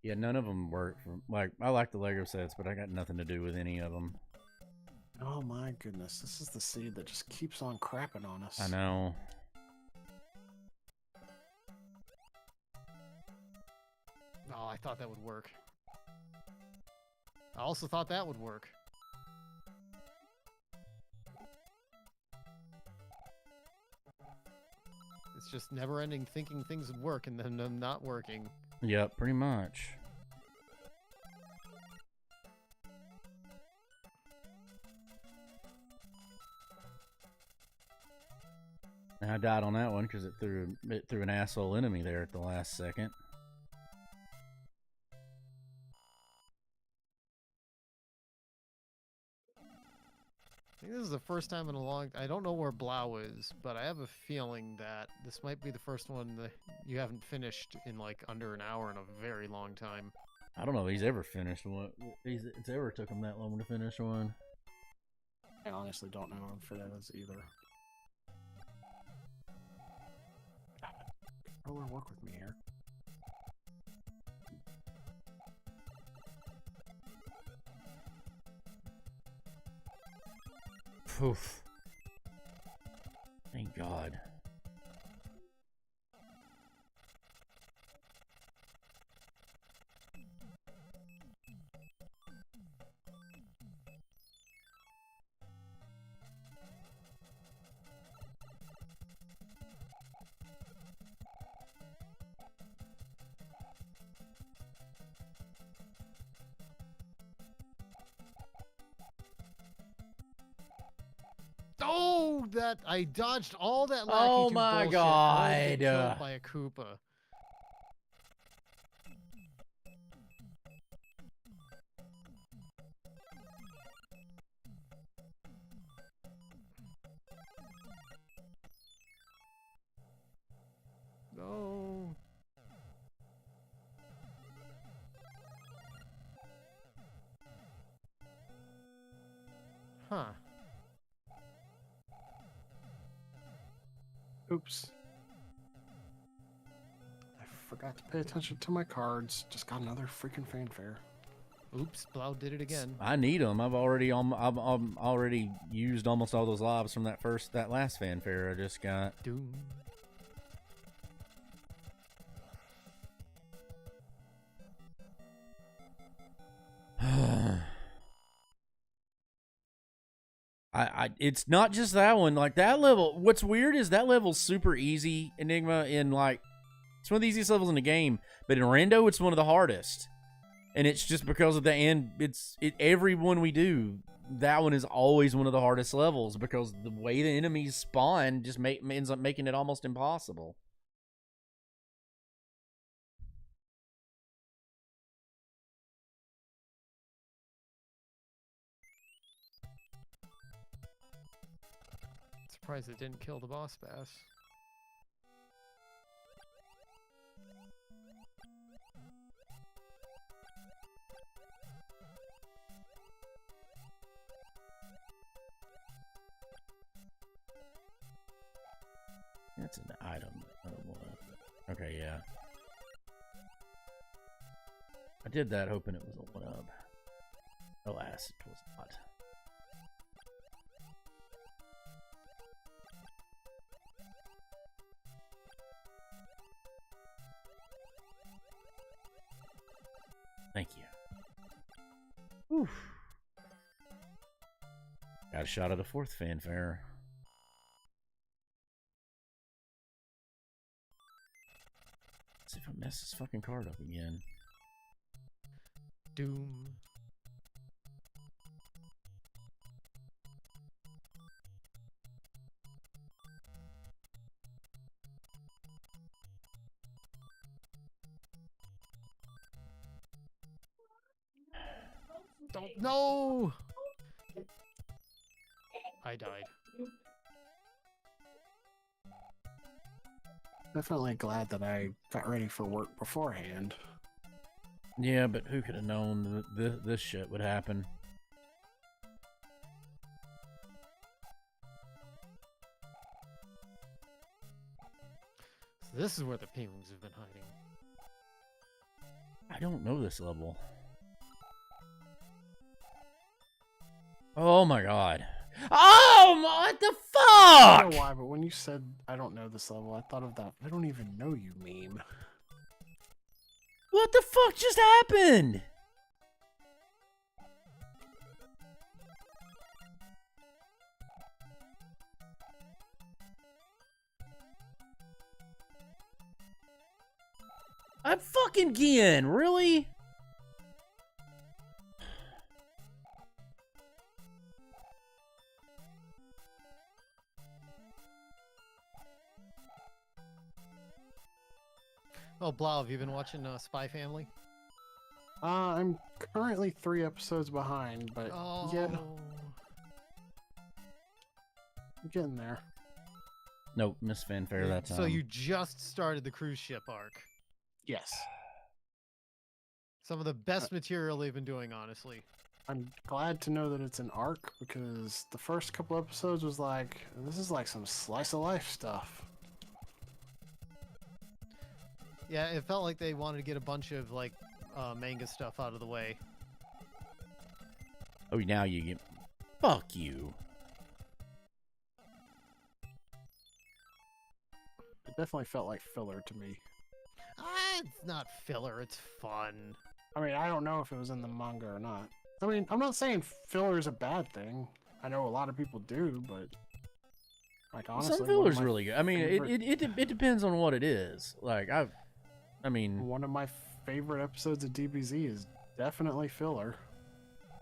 [SPEAKER 1] Yeah, none of them work. Like, I like the Lego sets, but I got nothing to do with any of them.
[SPEAKER 3] Oh my goodness, this is the seed that just keeps on crapping on us.
[SPEAKER 1] I know.
[SPEAKER 2] Oh, I thought that would work. I also thought that would work. It's just never-ending thinking things would work and then them not working.
[SPEAKER 1] Yep, pretty much. And I died on that one because it threw an asshole enemy there at the last second.
[SPEAKER 2] I think this is the first time in a long... I don't know where Blau is, but I have a feeling that this might be the first one that you haven't finished in like under an hour in a very long time.
[SPEAKER 1] I don't know if he's ever finished one. It's ever took him that long to finish one.
[SPEAKER 3] I honestly don't know if it is either. Controller, work with me here.
[SPEAKER 1] Poof. Thank God.
[SPEAKER 2] Oh, that I dodged all that.
[SPEAKER 1] Oh
[SPEAKER 2] Lackey
[SPEAKER 1] my
[SPEAKER 2] bullshit.
[SPEAKER 1] God.
[SPEAKER 2] I was killed by a Koopa. No. Huh.
[SPEAKER 3] Oops. I forgot to pay attention to my cards. Just got another freaking fanfare.
[SPEAKER 2] Oops, Blau did it again.
[SPEAKER 1] I need them. I've already used almost all those lives from that last fanfare I just got.
[SPEAKER 2] Doom.
[SPEAKER 1] It's not just that one. Like that level. What's weird is that level's super easy, Enigma. In like, it's one of the easiest levels in the game. But in Rando, it's one of the hardest. And it's just because of the end. Every one we do, that one is always one of the hardest levels because the way the enemies spawn just ends up making it almost impossible.
[SPEAKER 2] Surprised it didn't kill the boss bass.
[SPEAKER 1] That's an item. Okay, yeah. I did that hoping it was a 1-up. Alas, it was not. Thank you. Oof. Got a shot of the 4th fanfare. Let's see if I mess this fucking card up again.
[SPEAKER 2] Doom. Don't. No! I died.
[SPEAKER 3] Definitely glad that I got ready for work beforehand.
[SPEAKER 1] Yeah, but who could have known this shit would happen?
[SPEAKER 2] So this is where the penguins have been hiding.
[SPEAKER 1] I don't know this level. Oh my god. Oh, what the fuck?
[SPEAKER 3] I don't know why, but when you said I don't know this level, I thought of that I don't even know you meme.
[SPEAKER 1] What the fuck just happened? I'm fucking Gian, really?
[SPEAKER 2] Oh, Blau, have you been watching Spy Family?
[SPEAKER 3] I'm currently 3 episodes behind, but
[SPEAKER 2] Oh.
[SPEAKER 3] yeah, I'm getting there.
[SPEAKER 1] Nope, Miss Fanfare that time.
[SPEAKER 2] So you just started the cruise ship arc.
[SPEAKER 3] Yes.
[SPEAKER 2] Some of the best material they've been doing, honestly.
[SPEAKER 3] I'm glad to know that it's an arc because the first couple episodes was like, this is like some slice of life stuff.
[SPEAKER 2] Yeah, it felt like they wanted to get a bunch of like manga stuff out of the way.
[SPEAKER 1] Oh, now you get... Fuck you.
[SPEAKER 3] It definitely felt like filler to me.
[SPEAKER 2] It's not filler, it's fun.
[SPEAKER 3] I mean, I don't know if it was in the manga or not. I mean, I'm not saying filler is a bad thing. I know a lot of people do, but like honestly,
[SPEAKER 1] some filler's really good. I mean, it depends on what it is. Like I mean,
[SPEAKER 3] one of my favorite episodes of DBZ is definitely filler.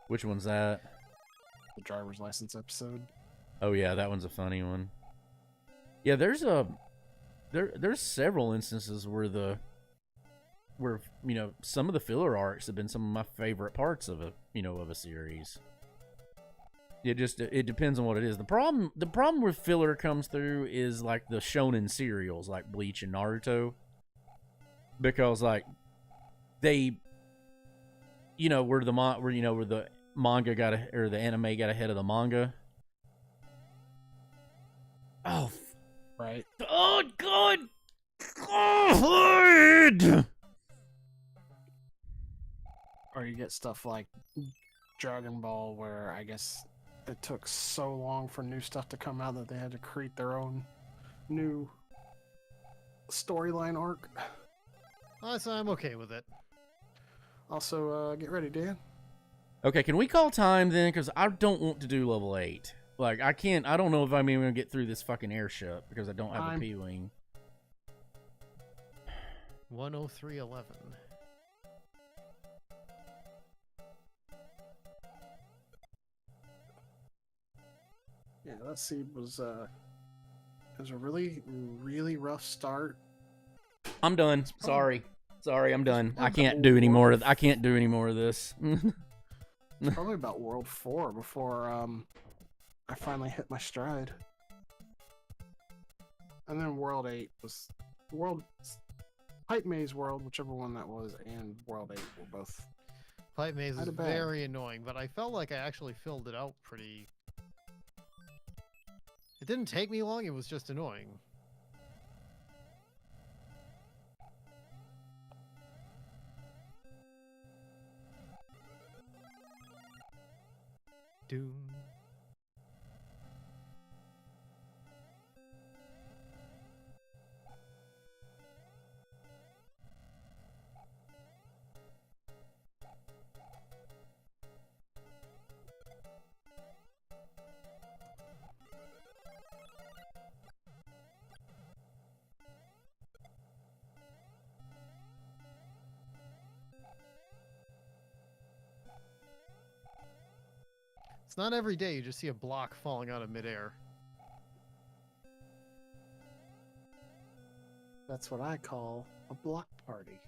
[SPEAKER 1] Which one's that?
[SPEAKER 3] The driver's license episode.
[SPEAKER 1] Oh yeah, that one's a funny one. Yeah, there's several instances where some of the filler arcs have been some of my favorite parts of a series. It depends on what it is. The problem with filler comes through is like the shonen serials like Bleach and Naruto, because like they where the manga or the anime got ahead of the manga. Oh,
[SPEAKER 3] right.
[SPEAKER 1] Oh God! God!
[SPEAKER 3] Or you get stuff like Dragon Ball, where I guess it took so long for new stuff to come out that they had to create their own new storyline arc.
[SPEAKER 2] So I'm okay with it.
[SPEAKER 3] Also, get ready, Dan.
[SPEAKER 1] Okay, can we call time then? Because I don't want to do level 8. Like, I can't. I don't know if I'm even gonna get through this fucking airship because I don't have a
[SPEAKER 3] I'm-
[SPEAKER 1] P-wing.
[SPEAKER 2] 103.11.
[SPEAKER 3] Yeah, that seed was it was a really, really rough start.
[SPEAKER 1] I'm done.
[SPEAKER 3] probably-
[SPEAKER 1] Sorry, I'm done. I
[SPEAKER 3] probably
[SPEAKER 1] can't
[SPEAKER 3] about
[SPEAKER 1] do any more.
[SPEAKER 3] World
[SPEAKER 1] I can't do any more of this.
[SPEAKER 3] It's probably about World 4 before I finally hit my stride. And then World 8 was Pipe Maze World, whichever one that was, and World 8 were both.
[SPEAKER 2] Pipe maze is
[SPEAKER 3] Not a bad.
[SPEAKER 2] very annoying, but I felt like I actually filled it out pretty. It didn't take me long. It was just annoying. Doom. It's not every day you just see a block falling out of midair.
[SPEAKER 3] That's what I call a block party.